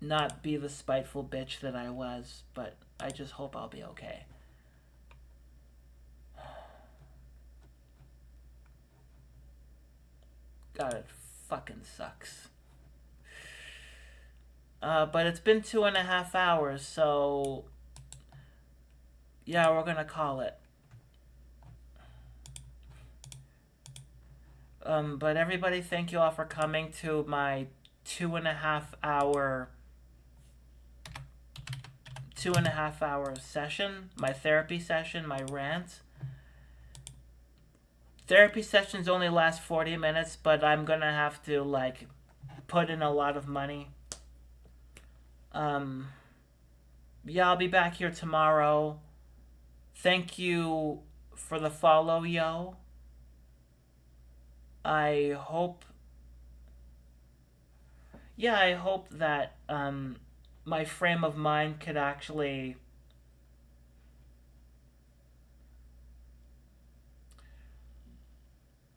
Not be the spiteful bitch that I was, but I just hope I'll be okay. God, it fucking sucks. But it's been 2.5 hours, so yeah, we're gonna call it. But everybody, thank you all for coming to my 2.5 hour 2.5 hour session, my therapy session, my rant. Therapy sessions only last 40 minutes, but I'm gonna have to put in a lot of money. Um, yeah, I'll be back here tomorrow. Thank you for the follow, yo. I hope. Yeah, I hope that my frame of mind could actually.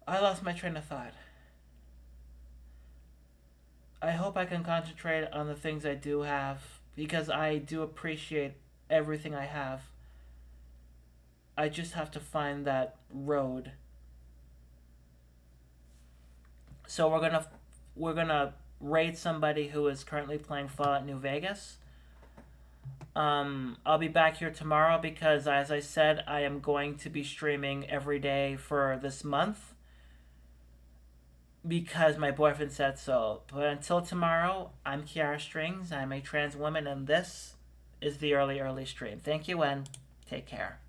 I lost my train of thought. I hope I can concentrate on the things I do have because I do appreciate everything I have. I just have to find that road. So we're gonna rate somebody who is currently playing Fallout New Vegas. I'll be back here tomorrow because, as I said, I am going to be streaming every day for this month because my boyfriend said so. But until tomorrow, I'm Kiara Strings. I'm a trans woman, and this is the early stream. Thank you and take care.